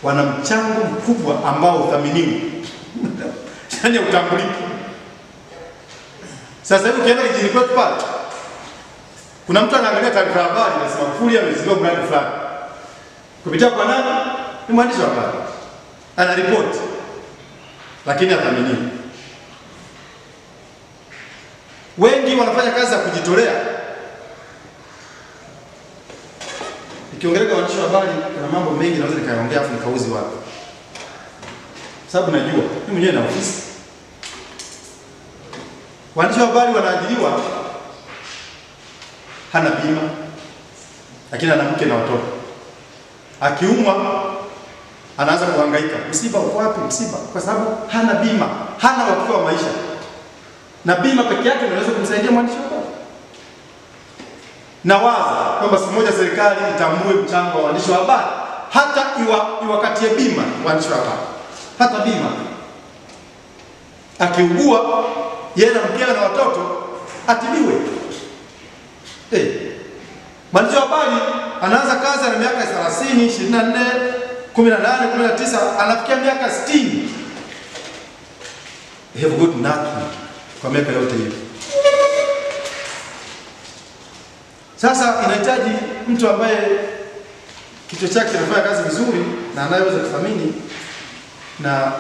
Wana mchango mkubwa ambao uthaminiwi. Yaani utambuliki. Sasa hivi ukienda kijini kwetu pale, kuna mtu anaangalia taarifa ya habari anasema Magufuli amezindua mradi fulani. Kupitia kwa nani? Ni mwandishi wa habari. Ana report. Lakini hathaminiwi. Wengi wanafanya kazi za kujitolea. Nikiongelea waandishi wa habari kuna mambo mengi naweza nikaongea afu nikauzi wapi. Sababu najua mimi mwenyewe na ofisi. Waandishi wa habari wanaajiriwa, hana bima, lakini ana mke na watoto. Akiumwa anaanza kuhangaika. Msiba uko wapi? Msiba, kwa sababu hana bima, hana uhakika wa maisha. Na bima peke yake inaweza kumsaidia mwandishi wa habari. Na waza kwamba siku moja serikali itambue mchango wa waandishi wa habari, hata iwakatie bima waandishi wa habari. Hata bima. Akiugua yeye na mkewe na watoto atibiwe. Mwandishi wa habari anaanza kazi na miaka 30, 24, 18, 19, anafikia miaka 60. They have got nothing kwa miaka yote hiyo. Sasa inahitaji mtu ambaye kichwa chake kinafanya kazi vizuri na anayeweza kuthamini na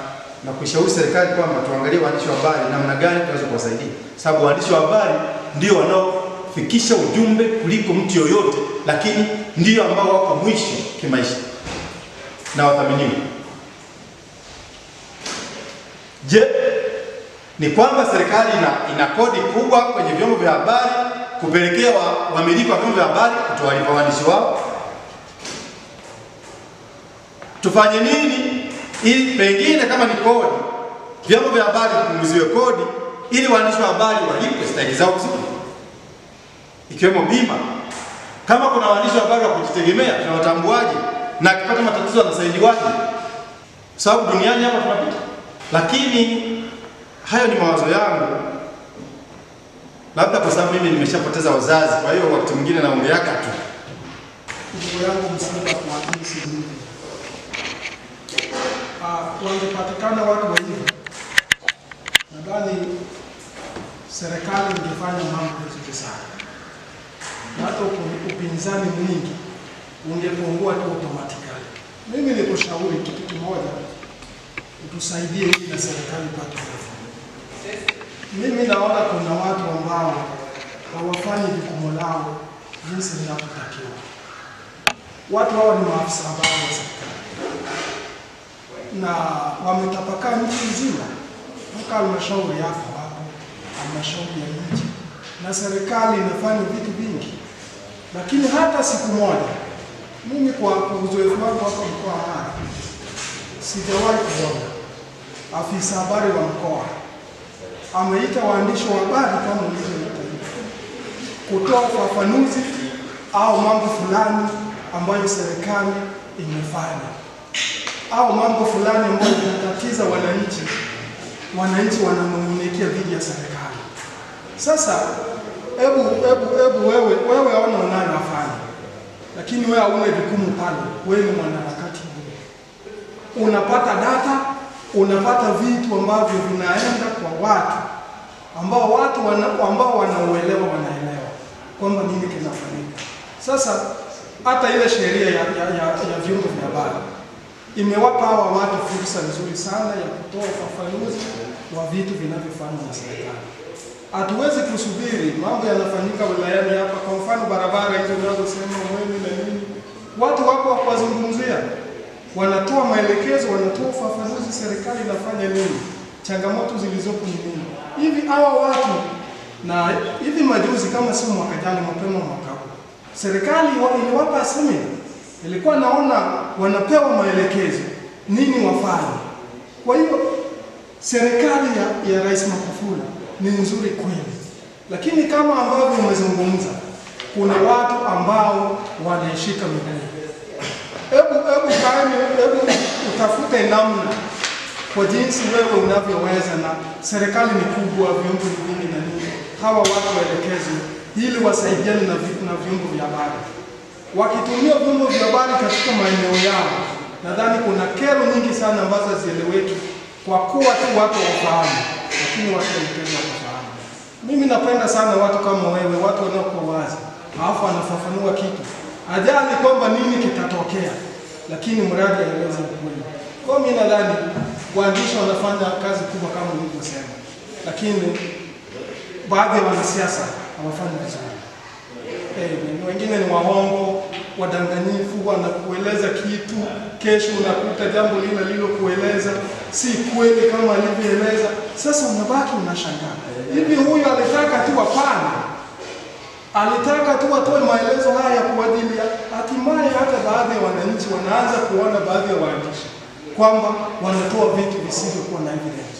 kushauri serikali kwamba tuangalie waandishi wa habari namna gani tunaweza kuwasaidia. Sababu waandishi wa habari ndio wanaofikisha ujumbe kuliko mtu yoyote, lakini ndio ambao wako mwisho kimaisha na wathaminiwa. Je, ni kwamba serikali ina kodi kubwa kwenye vyombo vya habari kupelekea wamiliki wa vyombo vya habari kutowalipa waandishi wao? Tufanye nini ili pengine kama ni kodi, vyombo vya habari vipunguziwe kodi ili waandishi wa habari walipwe stahiki zao vizuri, ikiwemo bima. Kama kuna waandishi wa habari wa kujitegemea tunawatambuaje, na akipata matatizo anasaidiwaje? Sababu duniani hapa tunapita. Lakini hayo ni mawazo yangu, labda kwa sababu mimi nimeshapoteza wazazi, kwa hiyo wakati mwingine naongeaka tu. Ndugu yangu msiba kwa waandishi hivi. Wangepatikana watu wa hivi, nadhani serikali ingefanya mambo vizuri sana. Hata upinzani mwingi ungepungua tu automatically. Mimi nikushauri kitu kimoja, utusaidie ili na serikali ipate nguvu. Mimi naona kuna watu ambao hawafanyi jukumu lao jinsi linavyotakiwa. Watu hao ni maafisa habari wa serikali na wametapakaa nchi nzima. Mpaka halmashauri yako hapo, halmashauri ya nchi, na serikali inafanya vitu vingi. Lakini hata siku moja, mimi kwa uzoefu wangu hapa mkoa wa Mara, sijawahi kuona afisa habari wa mkoa ameita waandishi wa habari kama ulivyoita kutoa ufafanuzi au mambo fulani ambayo serikali imefanya, au mambo fulani ambayo yanatatiza wananchi. Wananchi wananung'unikia dhidi ya serikali. Sasa hebu wewe aona unayofanya, lakini wewe hauna jukumu pale. Wewe ni mwanaharakati, unapata data, unapata vitu ambavyo vinaenda kwa watu ambao wanauelewa, wanaelewa kwamba nini kinafanyika. Sasa hata ile sheria ya vyombo vya habari imewapa hawa watu fursa nzuri sana ya kutoa ufafanuzi wa vitu vinavyofanywa na serikali. Hatuwezi kusubiri mambo yanafanyika wilayani hapa, kwa mfano barabara hizo zinazosema umeme na nini. Watu wako wazungumzia, wanatoa maelekezo, wanatoa ufafanuzi, serikali inafanya nini, changamoto zilizopo ni nini. Hivi hawa watu, na hivi majuzi kama sio mwaka jana, mapema mwaka huu, serikali iliwapa semina. Ilikuwa naona wanapewa maelekezo nini wafanye. Kwa hiyo serikali ya Rais Magufuli ni nzuri kweli, lakini kama ambavyo umezungumza, kuna watu ambao wanaishika miguu. Hebu utafute namna kwa jinsi wewe unavyoweza, na serikali ni kubwa, vyombo vingi na nini, hawa watu waelekezwe ili wasaidiane na vyombo vya habari. Wakitumia vyombo vya habari katika maeneo yao, nadhani kuna kero nyingi sana ambazo hazieleweki kwa kuwa tu watu wafahamu, lakini watu waelekezwe wafahamu. Mimi napenda sana watu kama wewe, watu wanaokuwa wazi, alafu anafafanua kitu, ajali kwamba nini kitatokea, lakini mradi aeleze ukweli. Kwa mimi nadhani waandishi wanafanya kazi kubwa kama nilivyosema, lakini baadhi ya wanasiasa hawafanyi vizuri. Wengine ni waongo, wadanganyifu, wanakueleza kitu, kesho unakuta jambo lile kueleza si kweli kama alivyoeleza. Sasa unabaki unashangaa, hivi huyu alitaka tu apana, alitaka tu atoe maelezo haya kwa ajili ya hatimaye hata baadhi ya wananchi wanaanza kuona baadhi ya waandishi kwamba wanatoa vitu visivyokuwa na evidence.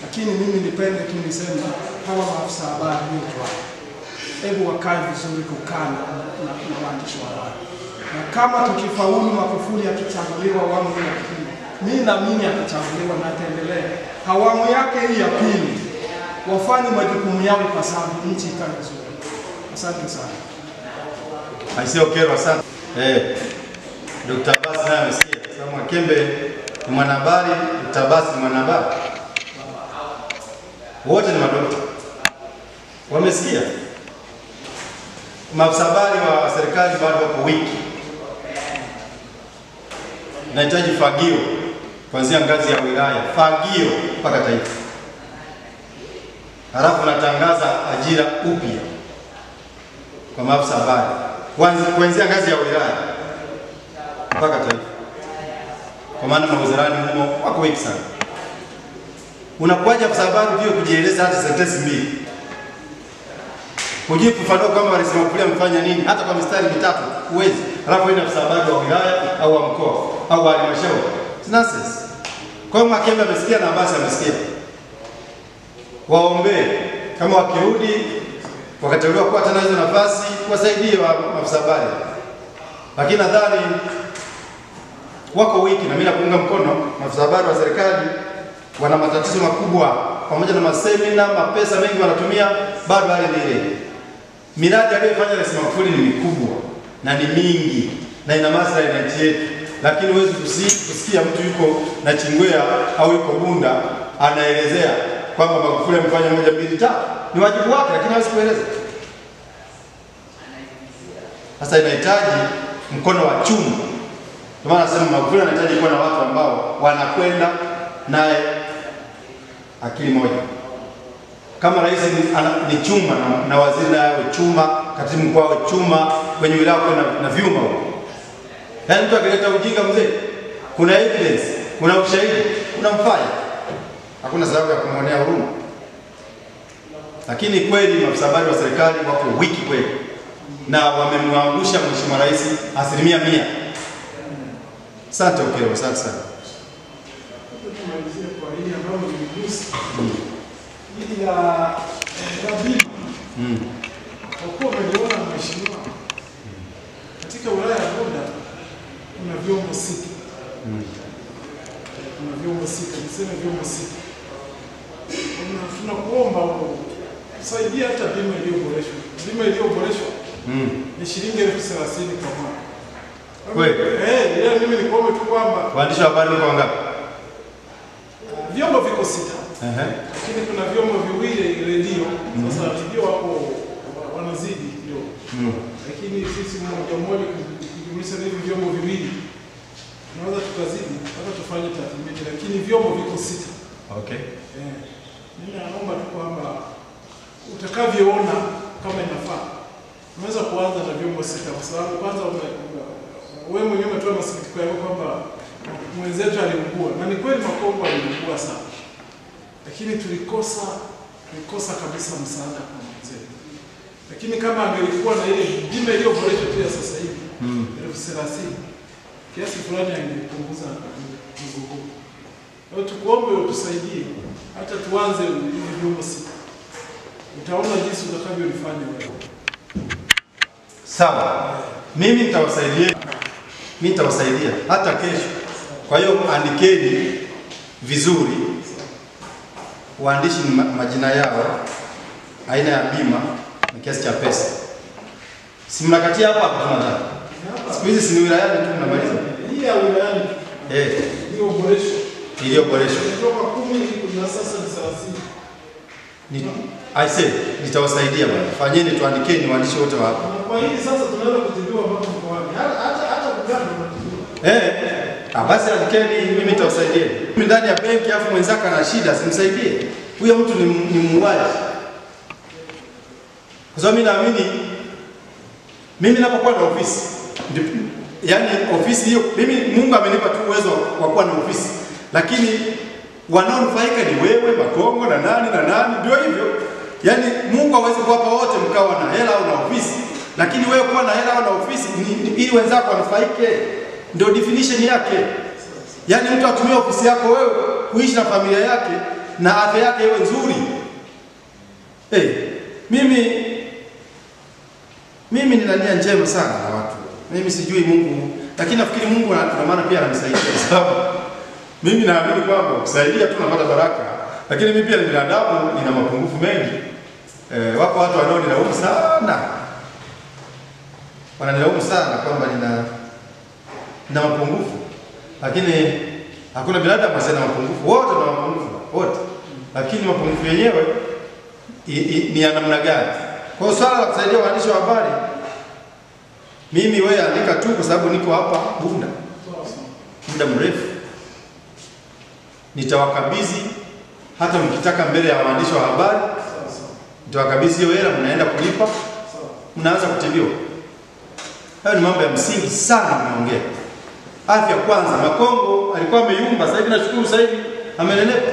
Lakini mimi nipende tu niseme hawa maafisa habari wetu hebu wakae vizuri kukaa na waandishi wa habari. Na kama tukifaulu Magufuli akichaguliwa awamu ya pili, mimi naamini atachaguliwa na ataendelea awamu yake hii ya pili, wafanye majukumu yao ipasavyo, nchi ikae vizuri. Asante sana. Aisee Okero, asante. Dr. Abbas naye amesikia. Sababu Mwakembe ni mwanahabari, Dr. Abbas ni mwanahabari. Wote ni madokta. Wamesikia. Maafisa habari wa serikali bado wako wiki. Nahitaji fagio kuanzia ngazi ya wilaya, fagio mpaka taifa. Halafu natangaza ajira upya kwa maafisa habari kuanzia ngazi ya wilaya mpaka taifa. Kwa maana mawazirani humo wako wengi sana. Unakuja afisa habari pia kujieleza hata sentensi mbili. Hujui kufafanua kama walisema kule mfanya nini hata kwa mistari mitatu uwezi. Halafu ina afisa habari wa wilaya au wa mkoa au wa halmashauri. It's nonsense. Kwa hiyo Mwakembe amesikia na Abbas amesikia. Waombe kama wakirudi wakateuliwa kuwa tena hizo nafasi wasaidie maafisa habari. Lakini nadhani wako wiki na mimi nakuunga mkono. Maafisa habari wa serikali wana matatizo makubwa, pamoja na masemina, mapesa mengi wanatumia, bado hali ni ile. Miradi aliyofanya Rais Magufuli ni mikubwa na ni mingi na ina maslahi na nchi yetu, lakini huwezi kusikia mtu yuko na Chingwea au yuko Bunda anaelezea kwamba Magufuli amefanya 1, 2, 3. Ni wajibu wake, lakini hawezi kueleza. Sasa inahitaji mkono wa chuma. Ndio maana nasema Magufuli anahitaji kuwa na watu ambao wanakwenda naye akili moja. Kama rais ni chuma na waziri naye awe chuma, katibu mkuu awe chuma, kwenye wilaya na vyuma huko. Yaani mtu akileta ujinga mzee, kuna evidence, kuna ushahidi, unamfanya. Hakuna sababu ya kumwonea huruma. Lakini kweli maafisa habari wa serikali wako wiki kweli. Na wamemwangusha Mheshimiwa Rais 100%. Asante Okero, asante sana. Tumalizie kwa hili ambalo niligusa. Hili la bima. Kwa kuwa umeliona Mheshimiwa, katika wilaya ya Bunda kuna vyombo 6. Kuna vyombo 6, niseme vyombo 6. Tunakuomba usaidia hata bima iliyoboreshwa. Bima iliyoboreshwa ni shilingi 30,000 kwa mwaka. Kweli? Mimi nikuombe tu kwamba waandishi wa habari kwa ngapi? Vyombo viko 6. Lakini kuna vyombo viwili redio. Sasa redio hapo wanazidi kidogo. Lakini sisi mmoja kujumlisha hivi vyombo viwili tunaweza tukazidi hata tufanye tathmini, lakini vyombo viko 6. Okay. Mimi naomba tu kwamba utakavyoona kama inafaa unaweza kuanza na vyombo 6 kwa sababu kwanza wewe mwenyewe umetoa masikitiko yako kwamba mwenzetu aliugua, na ni kweli Makongo aliugua sana, lakini tulikosa kabisa msaada kwa mwenzetu. Lakini kama angelikuwa na ile bima iliyoboreshwa tu ya sasa hivi 30,000, kiasi fulani angepunguza mgogoro. Kwa hiyo tukuombe utusaidie hata tuanze hivi vyombo 6. Utaona jinsi utakavyolifanya wewe. Sawa. Mimi nitawasaidia hata kesho. Kwa hiyo andikeni vizuri, waandishi majina yao, aina ya bima na kiasi cha pesa. Si mnakatia hapa tunataka. Siku hizi si wilayani tu mnamaliza. Hii ya wilayani. Ndio boresho. Ndio boresho. Kutoka 10 na sasa ni 30. Nitawasaidia bwana. Fanyeni tuandikeni waandishi wote wa hapa. Kwa hiyo sasa tunaweza kutibiwa mpaka mkoani. Hata kuganda tunatibiwa. Basi andikeni, mimi nitawasaidia. Mimi ndani ya benki afu mwenzako ana shida, simsaidie. Huyo mtu ni muuaji. Kwa sababu mimi naamini mimi ninapokuwa na ofisi, yani ofisi hiyo, mimi Mungu amenipa tu uwezo wa kuwa na ofisi, lakini wanaonufaika ni wewe, Makongo na nani, ndio hivyo. Yani Mungu hawezi kuwapa wote mkawa na hela au na ofisi, lakini wewe kuwa na hela au na ofisi ili wenzako wanufaike, ndio definition yake. Yani mtu atumie ofisi yako wewe kuishi na familia yake na afya yake iwe nzuri. Mimi nina nia njema sana na watu. Mimi sijui Mungu, lakini nafikiri Mungu kwa maana pia ananisaidia kwa sababu mimi naamini kwamba kusaidia tu napata baraka. Lakini mimi pia ni binadamu, nina mapungufu mengi. Wako watu wanaonilaumu sana. Wananilaumu sana kwamba nina mapungufu. Lakini hakuna binadamu asiye na mapungufu. Wote na mapungufu, wote. Lakini mapungufu yenyewe ni ya namna gani? Kwa swala la kusaidia waandishi wa habari, mimi wewe andika tu kwa sababu niko hapa Bunda muda mrefu. Nitawakabidhi hata mkitaka mbele ya waandishi wa habari, nitawakabidhi hiyo hela, mnaenda kulipa, mnaanza kutibiwa. Hayo ni mambo ya msingi sana mnaongea. Afya kwanza. Makongo alikuwa ameyumba, sasa hivi nashukuru sasa hivi amenenepa.